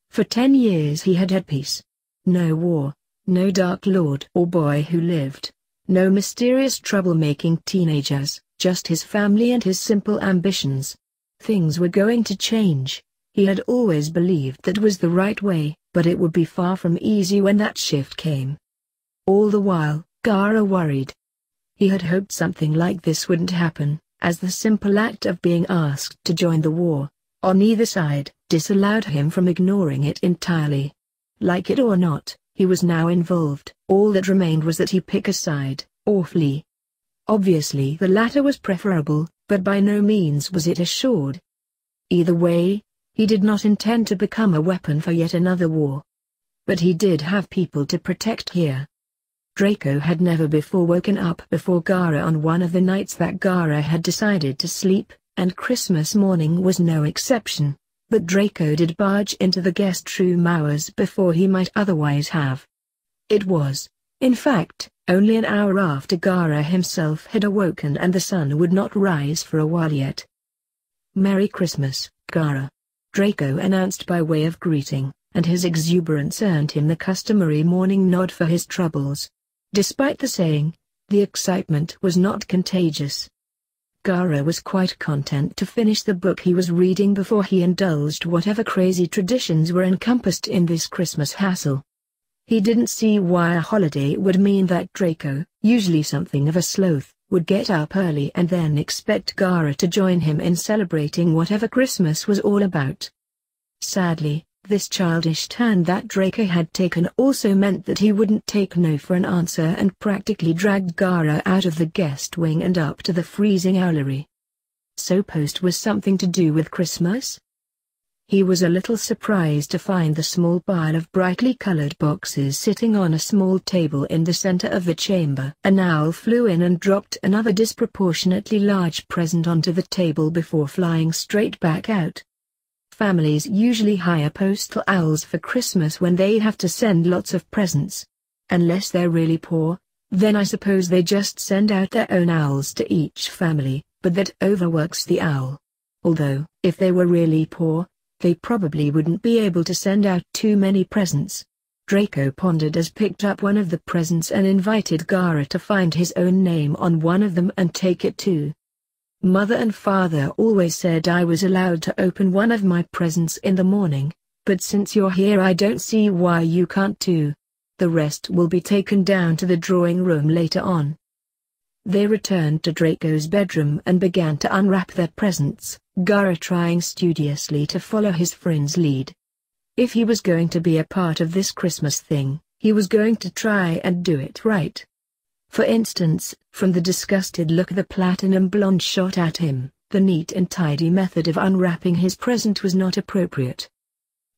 For 10 years he had had peace. No war, no Dark Lord or boy who lived, no mysterious troublemaking teenagers, just his family and his simple ambitions. Things were going to change. He had always believed that was the right way, but it would be far from easy when that shift came. All the while, Gaara worried. He had hoped something like this wouldn't happen, as the simple act of being asked to join the war, on either side, disallowed him from ignoring it entirely. Like it or not, he was now involved. All that remained was that he pick a side, or flee. Obviously the latter was preferable, but by no means was it assured. Either way, he did not intend to become a weapon for yet another war. But he did have people to protect here. Draco had never before woken up before Gaara on one of the nights that Gaara had decided to sleep, and Christmas morning was no exception, but Draco did barge into the guest room hours before he might otherwise have. It was, in fact, only an hour after Gaara himself had awoken and the sun would not rise for a while yet. "Merry Christmas, Gaara," Draco announced by way of greeting, and his exuberance earned him the customary morning nod for his troubles. Despite the saying, the excitement was not contagious. Gaara was quite content to finish the book he was reading before he indulged whatever crazy traditions were encompassed in this Christmas hassle. He didn't see why a holiday would mean that Draco, usually something of a sloth, would get up early and then expect Gaara to join him in celebrating whatever Christmas was all about. Sadly, this childish turn that Draco had taken also meant that he wouldn't take no for an answer and practically dragged Gaara out of the guest wing and up to the freezing owlery. So post was something to do with Christmas? He was a little surprised to find the small pile of brightly colored boxes sitting on a small table in the center of the chamber. An owl flew in and dropped another disproportionately large present onto the table before flying straight back out. Families usually hire postal owls for Christmas when they have to send lots of presents. Unless they're really poor, then I suppose they just send out their own owls to each family, but that overworks the owl. Although, if they were really poor, they probably wouldn't be able to send out too many presents. Draco pondered as picked up one of the presents and invited Gaara to find his own name on one of them and take it too. Mother and father always said I was allowed to open one of my presents in the morning, but since you're here I don't see why you can't too. The rest will be taken down to the drawing room later on. They returned to Draco's bedroom and began to unwrap their presents, Gaara trying studiously to follow his friend's lead. If he was going to be a part of this Christmas thing, he was going to try and do it right. For instance, from the disgusted look the platinum blonde shot at him, the neat and tidy method of unwrapping his present was not appropriate.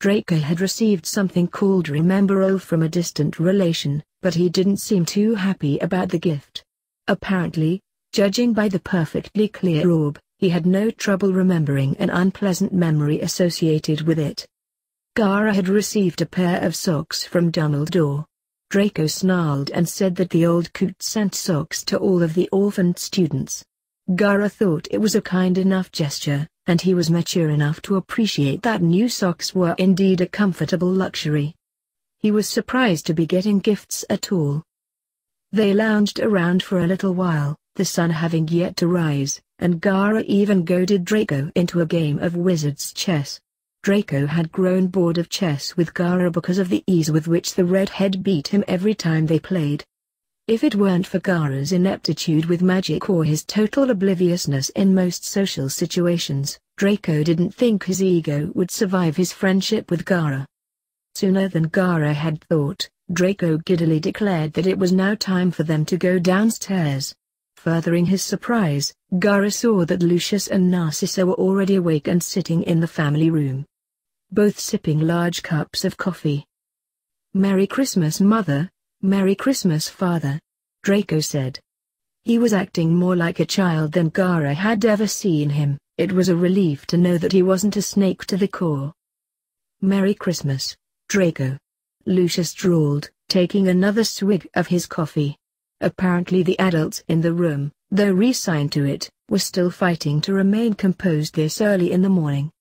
Draco had received something called Rememberall from a distant relation, but he didn't seem too happy about the gift. Apparently, judging by the perfectly clear orb, he had no trouble remembering an unpleasant memory associated with it. Gaara had received a pair of socks from Dumbledore. Draco snarled and said that the old coot sent socks to all of the orphaned students. Gaara thought it was a kind enough gesture, and he was mature enough to appreciate that new socks were indeed a comfortable luxury. He was surprised to be getting gifts at all. They lounged around for a little while, the sun having yet to rise, and Gaara even goaded Draco into a game of wizard's chess. Draco had grown bored of chess with Gaara because of the ease with which the redhead beat him every time they played. If it weren't for Gaara's ineptitude with magic or his total obliviousness in most social situations, Draco didn't think his ego would survive his friendship with Gaara. Sooner than Gaara had thought, Draco giddily declared that it was now time for them to go downstairs. Furthering his surprise, Gaara saw that Lucius and Narcissa were already awake and sitting in the family room, both sipping large cups of coffee. "Merry Christmas, Mother. Merry Christmas, Father," Draco said. He was acting more like a child than Gaara had ever seen him. It was a relief to know that he wasn't a snake to the core. "Merry Christmas, Draco," Lucius drawled, taking another swig of his coffee. Apparently the adults in the room, though resigned to it, were still fighting to remain composed this early in the morning.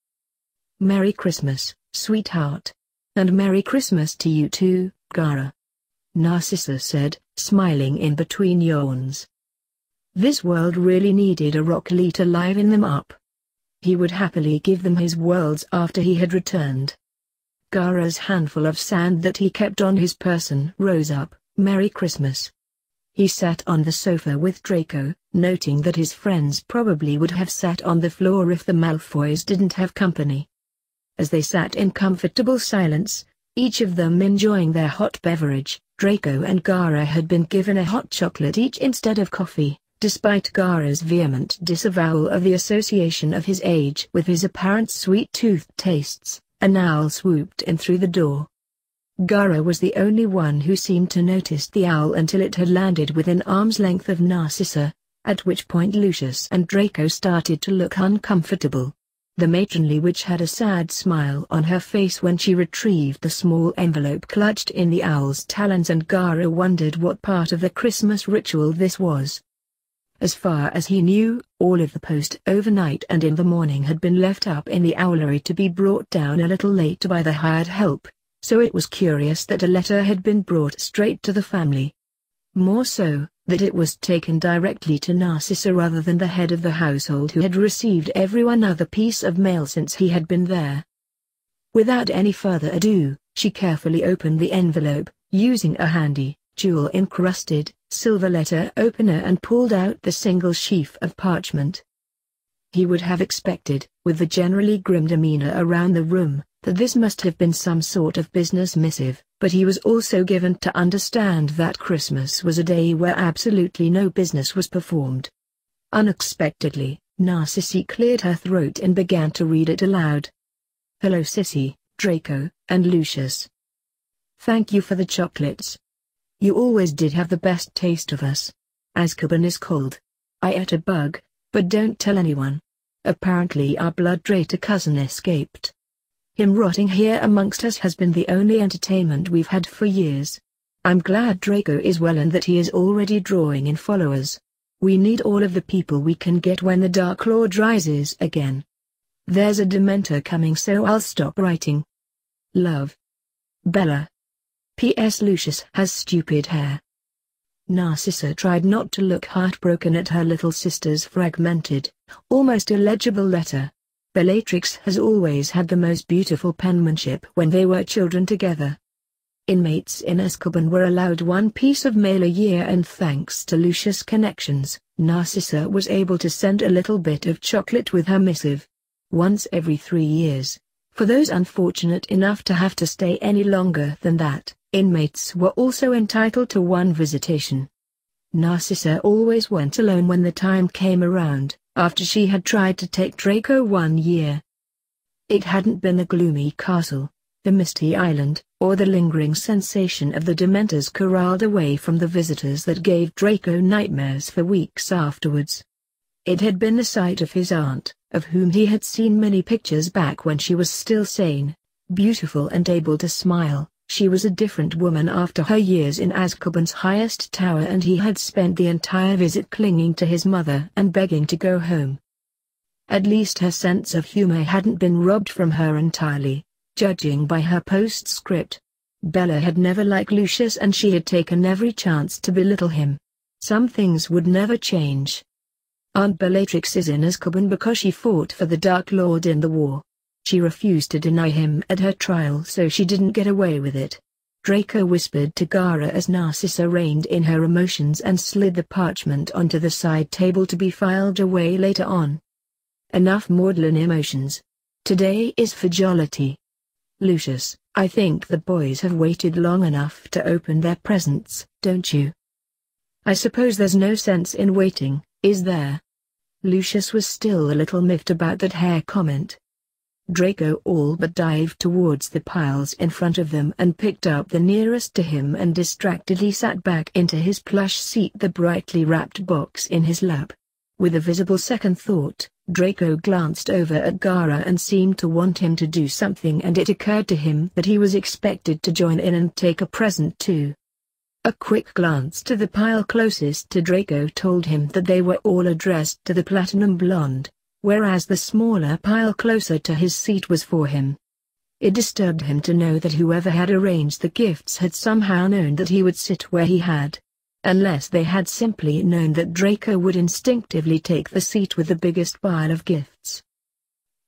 "Merry Christmas, sweetheart. And Merry Christmas to you too, Gaara," Narcissa said, smiling in between yawns. This world really needed a Rocklee to liven them up. He would happily give them his worlds after he had returned. Gaara's handful of sand that he kept on his person rose up. "Merry Christmas." He sat on the sofa with Draco, noting that his friends probably would have sat on the floor if the Malfoys didn't have company. As they sat in comfortable silence, each of them enjoying their hot beverage, Draco and Gaara had been given a hot chocolate each instead of coffee, despite Gaara's vehement disavowal of the association of his age with his apparent sweet-toothed tastes. An owl swooped in through the door. Gaara was the only one who seemed to notice the owl until it had landed within arm's length of Narcissa, at which point Lucius and Draco started to look uncomfortable. The matronly witch had a sad smile on her face when she retrieved the small envelope clutched in the owl's talons, and Gaara wondered what part of the Christmas ritual this was. As far as he knew, all of the post overnight and in the morning had been left up in the owlery to be brought down a little late by the hired help, so it was curious that a letter had been brought straight to the family. More so, that it was taken directly to Narcissa rather than the head of the household who had received every one other piece of mail since he had been there. Without any further ado, she carefully opened the envelope, using a handy, jewel-encrusted, silver letter opener and pulled out the single sheaf of parchment. He would have expected, with the generally grim demeanor around the room, that this must have been some sort of business missive, but he was also given to understand that Christmas was a day where absolutely no business was performed. Unexpectedly, Narcissi cleared her throat and began to read it aloud. "Hello Sissy, Draco, and Lucius. Thank you for the chocolates. You always did have the best taste of us. Azkaban is cold. I ate a bug, but don't tell anyone. Apparently our blood traitor cousin escaped. Him rotting here amongst us has been the only entertainment we've had for years. I'm glad Draco is well and that he is already drawing in followers. We need all of the people we can get when the Dark Lord rises again. There's a Dementor coming, so I'll stop writing. Love. Bella. P.S. Lucius has stupid hair." Narcissa tried not to look heartbroken at her little sister's fragmented, almost illegible letter. Bellatrix has always had the most beautiful penmanship when they were children together. Inmates in Azkaban were allowed one piece of mail a year, and thanks to Lucius' connections, Narcissa was able to send a little bit of chocolate with her missive. Once every 3 years. For those unfortunate enough to have to stay any longer than that, inmates were also entitled to one visitation. Narcissa always went alone when the time came around, after she had tried to take Draco 1 year. It hadn't been a gloomy castle, the misty island, or the lingering sensation of the Dementors corralled away from the visitors that gave Draco nightmares for weeks afterwards. It had been the sight of his aunt, of whom he had seen many pictures back when she was still sane, beautiful and able to smile. She was a different woman after her years in Azkaban's highest tower, and he had spent the entire visit clinging to his mother and begging to go home. At least her sense of humor hadn't been robbed from her entirely, judging by her postscript. Bella had never liked Lucius and she had taken every chance to belittle him. Some things would never change. Aunt Bellatrix is in Azkaban because she fought for the Dark Lord in the war. She refused to deny him at her trial, so she didn't get away with it. Draco whispered to Gaara as Narcissa reined in her emotions and slid the parchment onto the side table to be filed away later on. Enough maudlin emotions. Today is for jollity. Lucius, I think the boys have waited long enough to open their presents, don't you? I suppose there's no sense in waiting, is there? Lucius was still a little miffed about that hair comment. Draco all but dived towards the piles in front of them and picked up the nearest to him and distractedly sat back into his plush seat, the brightly wrapped box in his lap. With a visible second thought, Draco glanced over at Gaara and seemed to want him to do something, and it occurred to him that he was expected to join in and take a present too. A quick glance to the pile closest to Draco told him that they were all addressed to the platinum blonde, whereas the smaller pile closer to his seat was for him. It disturbed him to know that whoever had arranged the gifts had somehow known that he would sit where he had. Unless they had simply known that Draco would instinctively take the seat with the biggest pile of gifts.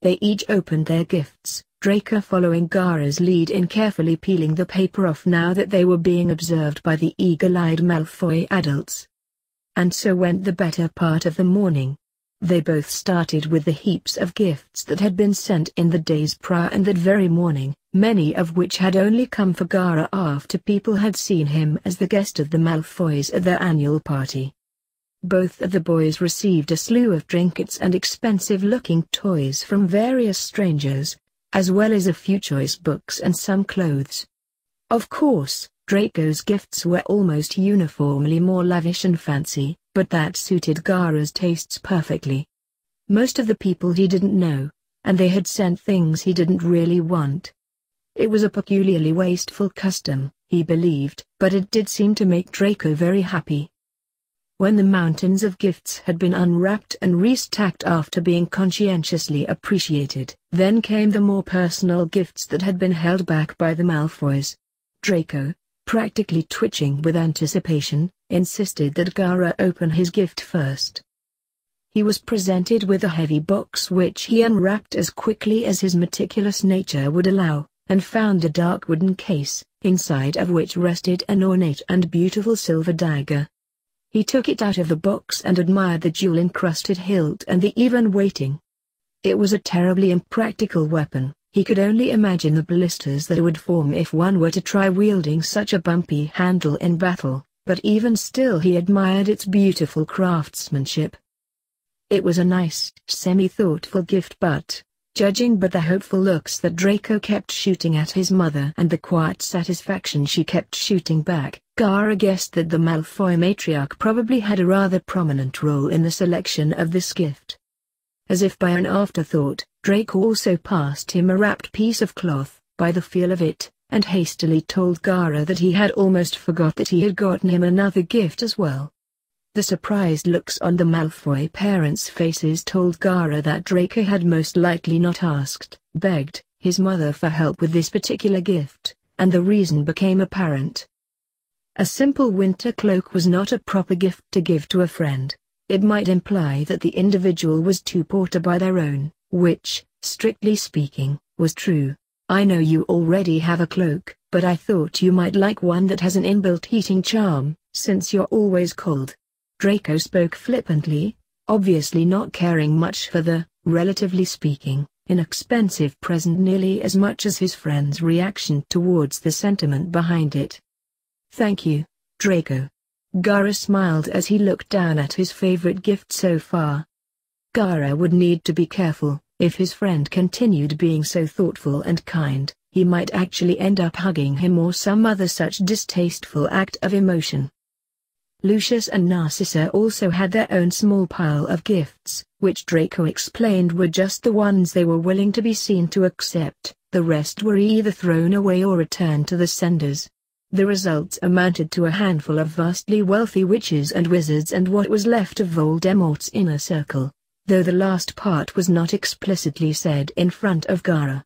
They each opened their gifts, Draco following Gaara's lead in carefully peeling the paper off now that they were being observed by the eagle-eyed Malfoy adults. And so went the better part of the morning. They both started with the heaps of gifts that had been sent in the days prior and that very morning, many of which had only come for Gaara after people had seen him as the guest of the Malfoys at their annual party. Both of the boys received a slew of trinkets and expensive-looking toys from various strangers, as well as a few choice books and some clothes. Of course, Draco's gifts were almost uniformly more lavish and fancy, but that suited Gaara's tastes perfectly. Most of the people he didn't know, and they had sent things he didn't really want. It was a peculiarly wasteful custom, he believed, but it did seem to make Draco very happy. When the mountains of gifts had been unwrapped and restacked after being conscientiously appreciated, then came the more personal gifts that had been held back by the Malfoys. Draco, practically twitching with anticipation, insisted that Gaara open his gift first. He was presented with a heavy box which he unwrapped as quickly as his meticulous nature would allow, and found a dark wooden case, inside of which rested an ornate and beautiful silver dagger. He took it out of the box and admired the jewel-encrusted hilt and the even weighting. It was a terribly impractical weapon. He could only imagine the blisters that would form if one were to try wielding such a bumpy handle in battle, but even still he admired its beautiful craftsmanship. It was a nice, semi-thoughtful gift, but, judging by the hopeful looks that Draco kept shooting at his mother and the quiet satisfaction she kept shooting back, Gaara guessed that the Malfoy matriarch probably had a rather prominent role in the selection of this gift. As if by an afterthought, Draco also passed him a wrapped piece of cloth, by the feel of it, and hastily told Gaara that he had almost forgot that he had gotten him another gift as well. The surprised looks on the Malfoy parents' faces told Gaara that Draco had most likely not asked, begged, his mother for help with this particular gift, and the reason became apparent. A simple winter cloak was not a proper gift to give to a friend. It might imply that the individual was too poor to buy their own, which, strictly speaking, was true. I know you already have a cloak, but I thought you might like one that has an inbuilt heating charm, since you're always cold. Draco spoke flippantly, obviously not caring much for the, relatively speaking, inexpensive present nearly as much as his friend's reaction towards the sentiment behind it. Thank you, Draco. Gaara smiled as he looked down at his favorite gift so far. Gaara would need to be careful. If his friend continued being so thoughtful and kind, he might actually end up hugging him or some other such distasteful act of emotion. Lucius and Narcissa also had their own small pile of gifts, which Draco explained were just the ones they were willing to be seen to accept. The rest were either thrown away or returned to the senders. The results amounted to a handful of vastly wealthy witches and wizards and what was left of Voldemort's inner circle, though the last part was not explicitly said in front of Gaara.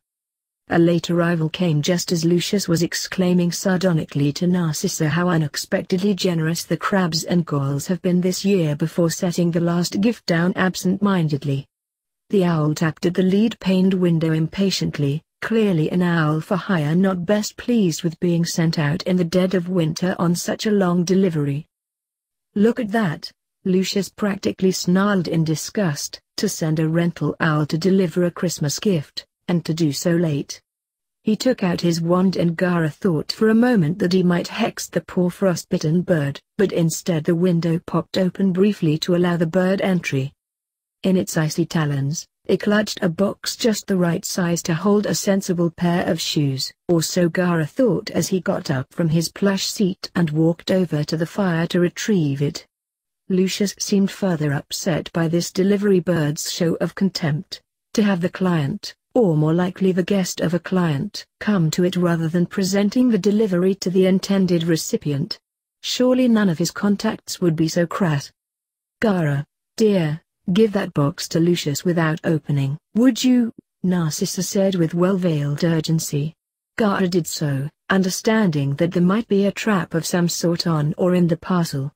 A late arrival came just as Lucius was exclaiming sardonically to Narcissa how unexpectedly generous the crabs and goyles have been this year before setting the last gift down absent-mindedly. The owl tapped at the lead-paned window impatiently, clearly an owl for hire not best pleased with being sent out in the dead of winter on such a long delivery. Look at that, Lucius practically snarled in disgust, to send a rental owl to deliver a Christmas gift, and to do so late. He took out his wand and Gaara thought for a moment that he might hex the poor frostbitten bird, but instead the window popped open briefly to allow the bird entry. In its icy talons, it clutched a box just the right size to hold a sensible pair of shoes, or so Gaara thought as he got up from his plush seat and walked over to the fire to retrieve it. Lucius seemed further upset by this delivery bird's show of contempt. To have the client, or more likely the guest of a client, come to it rather than presenting the delivery to the intended recipient. Surely none of his contacts would be so crass. Gaara, dear, give that box to Lucius without opening, would you? Narcissa said with well-veiled urgency. Gaara did so, understanding that there might be a trap of some sort on or in the parcel.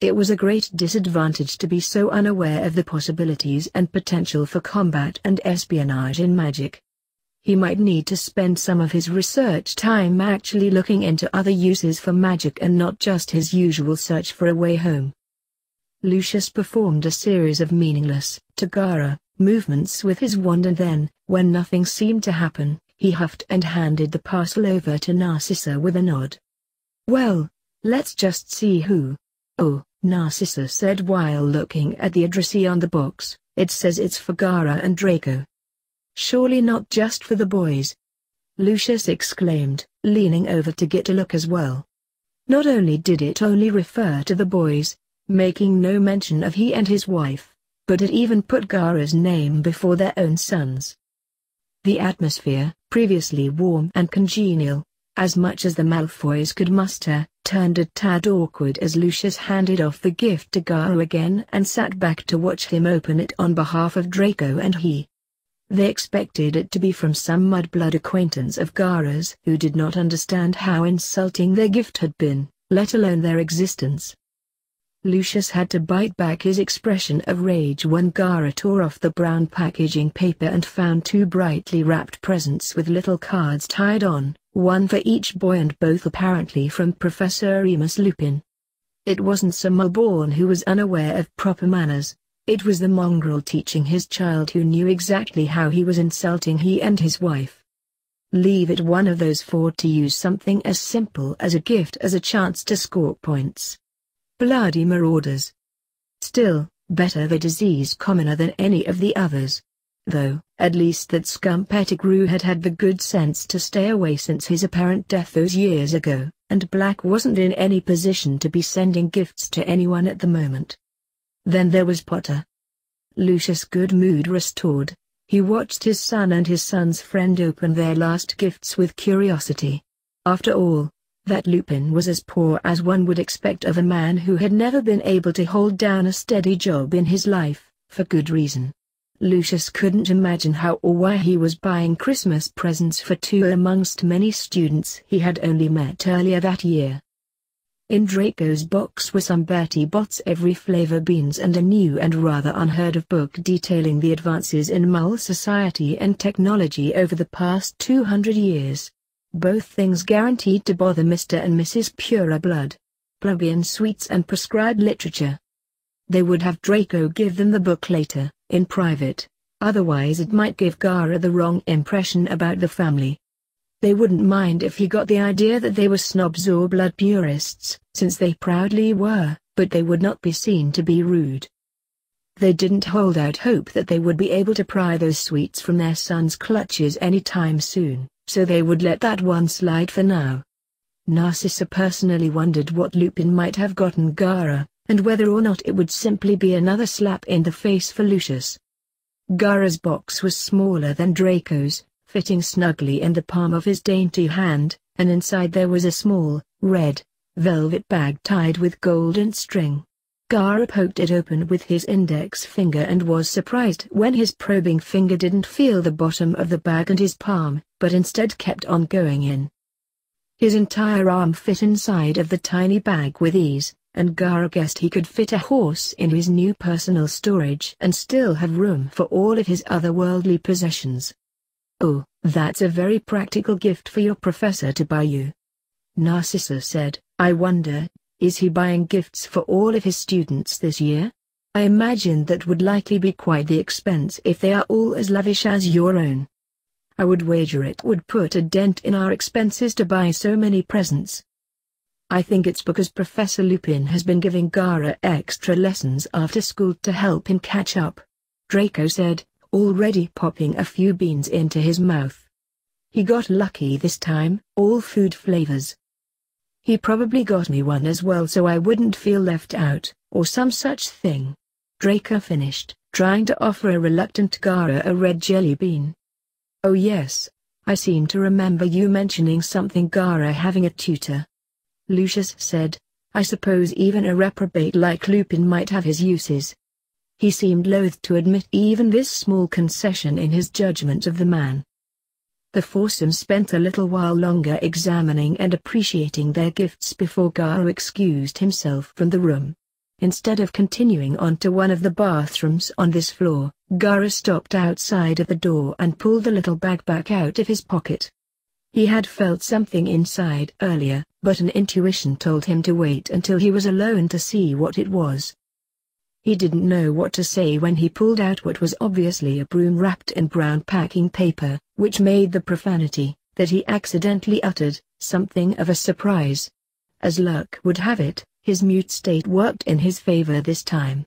It was a great disadvantage to be so unaware of the possibilities and potential for combat and espionage in magic. He might need to spend some of his research time actually looking into other uses for magic and not just his usual search for a way home. Lucius performed a series of meaningless, to Gaara, movements with his wand and then, when nothing seemed to happen, he huffed and handed the parcel over to Narcissa with a nod. Well, let's just see who. Oh, Narcissa said while looking at the addressee on the box, it says it's for Gaara and Draco. Surely not just for the boys? Lucius exclaimed, leaning over to get a look as well. Not only did it only refer to the boys, making no mention of he and his wife, but it even put Gaara's name before their own sons. The atmosphere, previously warm and congenial, as much as the Malfoys could muster, turned a tad awkward as Lucius handed off the gift to Gaara again and sat back to watch him open it on behalf of Draco and he. They expected it to be from some mudblood acquaintance of Gaara's who did not understand how insulting their gift had been, let alone their existence. Lucius had to bite back his expression of rage when Gaara tore off the brown packaging paper and found two brightly wrapped presents with little cards tied on, one for each boy and both apparently from Professor Remus Lupin. It wasn't Sir Malborn who was unaware of proper manners, it was the mongrel teaching his child who knew exactly how he was insulting he and his wife. Leave it one of those four to use something as simple as a gift as a chance to score points. Bloody marauders. Still, better the disease commoner than any of the others. Though, at least that scum Pettigrew had had the good sense to stay away since his apparent death those years ago, and Black wasn't in any position to be sending gifts to anyone at the moment. Then there was Potter. Lucius' good mood restored. He watched his son and his son's friend open their last gifts with curiosity. After all, that Lupin was as poor as one would expect of a man who had never been able to hold down a steady job in his life, for good reason. Lucius couldn't imagine how or why he was buying Christmas presents for two amongst many students he had only met earlier that year. In Draco's box were some Bertie Bott's every flavor beans and a new and rather unheard of book detailing the advances in Mole society and technology over the past 200 years. Both things guaranteed to bother Mr. and Mrs. Pureblood. Plug-in sweets and prescribed literature. They would have Draco give them the book later, in private, otherwise it might give Gaara the wrong impression about the family. They wouldn't mind if he got the idea that they were snobs or blood purists, since they proudly were, but they would not be seen to be rude. They didn't hold out hope that they would be able to pry those sweets from their son's clutches any time soon, so they would let that one slide for now. Narcissa personally wondered what Lupin might have gotten Gaara, and whether or not it would simply be another slap in the face for Lucius. Gaara's box was smaller than Draco's, fitting snugly in the palm of his dainty hand, and inside there was a small, red, velvet bag tied with golden string. Gaara poked it open with his index finger and was surprised when his probing finger didn't feel the bottom of the bag and his palm, but instead kept on going in. His entire arm fit inside of the tiny bag with ease, and Gaara guessed he could fit a horse in his new personal storage and still have room for all of his otherworldly possessions. "Oh, that's a very practical gift for your professor to buy you," Narcissa said. "I wonder, is he buying gifts for all of his students this year? I imagine that would likely be quite the expense if they are all as lavish as your own. I would wager it would put a dent in our expenses to buy so many presents." "I think it's because Professor Lupin has been giving Gaara extra lessons after school to help him catch up," Draco said, already popping a few beans into his mouth. "He got lucky this time, all food flavors. He probably got me one as well so I wouldn't feel left out, or some such thing," Draco finished, trying to offer a reluctant Gaara a red jelly bean. "Oh yes, I seem to remember you mentioning something Gaara having a tutor," Lucius said. "I suppose even a reprobate like Lupin might have his uses." He seemed loath to admit even this small concession in his judgment of the man. The foursome spent a little while longer examining and appreciating their gifts before Gaara excused himself from the room. Instead of continuing on to one of the bathrooms on this floor, Gaara stopped outside of the door and pulled the little bag back out of his pocket. He had felt something inside earlier, but an intuition told him to wait until he was alone to see what it was. He didn't know what to say when he pulled out what was obviously a broom wrapped in brown packing paper, which made the profanity that he accidentally uttered something of a surprise. As luck would have it, his mute state worked in his favor this time.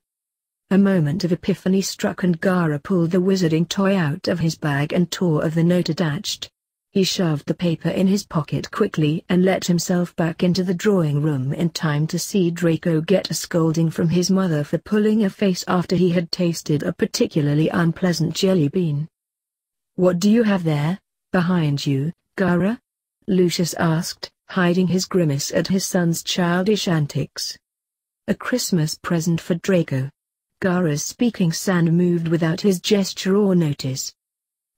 A moment of epiphany struck and Gaara pulled the wizarding toy out of his bag and tore of the note attached. He shoved the paper in his pocket quickly and let himself back into the drawing room in time to see Draco get a scolding from his mother for pulling a face after he had tasted a particularly unpleasant jelly bean. "What do you have there, behind you, Gaara?" Lucius asked, hiding his grimace at his son's childish antics. "A Christmas present for Draco." Gaara's speaking sand moved without his gesture or notice.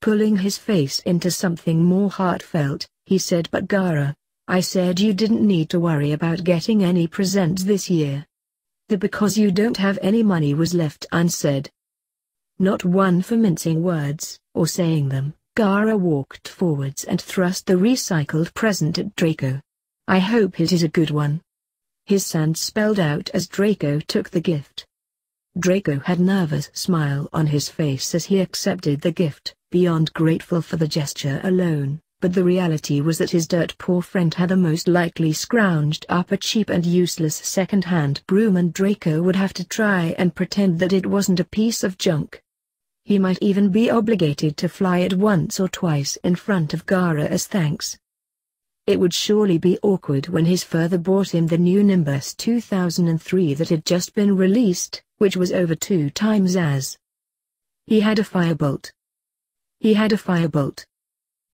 Pulling his face into something more heartfelt, he said, "But Gaara, I said you didn't need to worry about getting any presents this year. The "because you don't have any money" was left unsaid. Not one for mincing words, or saying them, Gaara walked forwards and thrust the recycled present at Draco. "I hope it is a good one," his son spelled out as Draco took the gift. Draco had a nervous smile on his face as he accepted the gift, beyond grateful for the gesture alone, but the reality was that his dirt-poor friend had most likely scrounged up a cheap and useless second-hand broom, and Draco would have to try and pretend that it wasn't a piece of junk. He might even be obligated to fly it once or twice in front of Gaara as thanks. It would surely be awkward when his father bought him the new Nimbus 2003 that had just been released, which was over 2 times as. He had a firebolt.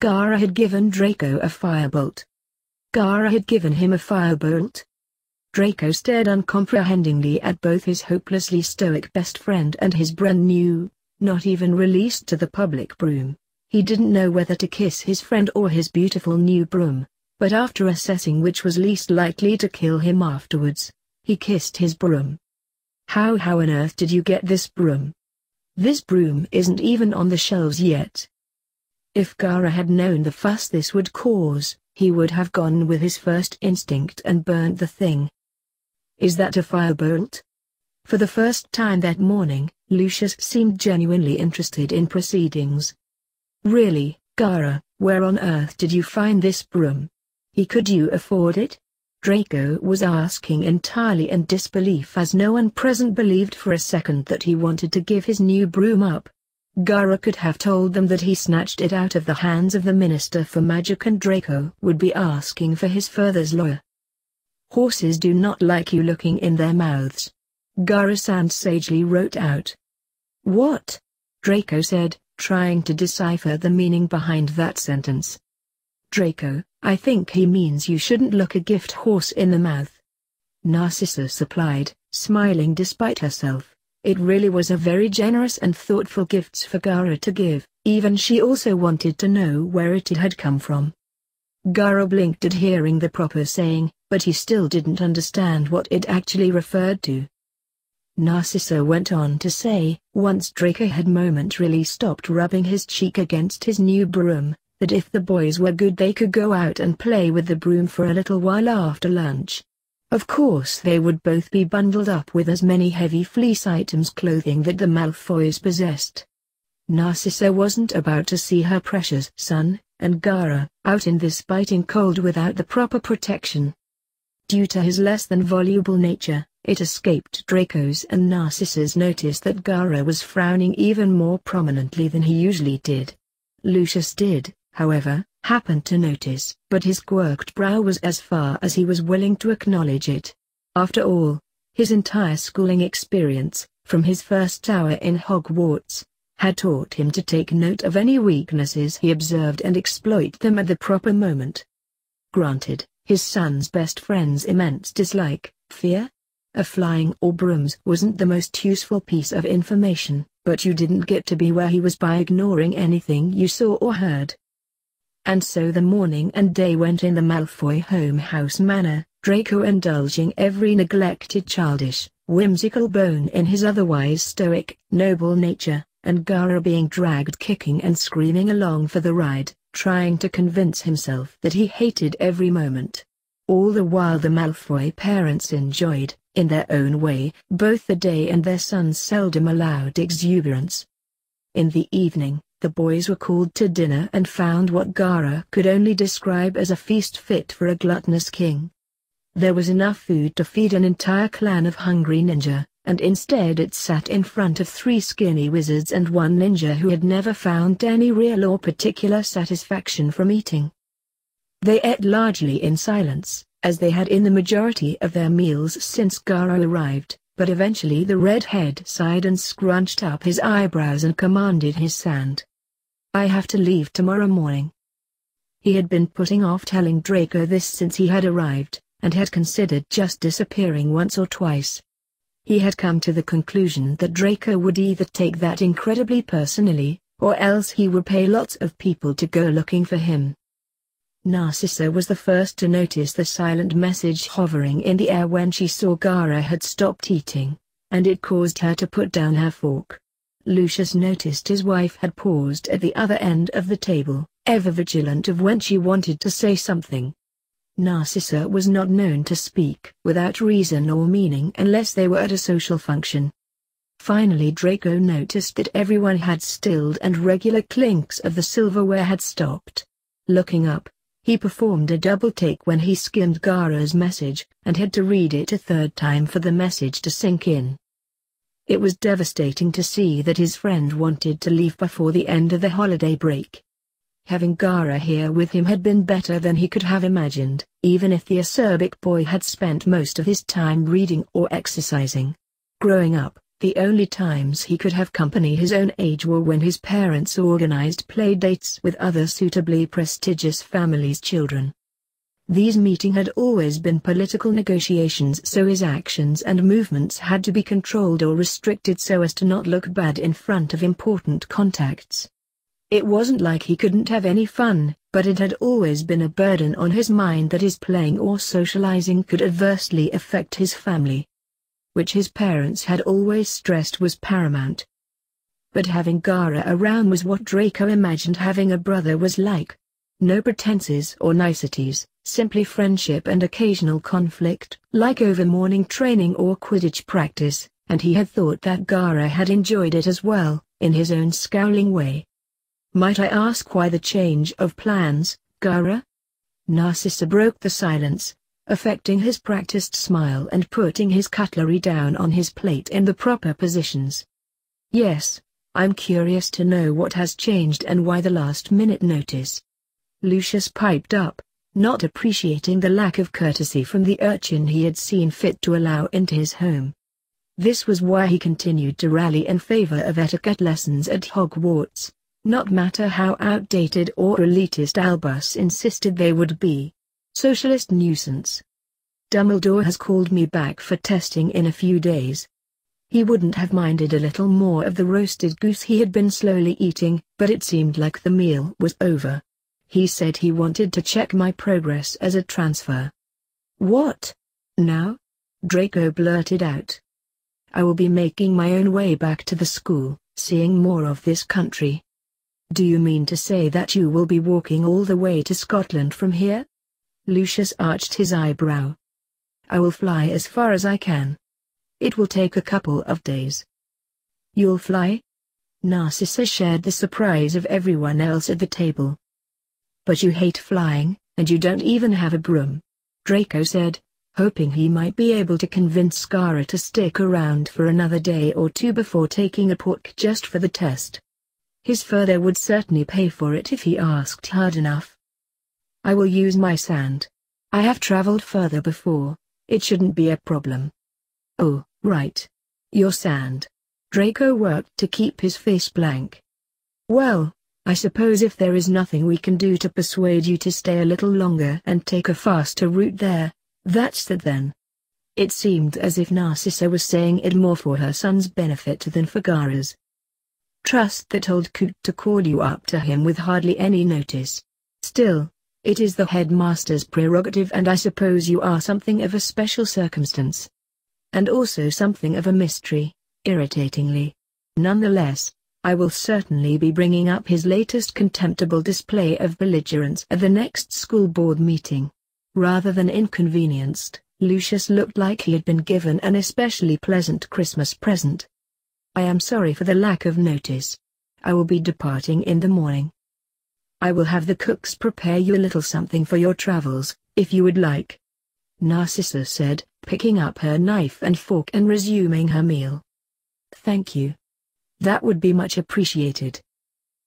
Gaara had given Draco a firebolt. Gaara had given him a firebolt. Draco stared uncomprehendingly at both his hopelessly stoic best friend and his brand new, not even released to the public broom. He didn't know whether to kiss his friend or his beautiful new broom, but after assessing which was least likely to kill him afterwards, he kissed his broom. How on earth did you get this broom? This broom isn't even on the shelves yet." If Gaara had known the fuss this would cause, he would have gone with his first instinct and burnt the thing. "Is that a firebolt?" For the first time that morning, Lucius seemed genuinely interested in proceedings. "Really, Gaara, where on earth did you find this broom? Could you afford it?" Draco was asking entirely in disbelief, as no one present believed for a second that he wanted to give his new broom up. Gaara could have told them that he snatched it out of the hands of the Minister for Magic, and Draco would be asking for his father's lawyer. "Horses do not like you looking in their mouths," Gaara sagely wrote out. "What?" Draco said, trying to decipher the meaning behind that sentence. "Draco, I think he means you shouldn't look a gift horse in the mouth," Narcissa supplied, smiling despite herself. It really was a very generous and thoughtful gift for Gaara to give. Even she also wanted to know where it had come from. Gaara blinked at hearing the proper saying, but he still didn't understand what it actually referred to. Narcissa went on to say, once Draco had momentarily stopped rubbing his cheek against his new broom, that if the boys were good they could go out and play with the broom for a little while after lunch. Of course they would both be bundled up with as many heavy fleece items clothing that the Malfoys possessed. Narcissa wasn't about to see her precious son, and Gaara, out in this biting cold without the proper protection. Due to his less than voluble nature, it escaped Draco's and Narcissa's notice that Gaara was frowning even more prominently than he usually did. Lucius did, however, happen to notice, but his quirked brow was as far as he was willing to acknowledge it. After all, his entire schooling experience, from his first hour in Hogwarts, had taught him to take note of any weaknesses he observed and exploit them at the proper moment. Granted, his son's best friend's immense dislike, fear of flying or brooms wasn't the most useful piece of information, but you didn't get to be where he was by ignoring anything you saw or heard. And so the morning and day went in the Malfoy house Manor, Draco indulging every neglected childish, whimsical bone in his otherwise stoic, noble nature, and Gaara being dragged kicking and screaming along for the ride, trying to convince himself that he hated every moment. All the while the Malfoy parents enjoyed, in their own way, both the day and their son's seldom allowed exuberance. In the evening, the boys were called to dinner and found what Gaara could only describe as a feast fit for a gluttonous king. There was enough food to feed an entire clan of hungry ninja, and instead it sat in front of 3 skinny wizards and 1 ninja who had never found any real or particular satisfaction from eating. They ate largely in silence, as they had in the majority of their meals since Gaara arrived, but eventually the redhead sighed and scrunched up his eyebrows and commanded his sand. "I have to leave tomorrow morning." He had been putting off telling Draco this since he had arrived, and had considered just disappearing once or twice. He had come to the conclusion that Draco would either take that incredibly personally, or else he would pay lots of people to go looking for him. Narcissa was the first to notice the silent message hovering in the air when she saw Gaara had stopped eating, and it caused her to put down her fork. Lucius noticed his wife had paused at the other end of the table, ever vigilant of when she wanted to say something. Narcissa was not known to speak without reason or meaning unless they were at a social function. Finally Draco noticed that everyone had stilled and regular clinks of the silverware had stopped. Looking up, he performed a double take when he skimmed Gaara's message, and had to read it a third time for the message to sink in. It was devastating to see that his friend wanted to leave before the end of the holiday break. Having Gaara here with him had been better than he could have imagined, even if the acerbic boy had spent most of his time reading or exercising. Growing up, the only times he could have company his own age were when his parents organized play dates with other suitably prestigious families' children. These meetings had always been political negotiations, so his actions and movements had to be controlled or restricted so as to not look bad in front of important contacts. It wasn't like he couldn't have any fun, but it had always been a burden on his mind that his playing or socializing could adversely affect his family, which his parents had always stressed was paramount. But having Gaara around was what Draco imagined having a brother was like. No pretenses or niceties, simply friendship and occasional conflict, like over morning training or Quidditch practice, and he had thought that Gaara had enjoyed it as well, in his own scowling way. "Might I ask why the change of plans, Gaara?" Narcissa broke the silence, affecting his practiced smile and putting his cutlery down on his plate in the proper positions. "Yes, I'm curious to know what has changed and why the last-minute notice." Lucius piped up, not appreciating the lack of courtesy from the urchin he had seen fit to allow into his home. This was why he continued to rally in favor of etiquette lessons at Hogwarts, not matter how outdated or elitist Albus insisted they would be. Socialist nuisance. "Dumbledore has called me back for testing in a few days." He wouldn't have minded a little more of the roasted goose he had been slowly eating, but it seemed like the meal was over. "He said he wanted to check my progress as a transfer." "What? Now?" Draco blurted out. "I will be making my own way back to the school, seeing more of this country." "Do you mean to say that you will be walking all the way to Scotland from here?" Lucius arched his eyebrow. "I will fly as far as I can. It will take a couple of days." "You'll fly?" Narcissa shared the surprise of everyone else at the table. "But you hate flying, and you don't even have a broom," Draco said, hoping he might be able to convince Gaara to stick around for another day or two before taking a pork just for the test. His father would certainly pay for it if he asked hard enough. "I will use my sand. I have traveled further before, it shouldn't be a problem." "Oh, right. Your sand." Draco worked to keep his face blank. "Well, I suppose if there is nothing we can do to persuade you to stay a little longer and take a faster route there, that's that then." It seemed as if Narcissa was saying it more for her son's benefit than for Gaara's. "Trust that old coot to call you up to him with hardly any notice. Still, it is the headmaster's prerogative, and I suppose you are something of a special circumstance. And also something of a mystery, irritatingly. Nonetheless, I will certainly be bringing up his latest contemptible display of belligerence at the next school board meeting." Rather than inconvenienced, Lucius looked like he had been given an especially pleasant Christmas present. "I am sorry for the lack of notice. I will be departing in the morning. I will have the cooks prepare you a little something for your travels, if you would like," Narcissa said, picking up her knife and fork and resuming her meal. "Thank you. That would be much appreciated."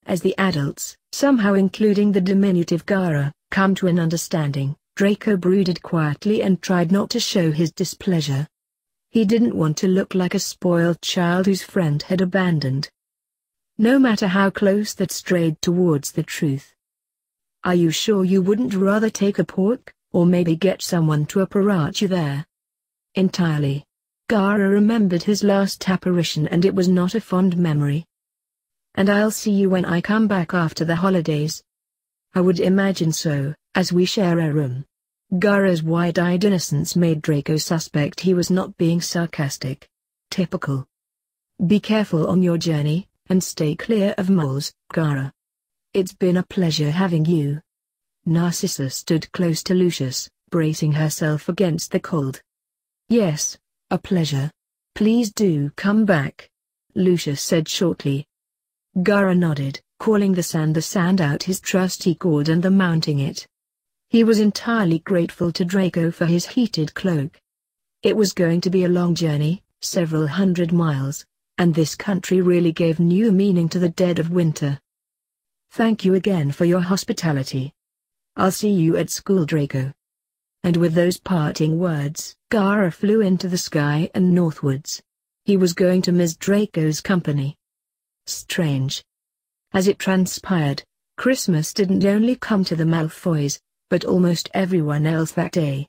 As the adults, somehow including the diminutive Gaara, come to an understanding, Draco brooded quietly and tried not to show his displeasure. He didn't want to look like a spoiled child whose friend had abandoned. No matter how close that strayed towards the truth. "Are you sure you wouldn't rather take a pork, or maybe get someone to apparat you there?" "Entirely." Gaara remembered his last apparition, and it was not a fond memory. "And I'll see you when I come back after the holidays?" "I would imagine so, as we share a room." Gaara's wide-eyed innocence made Draco suspect he was not being sarcastic. Typical. "Be careful on your journey, and stay clear of moles, Gaara. It's been a pleasure having you." Narcissa stood close to Lucius, bracing herself against the cold. "Yes, a pleasure. Please do come back," Lucius said shortly. Gaara nodded, calling the sand out his trusty cord and mounting it. He was entirely grateful to Draco for his heated cloak. It was going to be a long journey, several hundred miles, and this country really gave new meaning to the dead of winter. "Thank you again for your hospitality. I'll see you at school, Draco." And with those parting words, Gaara flew into the sky and northwards. He was going to miss Draco's company. Strange. As it transpired, Christmas didn't only come to the Malfoys, but almost everyone else that day.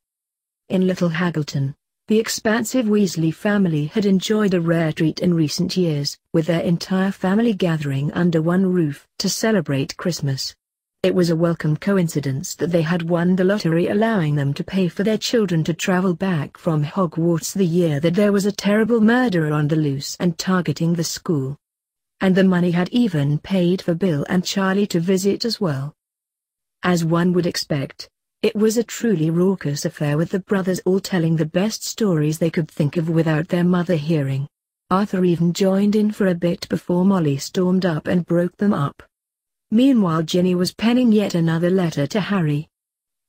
In Little Haggleton, the expansive Weasley family had enjoyed a rare treat in recent years, with their entire family gathering under one roof to celebrate Christmas. It was a welcome coincidence that they had won the lottery, allowing them to pay for their children to travel back from Hogwarts the year that there was a terrible murderer on the loose and targeting the school. And the money had even paid for Bill and Charlie to visit as well. As one would expect, it was a truly raucous affair, with the brothers all telling the best stories they could think of without their mother hearing. Arthur even joined in for a bit before Molly stormed up and broke them up. Meanwhile, Ginny was penning yet another letter to Harry.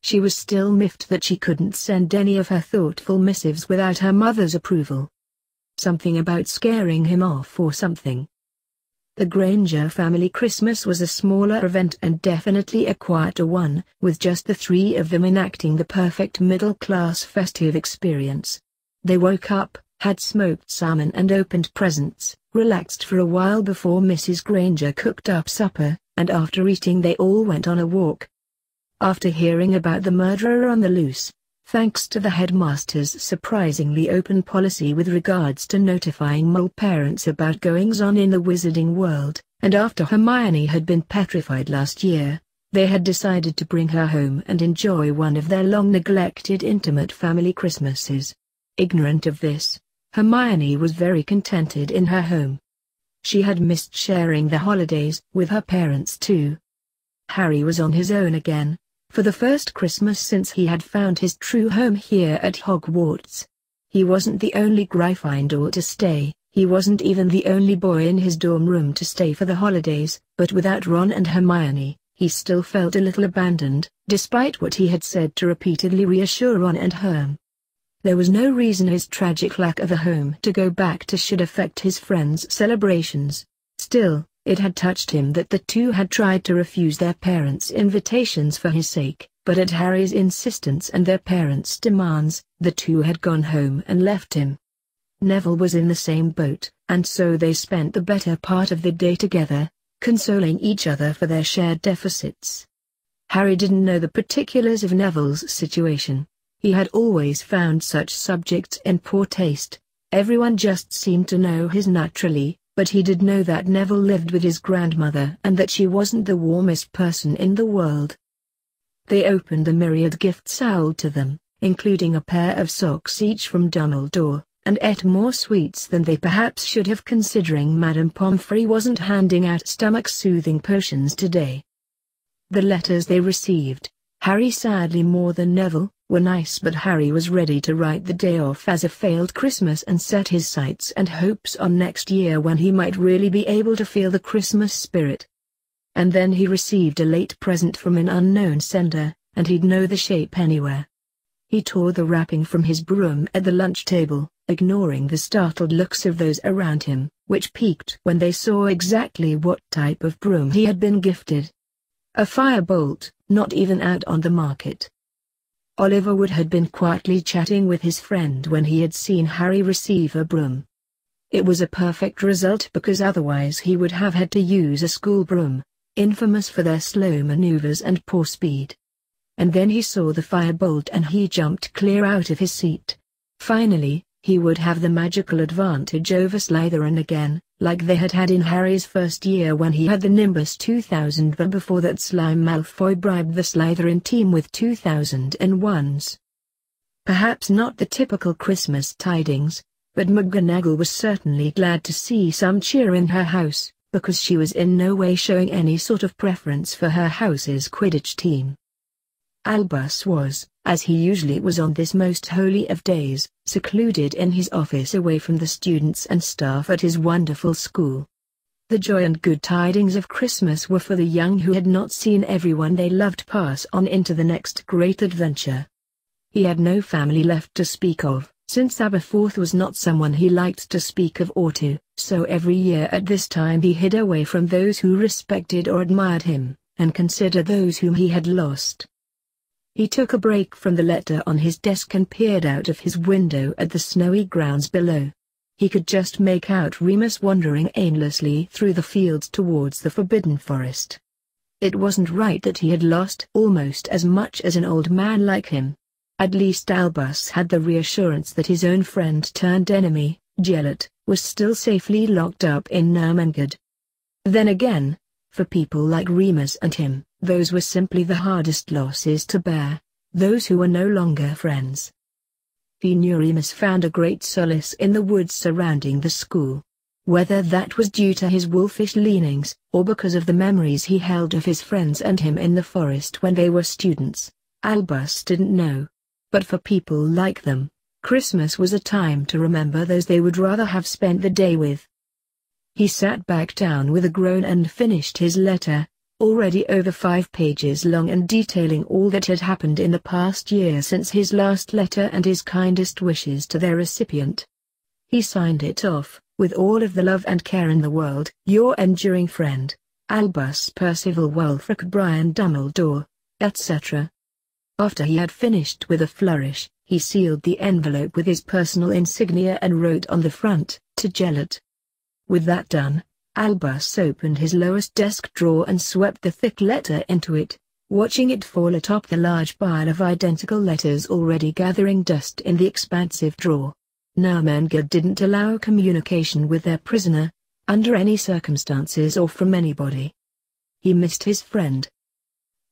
She was still miffed that she couldn't send any of her thoughtful missives without her mother's approval. Something about scaring him off or something. The Granger family Christmas was a smaller event and definitely a quieter one, with just the three of them enacting the perfect middle-class festive experience. They woke up, had smoked salmon and opened presents, relaxed for a while before Mrs. Granger cooked up supper, and after eating they all went on a walk. After hearing about the murderer on the loose, thanks to the headmaster's surprisingly open policy with regards to notifying mole parents about goings-on in the wizarding world, and after Hermione had been petrified last year, they had decided to bring her home and enjoy one of their long-neglected intimate family Christmases. Ignorant of this, Hermione was very contented in her home. She had missed sharing the holidays with her parents too. Harry was on his own again, for the first Christmas since he had found his true home here at Hogwarts. He wasn't the only Gryffindor to stay, he wasn't even the only boy in his dorm room to stay for the holidays, but without Ron and Hermione, he still felt a little abandoned, despite what he had said to repeatedly reassure Ron and Herm. There was no reason his tragic lack of a home to go back to should affect his friends' celebrations. Still, it had touched him that the two had tried to refuse their parents' invitations for his sake, but at Harry's insistence and their parents' demands, the two had gone home and left him. Neville was in the same boat, and so they spent the better part of the day together, consoling each other for their shared deficits. Harry didn't know the particulars of Neville's situation. He had always found such subjects in poor taste. Everyone just seemed to know his naturally, but he did know that Neville lived with his grandmother and that she wasn't the warmest person in the world. They opened the myriad gifts sold to them, including a pair of socks each from Dumbledore, and ate more sweets than they perhaps should have, considering Madame Pomfrey wasn't handing out stomach-soothing potions today. The letters they received, Harry sadly more than Neville, were nice, but Harry was ready to write the day off as a failed Christmas and set his sights and hopes on next year when he might really be able to feel the Christmas spirit. And then he received a late present from an unknown sender, and he'd know the shape anywhere. He tore the wrapping from his broom at the lunch table, ignoring the startled looks of those around him, which peaked when they saw exactly what type of broom he had been gifted. A firebolt, not even out on the market. Oliver Wood had been quietly chatting with his friend when he had seen Harry receive a broom. It was a perfect result because otherwise he would have had to use a school broom, infamous for their slow maneuvers and poor speed. And then he saw the firebolt and he jumped clear out of his seat. Finally, he would have the magical advantage over Slytherin again, like they had had in Harry's first year when he had the Nimbus 2000, but before that Slime Malfoy bribed the Slytherin team with 2001s. Perhaps not the typical Christmas tidings, but McGonagall was certainly glad to see some cheer in her house, because she was in no way showing any sort of preference for her house's Quidditch team. Albus was, as he usually was on this most holy of days, secluded in his office away from the students and staff at his wonderful school. The joy and good tidings of Christmas were for the young who had not seen everyone they loved pass on into the next great adventure. He had no family left to speak of, since Aberforth was not someone he liked to speak of or to, so every year at this time he hid away from those who respected or admired him, and considered those whom he had lost. He took a break from the letter on his desk and peered out of his window at the snowy grounds below. He could just make out Remus wandering aimlessly through the fields towards the Forbidden Forest. It wasn't right that he had lost almost as much as an old man like him. At least Albus had the reassurance that his own friend-turned-enemy, Gellert, was still safely locked up in Ermengarde. Then again, for people like Remus and him, those were simply the hardest losses to bear, those who were no longer friends. He knew Remus found a great solace in the woods surrounding the school. Whether that was due to his wolfish leanings, or because of the memories he held of his friends and him in the forest when they were students, Albus didn't know. But for people like them, Christmas was a time to remember those they would rather have spent the day with. He sat back down with a groan and finished his letter, already over 5 pages long and detailing all that had happened in the past year since his last letter and his kindest wishes to their recipient. He signed it off, with all of the love and care in the world, your enduring friend, Albus Percival Wulfric Brian Dumbledore, etc. After he had finished with a flourish, he sealed the envelope with his personal insignia and wrote on the front, to Gellert. With that done, Albus opened his lowest desk drawer and swept the thick letter into it, watching it fall atop the large pile of identical letters already gathering dust in the expansive drawer. Ermengarde didn't allow communication with their prisoner, under any circumstances or from anybody. He missed his friend.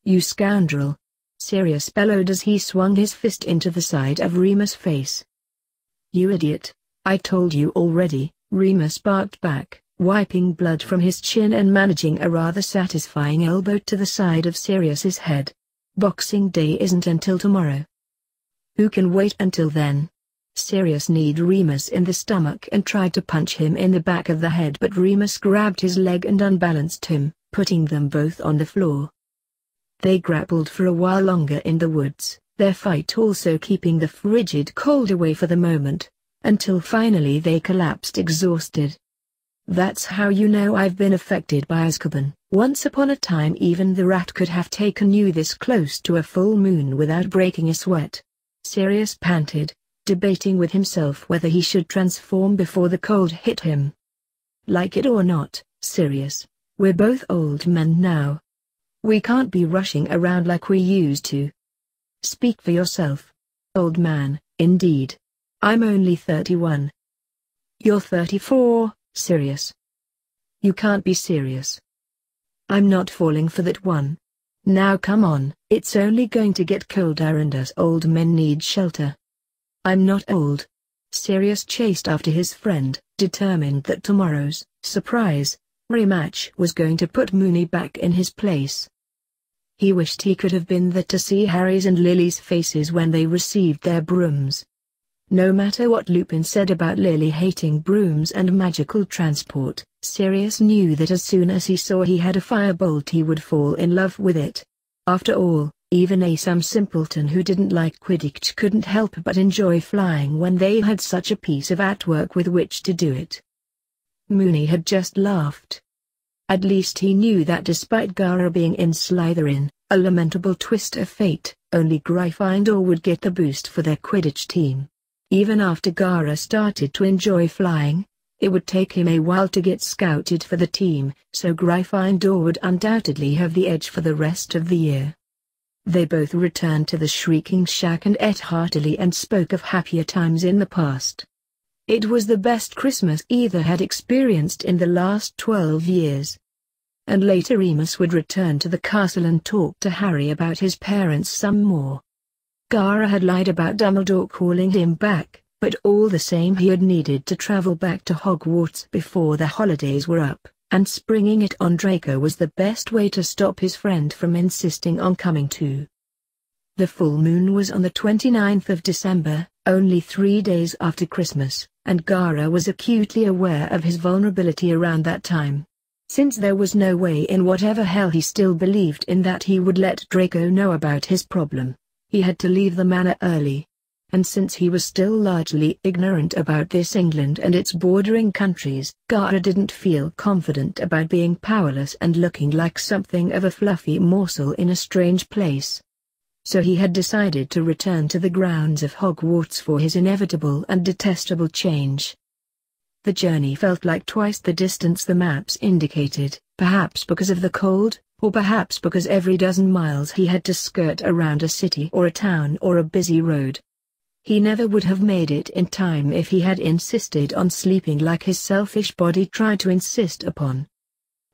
You scoundrel! Sirius bellowed as he swung his fist into the side of Remus' face. You idiot, I told you already, Remus barked back, wiping blood from his chin and managing a rather satisfying elbow to the side of Sirius's head. Boxing Day isn't until tomorrow. Who can wait until then? Sirius kneed Remus in the stomach and tried to punch him in the back of the head, but Remus grabbed his leg and unbalanced him, putting them both on the floor. They grappled for a while longer in the woods, their fight also keeping the frigid cold away for the moment, until finally they collapsed exhausted. That's how you know I've been affected by Azkaban. Once upon a time even the rat could have taken you this close to a full moon without breaking a sweat. Sirius panted, debating with himself whether he should transform before the cold hit him. Like it or not, Sirius, we're both old men now. We can't be rushing around like we used to. Speak for yourself. Old man, indeed. I'm only 31. You're 34, Sirius. You can't be serious. I'm not falling for that one. Now come on, it's only going to get colder and us old men need shelter. I'm not old. Sirius chased after his friend, determined that tomorrow's surprise rematch was going to put Moony back in his place. He wished he could have been there to see Harry's and Lily's faces when they received their brooms. No matter what Lupin said about Lily hating brooms and magical transport, Sirius knew that as soon as he saw he had a firebolt he would fall in love with it. After all, even some simpleton who didn't like Quidditch couldn't help but enjoy flying when they had such a piece of artwork with which to do it. Moony had just laughed. At least he knew that despite Gaara being in Slytherin, a lamentable twist of fate, only Gryffindor would get the boost for their Quidditch team. Even after Gaara started to enjoy flying, it would take him a while to get scouted for the team, so Gryffindor would undoubtedly have the edge for the rest of the year. They both returned to the Shrieking Shack and ate heartily and spoke of happier times in the past. It was the best Christmas either had experienced in the last 12 years. And later Remus would return to the castle and talk to Harry about his parents some more. Gaara had lied about Dumbledore calling him back, but all the same he had needed to travel back to Hogwarts before the holidays were up, and springing it on Draco was the best way to stop his friend from insisting on coming too. The full moon was on the 29th of December, only 3 days after Christmas, and Gaara was acutely aware of his vulnerability around that time. Since there was no way in whatever hell he still believed in that he would let Draco know about his problem, he had to leave the manor early. And since he was still largely ignorant about this England and its bordering countries, Gaara didn't feel confident about being powerless and looking like something of a fluffy morsel in a strange place. So he had decided to return to the grounds of Hogwarts for his inevitable and detestable change. The journey felt like twice the distance the maps indicated, perhaps because of the cold, or perhaps because every dozen miles he had to skirt around a city or a town or a busy road. He never would have made it in time if he had insisted on sleeping like his selfish body tried to insist upon.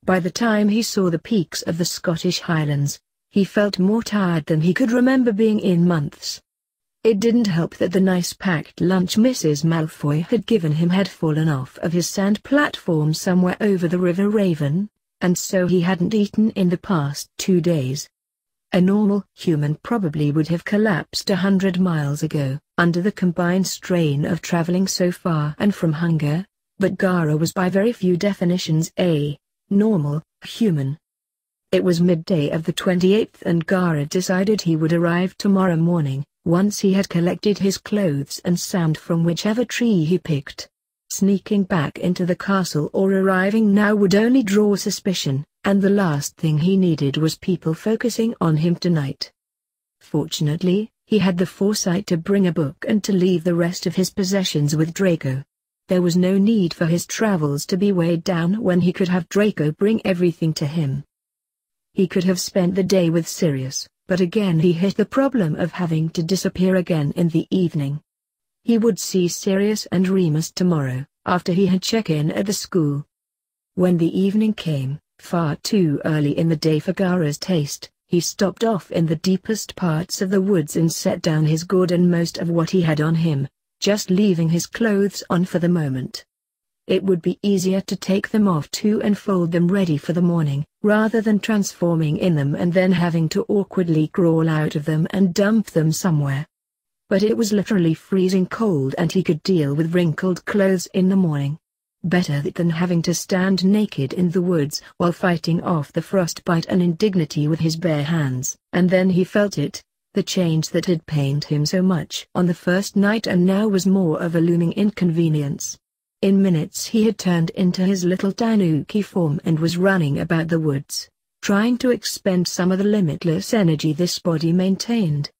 By the time he saw the peaks of the Scottish Highlands, he felt more tired than he could remember being in months. It didn't help that the nice packed lunch Mrs. Malfoy had given him had fallen off of his sand platform somewhere over the River Raven, and so he hadn't eaten in the past 2 days. A normal human probably would have collapsed 100 miles ago, under the combined strain of traveling so far and from hunger, but Gaara was by very few definitions a normal human. It was midday of the 28th and Gaara decided he would arrive tomorrow morning, once he had collected his clothes and sand from whichever tree he picked. Sneaking back into the castle or arriving now would only draw suspicion, and the last thing he needed was people focusing on him tonight. Fortunately, he had the foresight to bring a book and to leave the rest of his possessions with Draco. There was no need for his travels to be weighed down when he could have Draco bring everything to him. He could have spent the day with Sirius, but again he hit the problem of having to disappear again in the evening. He would see Sirius and Remus tomorrow, after he had checked in at the school. When the evening came, far too early in the day for Gaara's taste, he stopped off in the deepest parts of the woods and set down his gourd and most of what he had on him, just leaving his clothes on for the moment. It would be easier to take them off too and fold them ready for the morning, rather than transforming in them and then having to awkwardly crawl out of them and dump them somewhere. But it was literally freezing cold and he could deal with wrinkled clothes in the morning. Better that than having to stand naked in the woods while fighting off the frostbite and indignity with his bare hands. And then he felt it, the change that had pained him so much on the first night and now was more of a looming inconvenience. In minutes he had turned into his little tanuki form and was running about the woods, trying to expend some of the limitless energy this body maintained.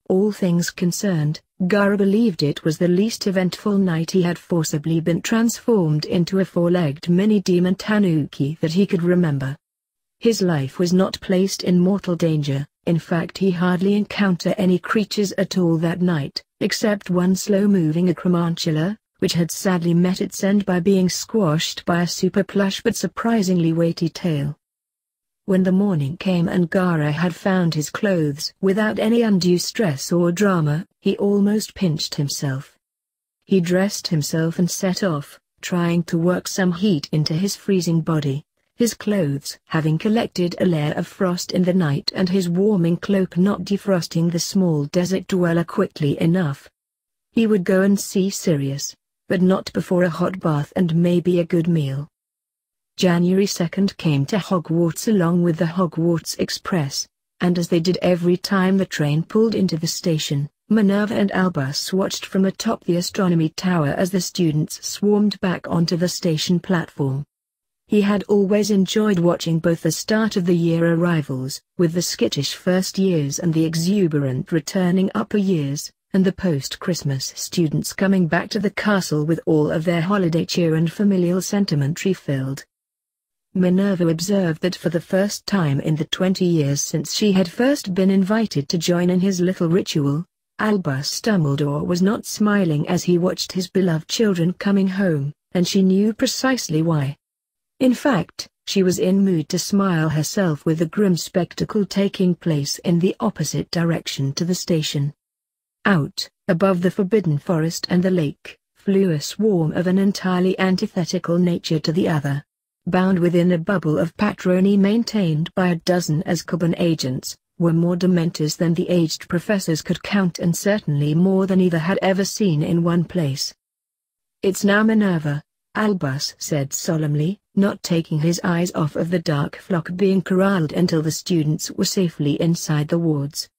All things concerned, Gaara believed it was the least eventful night he had forcibly been transformed into a four-legged mini-demon tanuki that he could remember. His life was not placed in mortal danger, in fact he hardly encountered any creatures at all that night, except one slow-moving acromantula, which had sadly met its end by being squashed by a super plush but surprisingly weighty tail. When the morning came and Gaara had found his clothes without any undue stress or drama, he almost pinched himself. He dressed himself and set off, trying to work some heat into his freezing body, his clothes having collected a layer of frost in the night and his warming cloak not defrosting the small desert dweller quickly enough. He would go and see Sirius, but not before a hot bath and maybe a good meal. January 2nd came to Hogwarts along with the Hogwarts Express, and as they did every time the train pulled into the station, Minerva and Albus watched from atop the astronomy tower as the students swarmed back onto the station platform. He had always enjoyed watching both the start-of-the-year arrivals, with the skittish first years and the exuberant returning upper years, and the post-Christmas students coming back to the castle with all of their holiday cheer and familial sentiment refilled. Minerva observed that for the first time in the 20 years since she had first been invited to join in his little ritual, Albus Dumbledore was not smiling as he watched his beloved children coming home, and she knew precisely why. In fact, she was in mood to smile herself with the grim spectacle taking place in the opposite direction to the station. Out, above the Forbidden Forest and the lake, flew a swarm of an entirely antithetical nature to the other. Bound within a bubble of patrimony maintained by a dozen Azkaban agents, were more Dementors than the aged professors could count, and certainly more than either had ever seen in one place. "It's now Minerva," Albus said solemnly, not taking his eyes off of the dark flock being corralled until the students were safely inside the wards.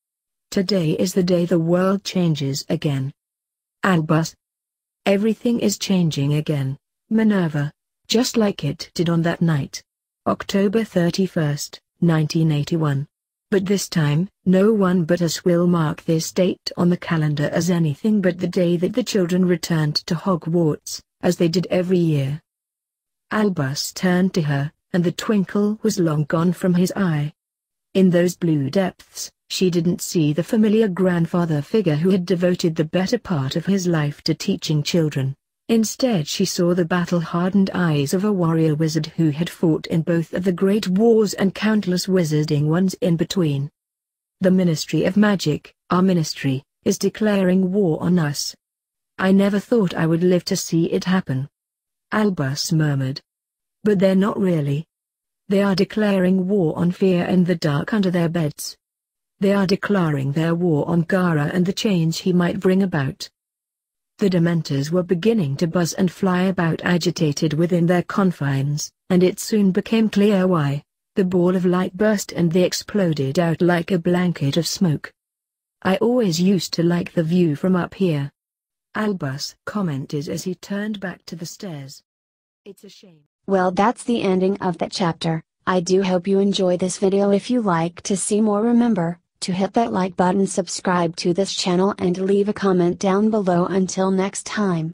"Today is the day the world changes again." "Albus, everything is changing again, Minerva, just like it did on that night. October 31st, 1981. But this time, no one but us will mark this date on the calendar as anything but the day that the children returned to Hogwarts, as they did every year." Albus turned to her, and the twinkle was long gone from his eye. In those blue depths, she didn't see the familiar grandfather figure who had devoted the better part of his life to teaching children. Instead she saw the battle-hardened eyes of a warrior wizard who had fought in both of the great wars and countless wizarding ones in between. "The Ministry of Magic, our ministry, is declaring war on us. I never thought I would live to see it happen," Albus murmured. "But they're not really. They are declaring war on fear in the dark under their beds. They are declaring their war on Gaara and the change he might bring about." The Dementors were beginning to buzz and fly about agitated within their confines, and it soon became clear why. The ball of light burst and they exploded out like a blanket of smoke. "I always used to like the view from up here," Albus commented as he turned back to the stairs. "It's a shame." Well, that's the ending of that chapter. I do hope you enjoy this video. If you like to see more, remember to hit that like button, subscribe to this channel and leave a comment down below. Until next time.